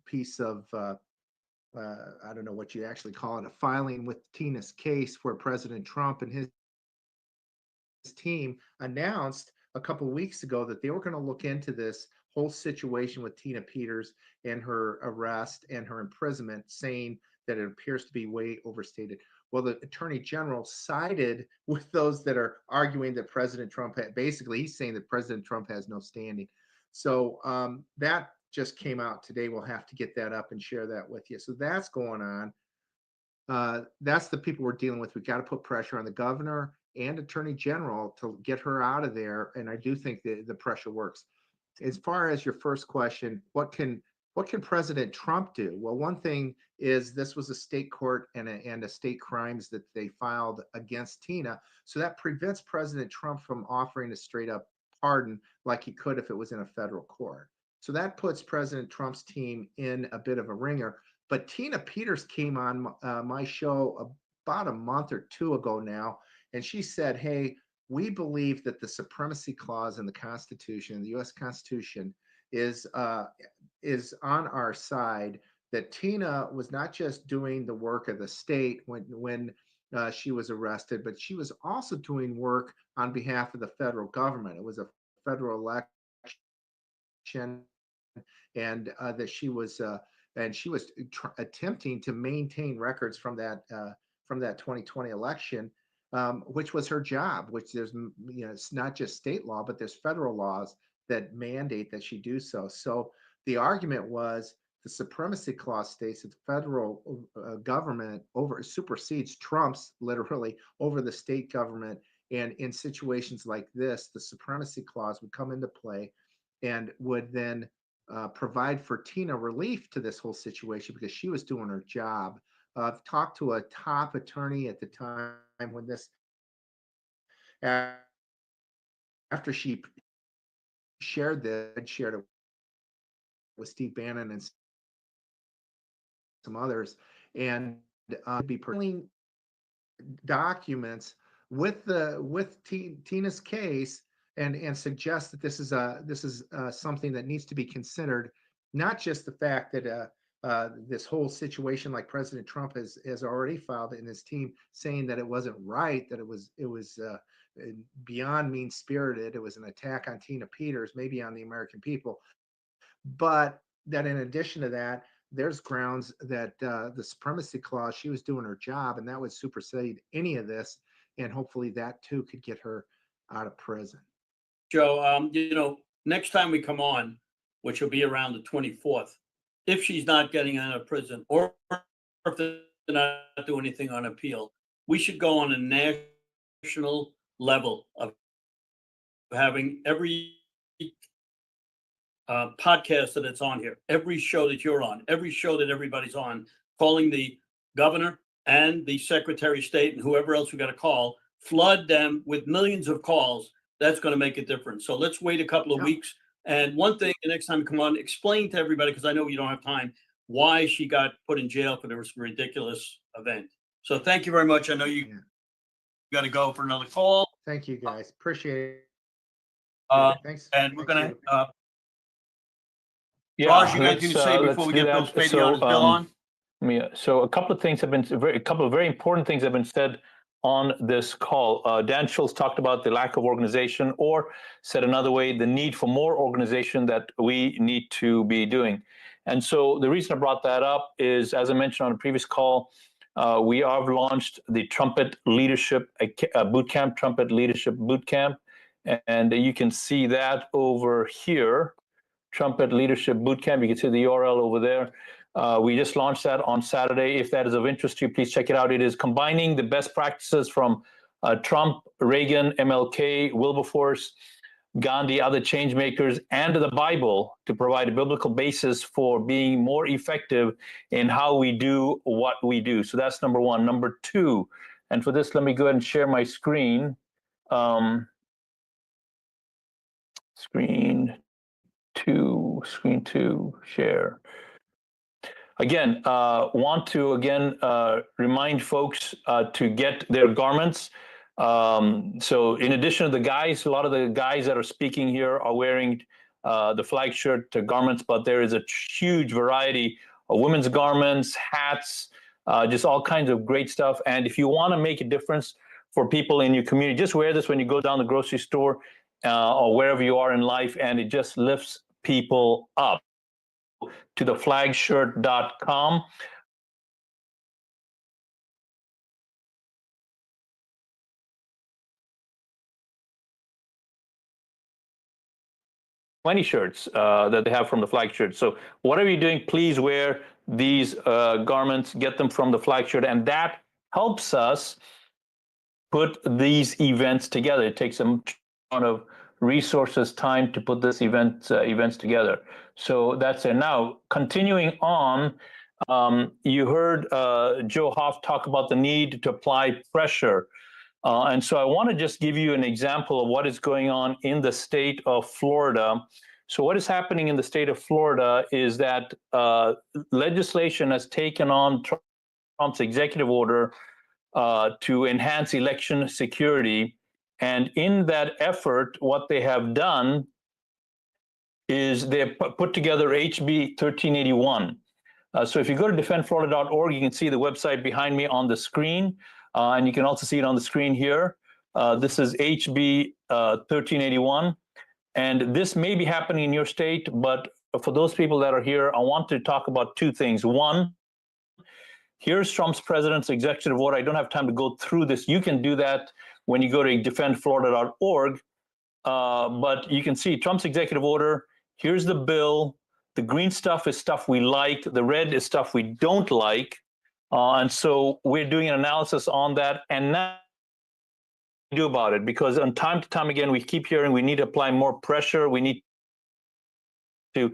piece of, I don't know what you actually call it, a filing with Tina's case, where President Trump and his team announced a couple of weeks ago that they were going to look into this whole situation with Tina Peters and her arrest and her imprisonment, saying that it appears to be way overstated. Well, the Attorney General sided with those that are arguing that President Trump had, basically, he's saying that President Trump has no standing. So that just came out today. We'll have to get that up and share that with you. So that's going on. That's the people we're dealing with. We've got to put pressure on the governor and Attorney General to get her out of there. And I do think the pressure works. As far as your first question, what can President Trump do? Well, one thing is this was a state court and a state crimes that they filed against Tina. So that prevents President Trump from offering a straight up pardon like he could if it was in a federal court. So that puts President Trump's team in a bit of a ringer. But Tina Peters came on my show about a month or two ago now, and she said, hey, we believe that the supremacy clause in the Constitution, the U.S. Constitution, is on our side, that Tina was not just doing the work of the state when she was arrested, but she was also doing work on behalf of the federal government. It was a federal election, and that she was attempting to maintain records from that 2020 election, which was her job. Which there's, it's not just state law, but there's federal laws that mandate that she do so. So the argument was the supremacy clause states that the federal government supersedes, trumps literally over the state government. And in situations like this, the supremacy clause would come into play and would then provide for Tina relief to this whole situation because she was doing her job. I've talked to a top attorney at the time when this, after she shared it with Steve Bannon and some others, and be pursuing documents with Tina's case, and suggest that this is something that needs to be considered, not just the fact that this whole situation, like President Trump has already filed in his team, saying that it wasn't right, that it was beyond mean-spirited, it was an attack on Tina Peters, maybe on the American people, but that in addition to that, there's grounds that the supremacy clause, she was doing her job, and that would supersede any of this, and hopefully that too could get her out of prison. Joe, next time we come on, which will be around the 24th, if she's not getting out of prison, or if they're not doing anything on appeal, we should go on a national level of having every podcast that it's on here, every show that you're on, every show that everybody's on, calling the governor and the secretary of state and whoever else we got to call, flood them with millions of calls. That's going to make a difference. So let's wait a couple of weeks. And one thing, the next time you come on, explain to everybody, because I know you don't have time, why she got put in jail for this ridiculous event. So thank you very much. I know you got to go for another call. Thank you, guys. Appreciate it. Thanks. And we're going to, Yeah, Raj, you got anything to say before we get Bill Spadea on his bill on? So a couple of things have been, a couple of very important things have been said on this call. Dan Schultz talked about the lack of organization, or said another way, the need for more organization that we need to be doing. And so the reason I brought that up is, as I mentioned on a previous call, we have launched the Trumpet Leadership Bootcamp, Trumpet Leadership Bootcamp, and you can see that over here. Trumpet Leadership Bootcamp. You can see the URL over there. We just launched that on Saturday. If that is of interest to you, please check it out. It is combining the best practices from Trump, Reagan, MLK, Wilberforce, Gandhi, other change makers, and the Bible to provide a biblical basis for being more effective in how we do what we do. So that's number one. Number two, and for this, let me go ahead and share my screen. Screen two, share. Again, want to remind folks to get their garments. So in addition to the guys, a lot of the guys that are speaking here are wearing the flag shirt garments, but there is a huge variety of women's garments, hats, just all kinds of great stuff. And if you want to make a difference for people in your community, just wear this when you go down the grocery store or wherever you are in life, and it just lifts people up. To the flagshirt.com. Many shirts that they have from the flag shirt. So whatever you're doing, please wear these garments, get them from the flag shirt, and that helps us put these events together. It takes a ton of resources, time to put this events together. So that's it. Now, continuing on, you heard Joe Hoff talk about the need to apply pressure. And so I want to just give you an example of what is going on in the state of Florida. So what is happening in the state of Florida is that legislation has taken on Trump's executive order to enhance election security. And in that effort, what they have done is they have put together HB 1381. So if you go to defendflorida.org, you can see the website behind me on the screen. And you can also see it on the screen here. This is HB 1381. And this may be happening in your state, but for those people that are here, I want to talk about two things. One, here's Trump's president's executive order. I don't have time to go through this. You can do that when you go to defendflorida.org. But you can see Trump's executive order. Here's the bill. The green stuff is stuff we like. The red is stuff we don't like. And so we're doing an analysis on that. And now do about it, because on time to time again, we keep hearing we need to apply more pressure. We need to.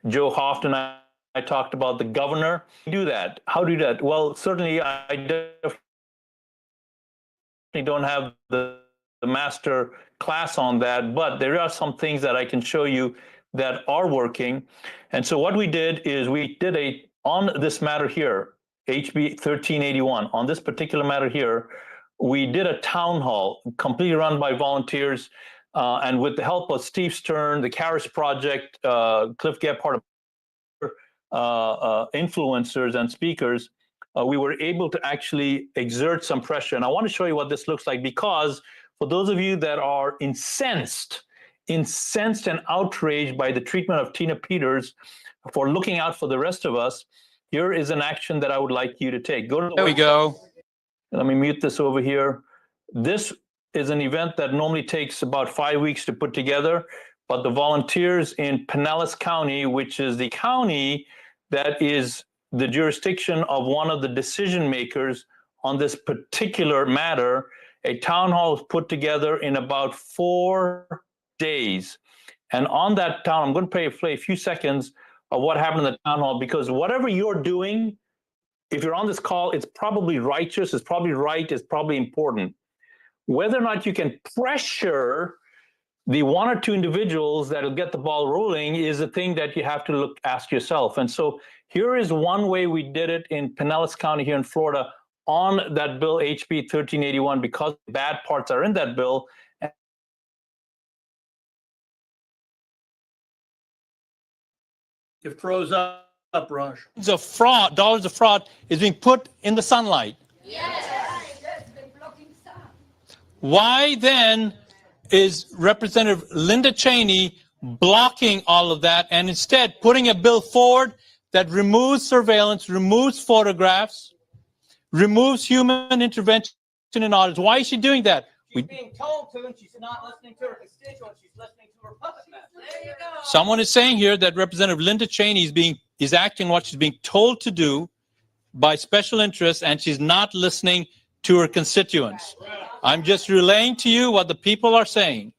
Joe Hoff and I talked about the governor. Do that. How do you do that? Well, certainly I definitely don't have the master class on that, but there are some things that I can show you that are working. And so what we did is we did on this matter here, HB 1381, on this particular matter here, we did a town hall completely run by volunteers and with the help of Steve Stern, the Caris Project, Cliff Gephardt, influencers and speakers, we were able to actually exert some pressure. And I want to show you what this looks like, because for those of you that are incensed and outraged by the treatment of Tina Peters for looking out for the rest of us, here is an action that I would like you to take. Go to the There we go. Let me mute this over here. This is an event that normally takes about 5 weeks to put together, but the volunteers in Pinellas County, which is the county that is the jurisdiction of one of the decision makers on this particular matter, a town hall was put together in about 4 days. And on that town, I'm going to play a few seconds of what happened in the town hall, because whatever you're doing, if you're on this call, it's probably righteous, it's probably right, it's probably important. Whether or not you can pressure the 1 or 2 individuals that will get the ball rolling is a thing that you have to ask yourself. And so here is one way we did it in Pinellas County here in Florida on that bill, HB 1381, because bad parts are in that bill. It froze up, Raj. The fraud, dollars of fraud is being put in the sunlight. Why then is Representative Linda Cheney blocking all of that and instead putting a bill forward that removes surveillance, removes photographs, removes human intervention in audits? Why is she doing that? She's being told to, and she's not listening to her constituents. She's listening to her puppet master. There you go. Someone is saying here that Representative Linda Cheney is acting what she's being told to do by special interests, and she's not listening to her constituents. I'm just relaying to you what the people are saying.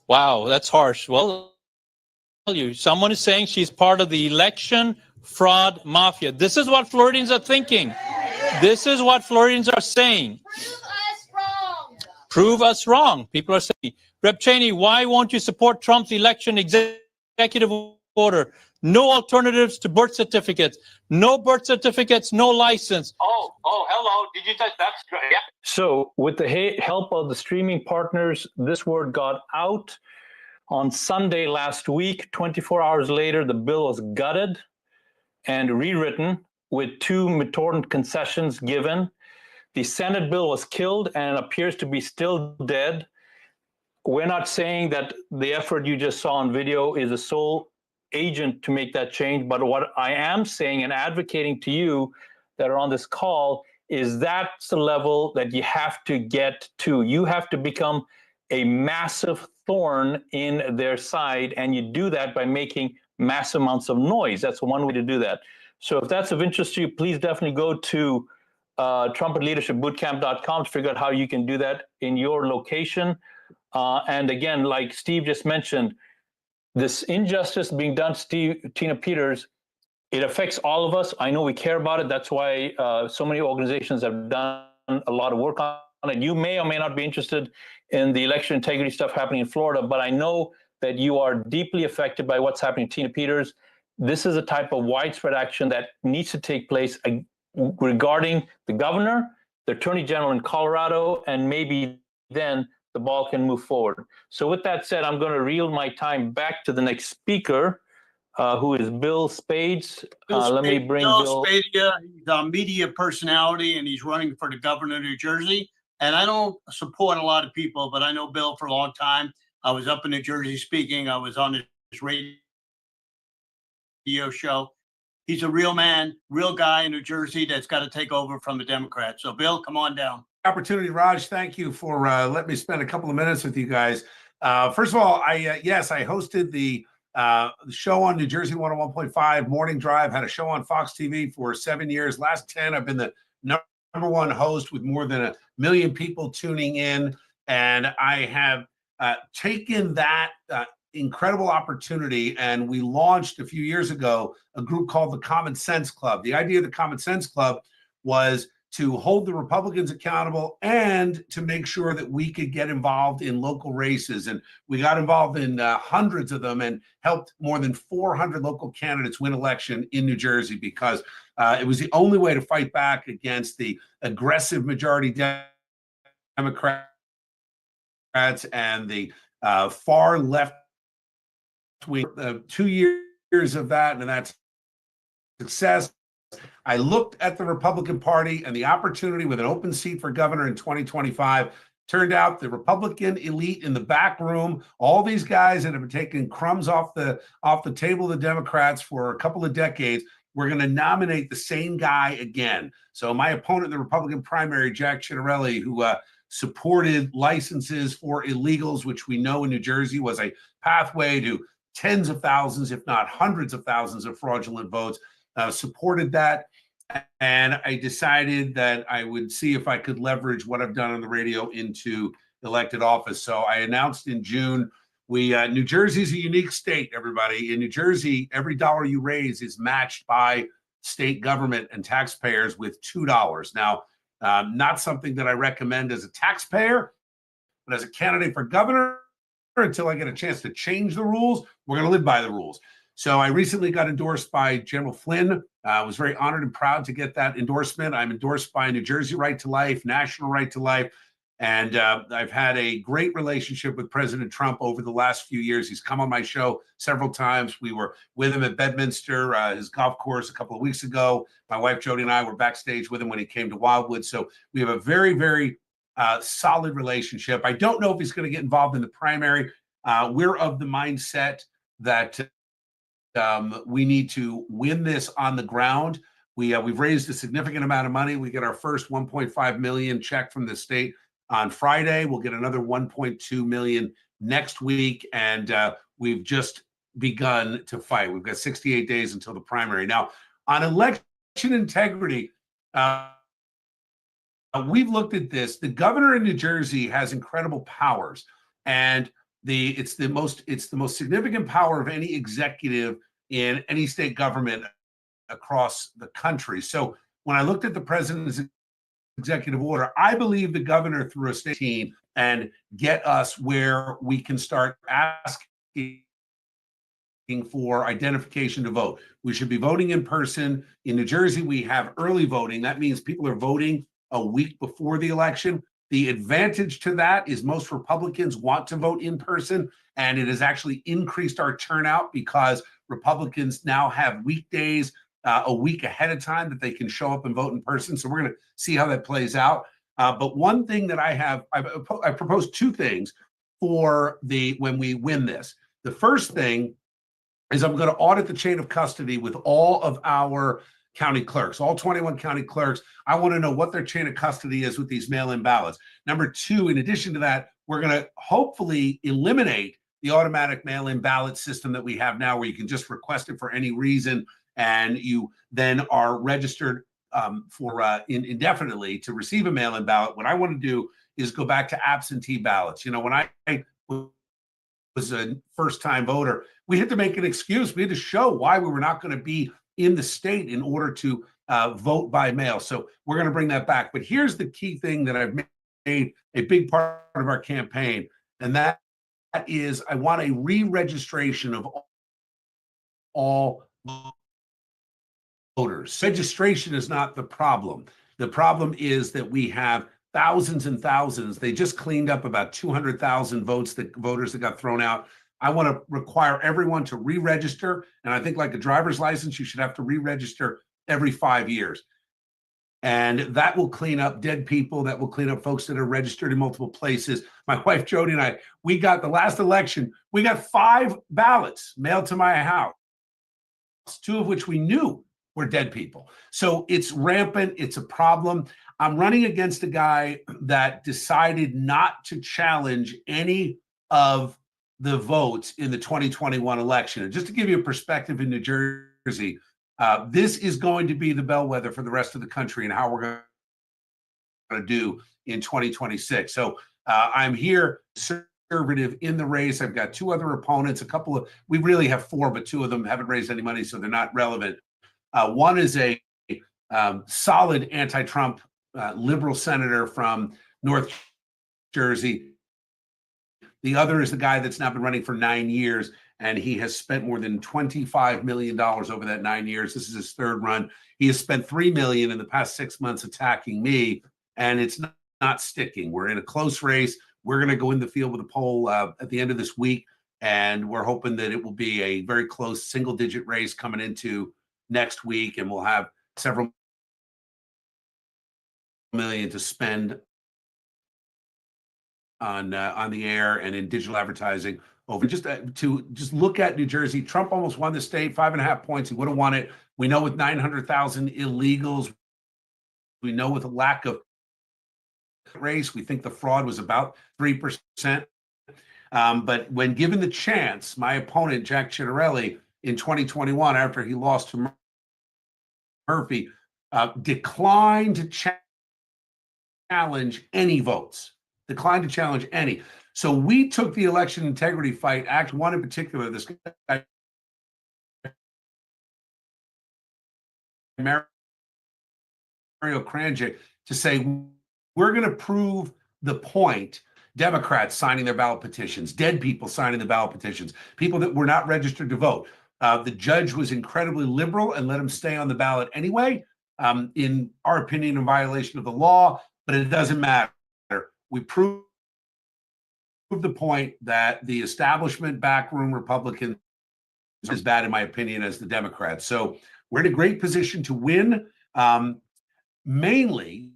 Wow, that's harsh. Well, someone is saying she's part of the election fraud mafia. This is what Floridians are thinking. This is what Floridians are saying. Prove us wrong. Prove us wrong. People are saying, Rep. Cheney, why won't you support Trump's election executive order? No alternatives to birth certificates. No birth certificates, no license. Oh, hello. Did you touch that? Yeah. So with the help of the streaming partners, this word got out on Sunday last week. 24 hours later, the bill was gutted and rewritten with 2 important concessions given. The Senate bill was killed and appears to be still dead. We're not saying that the effort you just saw on video is the sole agent to make that change, but what I am saying and advocating to you that are on this call is that's the level that you have to get to. You have to become a massive thorn in their side, and you do that by making massive amounts of noise. That's one way to do that. So if that's of interest to you, please definitely go to trumpetleadershipbootcamp.com to figure out how you can do that in your location. And again, like Steve just mentioned, this injustice being done to Tina Peters, it affects all of us. I know we care about it. That's why so many organizations have done a lot of work on it. You may or may not be interested in the election integrity stuff happening in Florida, but I know that you are deeply affected by what's happening to Tina Peters. This is a type of widespread action that needs to take place regarding the governor, the attorney general in Colorado, and maybe then the ball can move forward. So with that said, I'm going to reel my time back to the next speaker, who is Bill Spades. Let me bring Bill. Spadea, he's a media personality, and he's running for the governor of New Jersey. And I don't support a lot of people, but I know Bill for a long time. I was up in New Jersey speaking. I was on his radio show. He's a real man, real guy in New Jersey that's got to take over from the Democrats. So, Bill, come on down. Opportunity, Raj. Thank you for letting me spend a couple of minutes with you guys. First of all, I hosted the show on New Jersey 101.5 Morning Drive. Had a show on Fox TV for 7 years. Last 10, I've been the number one host with more than 1 million people tuning in, and I have taken that incredible opportunity, and we launched a few years ago a group called the Common Sense Club. The idea of the Common Sense Club was to hold the Republicans accountable and to make sure that we could get involved in local races. And we got involved in hundreds of them and helped more than 400 local candidates win election in New Jersey, because it was the only way to fight back against the aggressive majority Democrats and the far left wing. 2 years of that, and that's success. I looked at the Republican Party and the opportunity with an open seat for governor in 2025. Turned out the Republican elite in the back room, all these guys that have been taking crumbs off the table of the Democrats for a couple of decades, we're going to nominate the same guy again. So my opponent in the Republican primary, Jack Ciattarelli, who supported licenses for illegals, which we know in New Jersey was a pathway to tens of thousands, if not hundreds of thousands of fraudulent votes, supported that. And I decided that I would see if I could leverage what I've done on the radio into elected office. So I announced in June, New Jersey is a unique state, everybody. In New Jersey, every dollar you raise is matched by state government and taxpayers with $2. Now, not something that I recommend as a taxpayer, but as a candidate for governor, until I get a chance to change the rules, we're going to live by the rules. So I recently got endorsed by General Flynn. I was very honored and proud to get that endorsement. I'm endorsed by New Jersey Right to Life, National Right to Life, and I've had a great relationship with President Trump over the last few years. He's come on my show several times. We were with him at Bedminster, his golf course, a couple of weeks ago. My wife Jody and I were backstage with him when he came to Wildwood. So we have a very, very solid relationship. I don't know if he's going to get involved in the primary. We're of the mindset that we need to win this on the ground. We've raised a significant amount of money. We get our first 1.5 million check from the state on Friday. We'll get another 1.2 million next week, and we've just begun to fight. We've got 68 days until the primary. Now, on election integrity, we've looked at this. The governor in New Jersey has incredible powers, and it's the most significant power of any executive in any state government across the country. So when I looked at the president's executive order, I believe the governor through a state team and get us where we can start asking for identification to vote. We should be voting in person. In New Jersey, we have early voting. That means people are voting a week before the election. The advantage to that is most Republicans want to vote in person, and it has actually increased our turnout because Republicans now have weekdays a week ahead of time that they can show up and vote in person. So we're going to see how that plays out. But one thing that I proposed two things for when we win this. The first thing is I'm going to audit the chain of custody with all of our county clerks, all 21 county clerks. I want to know what their chain of custody is with these mail-in ballots. Number two, in addition to that, we're going to hopefully eliminate the automatic mail-in ballot system that we have now, where you can just request it for any reason, and you then are registered for indefinitely to receive a mail-in ballot. What I want to do is go back to absentee ballots. You know, when I was a first-time voter, we had to make an excuse. We had to show why we were not going to be in the state in order to vote by mail. So we're going to bring that back. But here's the key thing that I've made a big part of our campaign, and that is I want a re-registration of all voters. Registration is not the problem. The problem is that we have thousands and thousands. They just cleaned up about 200,000 voters that got thrown out. I want to require everyone to re-register. And I think like a driver's license, you should have to re-register every 5 years. And that will clean up dead people. That will clean up folks that are registered in multiple places. My wife, Jody, and I, we got the last election, we got 5 ballots mailed to my house, 2 of which we knew were dead people. So it's rampant. It's a problem. I'm running against a guy that decided not to challenge any of the votes in the 2021 election. And just to give you a perspective in New Jersey, this is going to be the bellwether for the rest of the country and how we're going to do in 2026. So I'm here conservative in the race. I've got 2 other opponents, we really have 4, but 2 of them haven't raised any money, so they're not relevant. One is a solid anti-Trump liberal senator from North Jersey. The other is the guy that's now been running for 9 years, and he has spent more than $25 million over that 9 years. This is his third run. He has spent $3 million in the past 6 months attacking me, and it's not sticking. We're in a close race. We're going to go in the field with a poll at the end of this week, and we're hoping that it will be a very close single-digit race coming into next week, and we'll have several million to spend on the air and in digital advertising over to look at New Jersey. Trump almost won the state, 5.5 points. He would have won it. We know with 900,000 illegals, we know with a lack of race, we think the fraud was about 3%. But when given the chance, my opponent, Jack Ciattarelli, in 2021, after he lost to Murphy, declined to challenge any votes. Declined to challenge any. So we took the election integrity fight, Act 1 in particular, this guy, Mario Kranjik, to say, we're going to prove the point. Democrats signing their ballot petitions, dead people signing the ballot petitions, people that were not registered to vote. The judge was incredibly liberal and let him stay on the ballot anyway, in our opinion, in violation of the law, but it doesn't matter. We proved the point that the establishment backroom Republicans are as bad, in my opinion, as the Democrats. So we're in a great position to win, mainly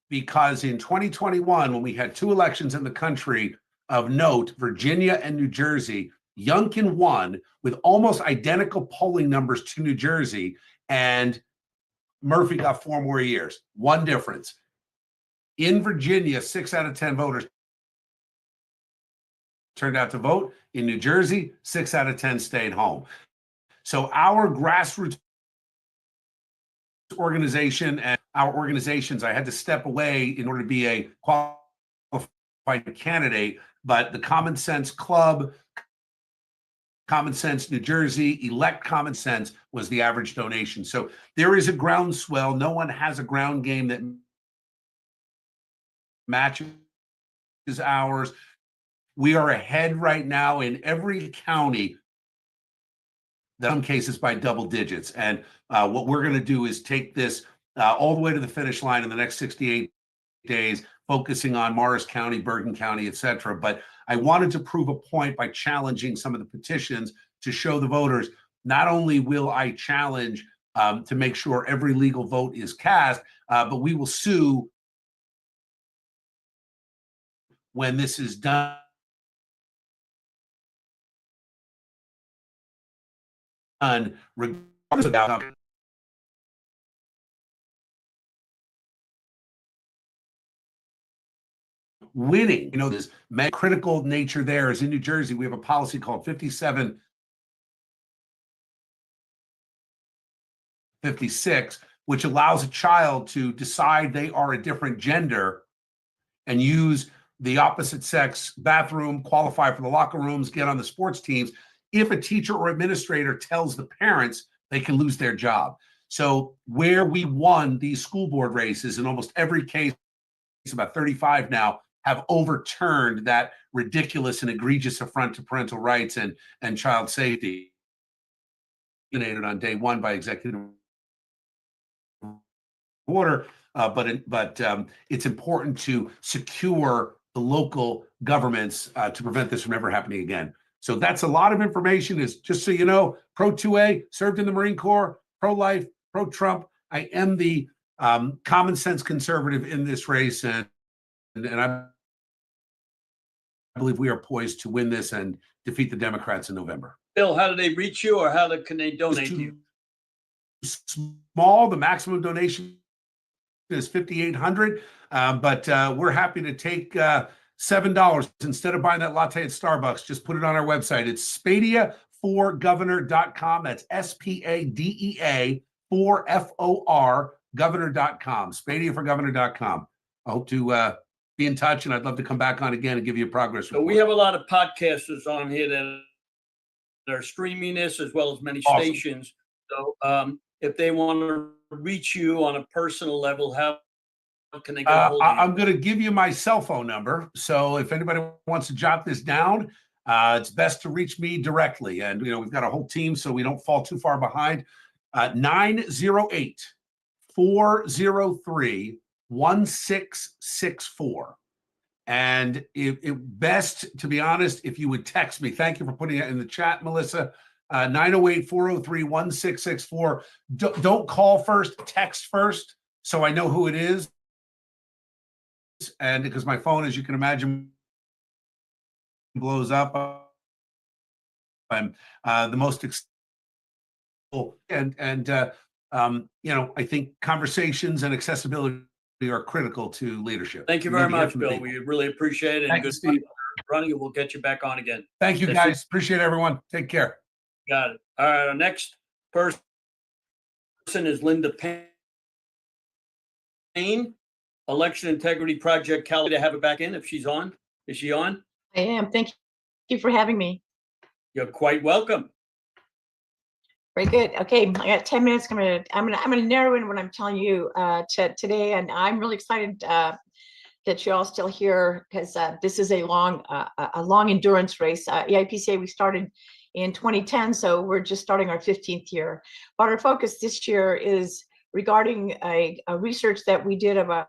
because in 2021, when we had two elections in the country of note, Virginia and New Jersey, Youngkin won with almost identical polling numbers to New Jersey, and Murphy got 4 more years. One difference. In Virginia, 6 out of 10 voters turned out to vote. In New Jersey, 6 out of 10 stayed home. So our grassroots organization and our organizations, I had to step away in order to be a qualified candidate, but the Common Sense Club, Common Sense New Jersey, Elect Common Sense was the average donation. So there is a groundswell. No one has a ground game that matches ours. We are ahead right now in every county, in some cases by double digits. And what we're going to do is take this all the way to the finish line in the next 68 days, focusing on Morris County, Bergen County, et cetera. But I wanted to prove a point by challenging some of the petitions to show the voters, not only will I challenge to make sure every legal vote is cast, but we will sue when this is done. Regardless of the outcome. Winning, this critical nature there is in New Jersey. We have a policy called 5756, which allows a child to decide they are a different gender and use the opposite sex bathroom, qualify for the locker rooms, get on the sports teams. If a teacher or administrator tells the parents, they can lose their job. So where we won these school board races, in almost every case, about 35 now, have overturned that ridiculous and egregious affront to parental rights and child safety. On day 1 by executive order, but it's important to secure the local governments to prevent this from ever happening again. So that's a lot of information. Is just so you know, pro 2A, served in the Marine Corps, pro-life, pro-Trump. I am the common sense conservative in this race, and I believe we are poised to win this and defeat the Democrats in November. Bill, how do they reach you, or can they donate to you? Small, the maximum donation is $5,800, but we're happy to take $7 instead of buying that latte at Starbucks. Just put it on our website. It's spadeaforgovernor.com. That's SPADEA for FOR governor.com. Spadeaforgovernor.com. I hope to be in touch, and I'd love to come back on again and give you a progress report. So we have a lot of podcasters on here that are streaming this, as well as many Awesome. stations. So if they want to reach you on a personal level, how can they get a hold of you? I'm going to give you my cell phone number. So if anybody wants to jot this down, it's best to reach me directly. And, you know, we've got a whole team so we don't fall too far behind. 908-403-1664. And it best, to be honest, if you would text me. Thank you for putting it in the chat, Melissa. 908-403-1664. Don't call first, text first, so I know who it is. And because my phone, as you can imagine, blows up, I'm the most you know, I think conversations and accessibility are critical to leadership. Thank you We very need to hear much, from the Bill. people. We really appreciate it. Thank you, Steve. Running it. We'll get you back on again. Thank you, That's guys. Appreciate everyone. Take care. Got it. All right. Our next person is Linda Payne, Election Integrity Project. Kelly, to have her back in if she's on. Is she on? I am. Thank you for having me. You're quite welcome. Very good. Okay, I got 10 minutes. I'm gonna narrow in what I'm telling you today, and I'm really excited that you're all still here because this is a long endurance race. EIPCA we started in 2010, so we're just starting our 15th year. But our focus this year is regarding a research that we did of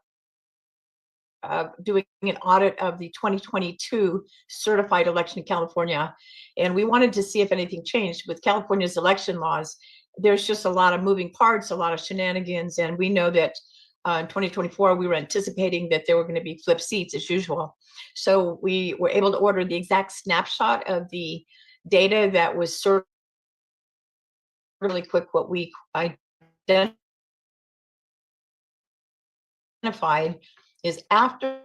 doing an audit of the 2022 certified election in California. And we wanted to see if anything changed with California's election laws. There's just a lot of moving parts, a lot of shenanigans. And we know that in 2024, we were anticipating that there were going to be flip seats as usual. So we were able to order the exact snapshot of the data that was sort of really quick. What we identified is after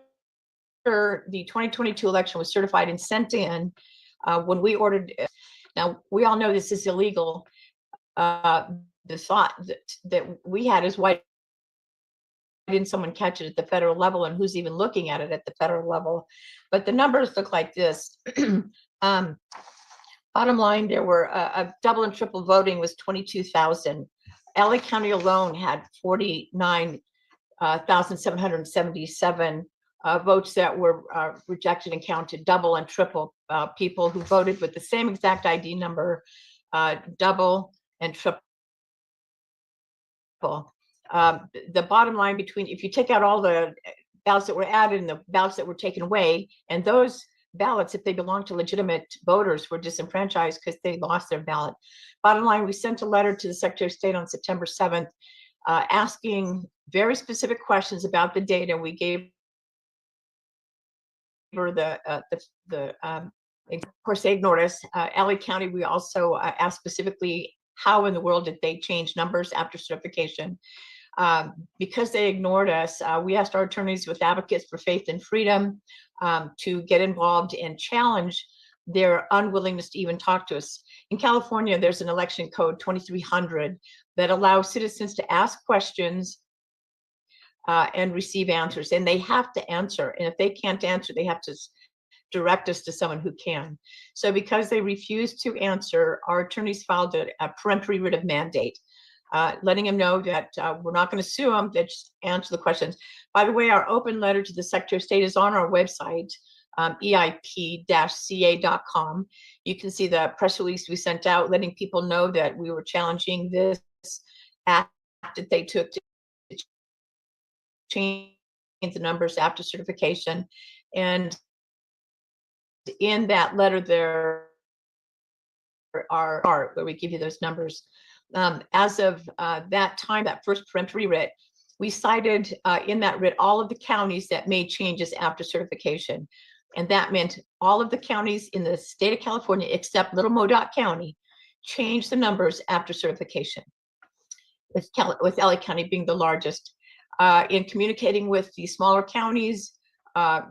the 2022 election was certified and sent in, when we ordered, now we all know this is illegal. The thought that we had is why didn't someone catch it at the federal level, and who's even looking at it at the federal level? But the numbers look like this. Bottom line, there were a double and triple voting was 22,000. LA County alone had 49,777 votes that were rejected and counted, double and triple people who voted with the same exact ID number, double and triple. The bottom line between, if you take out all the ballots that were added and the ballots that were taken away, and those ballots, if they belong to legitimate voters, were disenfranchised because they lost their ballot. Bottom line, we sent a letter to the Secretary of State on September 7th asking very specific questions about the data. We gave her of course, they ignored us. LA County, we also asked specifically how in the world did they change numbers after certification. Because they ignored us, we asked our attorneys with Advocates for Faith and Freedom to get involved and challenge their unwillingness to even talk to us. In California, there's an election code 2300 that allows citizens to ask questions and receive answers, and they have to answer. And if they can't answer, they have to direct us to someone who can. So because they refused to answer, our attorneys filed a peremptory writ of mandate, letting them know that we're not going to sue them, that just answer the questions. By the way, our open letter to the Secretary of State is on our website, eip-ca.com. You can see the press release we sent out, letting people know that we were challenging this act that they took to change the numbers after certification. And in that letter, there are where we give you those numbers. As of that time, that first peremptory writ, we cited in that writ all of the counties that made changes after certification. And that meant all of the counties in the state of California, except Little Modoc County, changed the numbers after certification, with LA County being the largest. In communicating with the smaller counties, our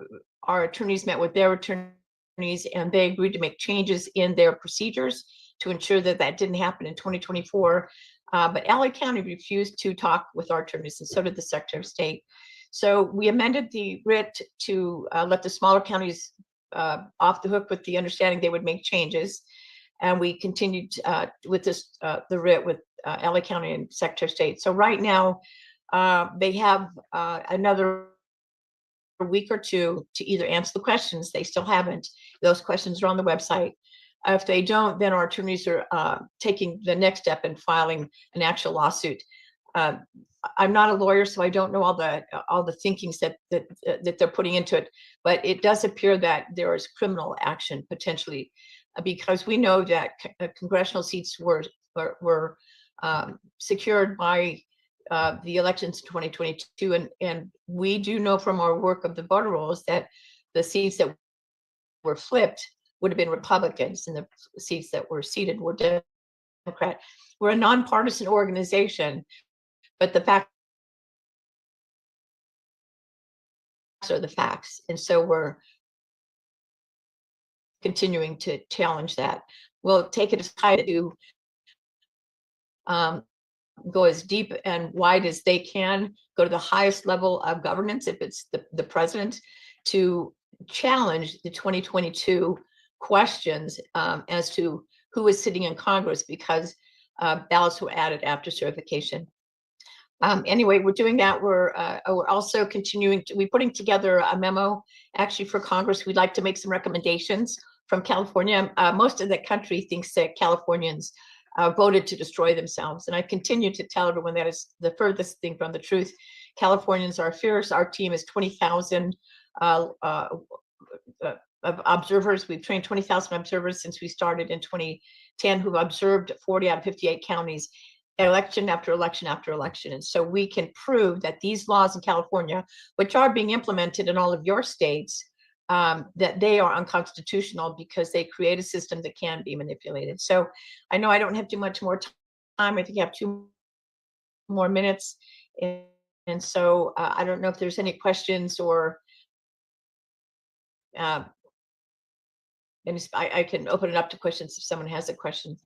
attorneys met with their attorneys, and they agreed to make changes in their procedures to ensure that that didn't happen in 2024. But LA County refused to talk with our attorneys, and so did the Secretary of State. So we amended the writ to let the smaller counties off the hook with the understanding they would make changes. and we continued with this the writ with LA County and Secretary of State. So right now, they have another week or two to either answer the questions. They still haven't. Those questions are on the website. If they don't, then our attorneys are taking the next step in filing an actual lawsuit. I'm not a lawyer, so I don't know all the thinkings that they're putting into it, but it does appear that there is criminal action potentially, because we know that congressional seats were secured by the elections in 2022, and we do know from our work of the voter rolls that the seats that were flipped would have been Republicans, and the seats that were seated were Democrat. We're a nonpartisan organization, but the facts are the facts, and so we're continuing to challenge that. We'll take it aside to go as deep and wide as they can, go to the highest level of governance, if it's the president, to challenge the 2022 questions as to who is sitting in Congress, because ballots were added after certification. Anyway, we're doing that. We're also continuing we're putting together a memo actually for Congress. We'd like to make some recommendations from California. Most of the country thinks that Californians voted to destroy themselves, and I continue to tell everyone that is the furthest thing from the truth. Californians are fierce. Our team is 20,000 observers. We've trained 20,000 observers since we started in 2010, who've observed 40 out of 58 counties, election after election after election. And so we can prove that these laws in California, which are being implemented in all of your states, that they are unconstitutional because they create a system that can be manipulated. So I know I don't have too much more time. I think I have 2 more minutes. And so I don't know if there's any questions or I can open it up to questions if someone has a question.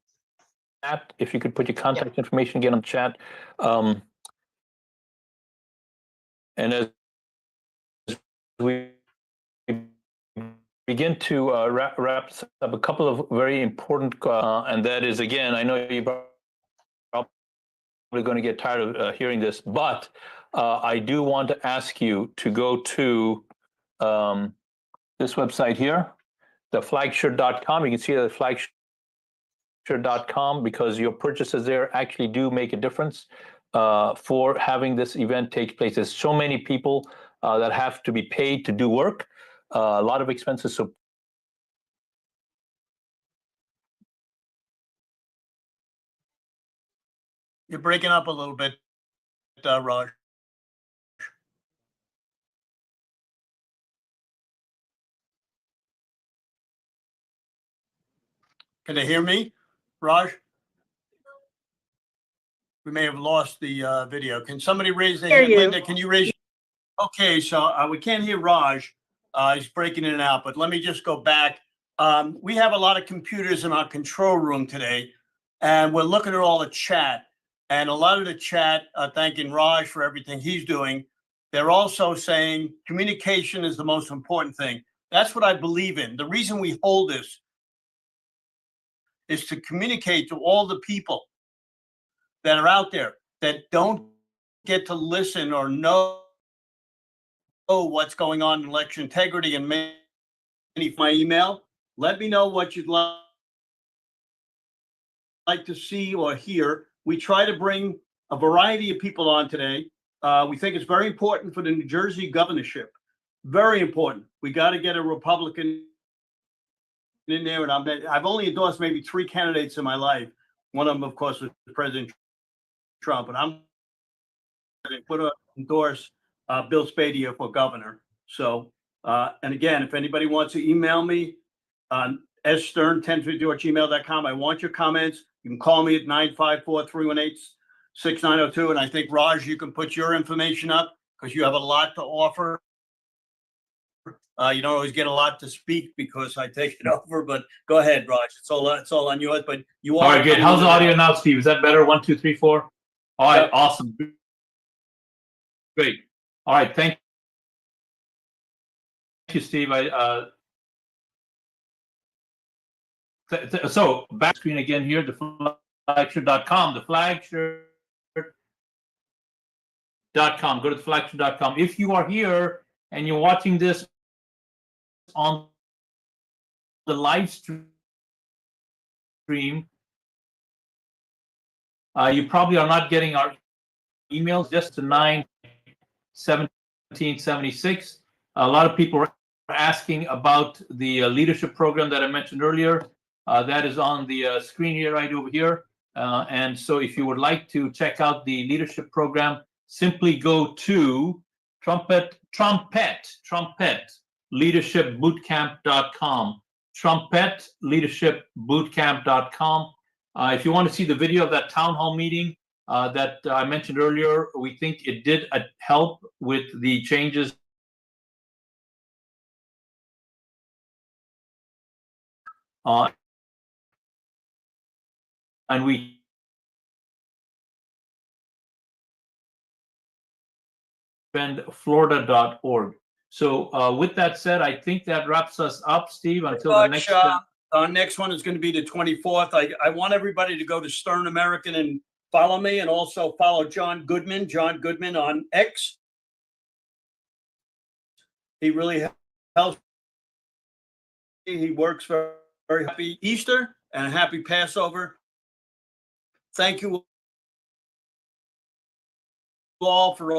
If you could put your contact information again on chat. And as we begin to wrap up, a couple of very important, and that is, again, I know you're probably going to get tired of hearing this, but I do want to ask you to go to this website here, the flagshirt.com. You can see that flagshirt.com, because your purchases there actually do make a difference for having this event take place. There's so many people that have to be paid to do work, a lot of expenses. So You're breaking up a little bit, Raj. Can they hear me, Raj? We may have lost the video. Can somebody raise their hand? Linda, can you raise? Okay, so we can't hear Raj. He's breaking in and out, but let me just go back. We have a lot of computers in our control room today, and we're looking at all the chat. And a lot of the chat, thanking Raj for everything he's doing. They're also saying communication is the most important thing. That's what I believe in. The reason we hold this is to communicate to all the people that are out there that don't get to listen or know what's going on in election integrity. And my email, let me know what you'd like to see or hear. We try to bring a variety of people on today. We think it's very important for the New Jersey governorship. Very important. We got to get a Republican in there. And I've only endorsed maybe 3 candidates in my life. One of them, of course, was President Trump. And I'm going to endorse Bill Spadea for governor. So, and again, if anybody wants to email me on sstern1050@gmail.com, I want your comments. You can call me at 954-318-6902. And I think, Raj, you can put your information up because you have a lot to offer. You don't always get a lot to speak because I take it over, but go ahead, Raj. It's all on yours, but you are. All right, good. How's the audio now, Steve? Is that better? 1, 2, 3, 4. All right, awesome. Great. All right, thank you, Steve. So back screen again here, the flagshirt.com, the flagshirt.com. Go to the flagshirt.com. If you are here and you're watching this on the live stream, you probably are not getting our emails just to 9/17/76. A lot of people are asking about the leadership program that I mentioned earlier. That is on the screen here, right over here. And so if you would like to check out the leadership program, simply go to trumpetleadershipbootcamp.com. trumpetleadershipbootcamp.com. If you want to see the video of that town hall meeting that I mentioned earlier, we think it did help with the changes. And we spend florida.org. So with that said, I think that wraps us up, Steve, until the next. Our next one is going to be the 24th. I want everybody to go to Stern American and follow me, and also follow John Goodman on X. He really helps. He works very, very happy Easter and a happy Passover. Thank you all for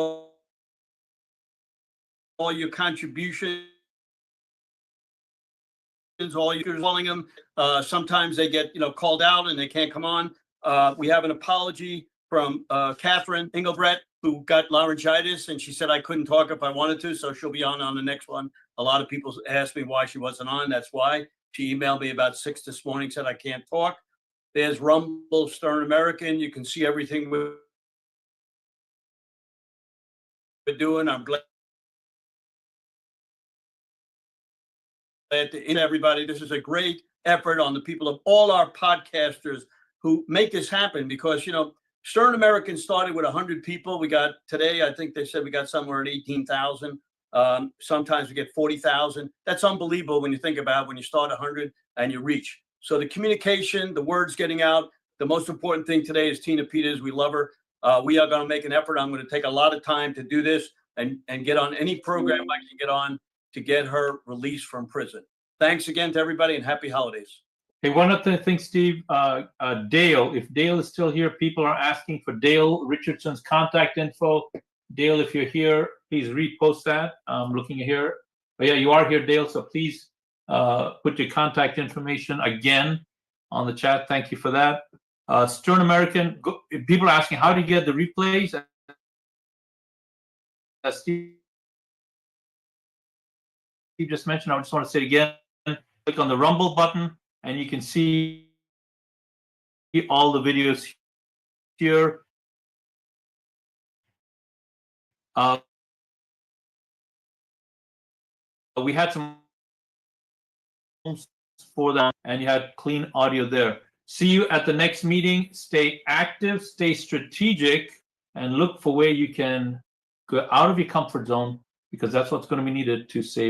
all your contributions. All you're calling them. Sometimes they get called out and they can't come on. We have an apology from Catherine Engelbrecht, who got laryngitis, and she said I couldn't talk if I wanted to, so she'll be on the next one. A lot of people asked me why she wasn't on. That's why. She emailed me about 6 this morning, said I can't talk. There's Rumble, Stern American. You can see everything we're doing. I'm glad to everybody. This is a great effort on the people of all our podcasters who make this happen, because Stern American started with 100 people. We got today, I think they said we got somewhere at 18,000. Sometimes we get 40,000. That's unbelievable when you think about it, when you start 100 and you reach. So the communication, the words getting out. The most important thing today is Tina Peters. We love her. We are going to make an effort. I'm going to take a lot of time to do this and get on any program I can get on to get her released from prison. Thanks again to everybody, and happy holidays. Hey, one other thing, Steve, Dale, if Dale is still here, people are asking for Dale Richardson's contact info. Dale, if you're here, please repost that. I'm looking here. But yeah, you are here, Dale, so please put your contact information again on the chat. Thank you for that. Stern American, people are asking, how do you get the replays? As Steve just mentioned, I just want to say it again, click on the Rumble button, and you can see all the videos here. We had some for that, and you had clean audio there. See you at the next meeting. Stay active, stay strategic, and look for where you can go out of your comfort zone, because that's what's going to be needed to save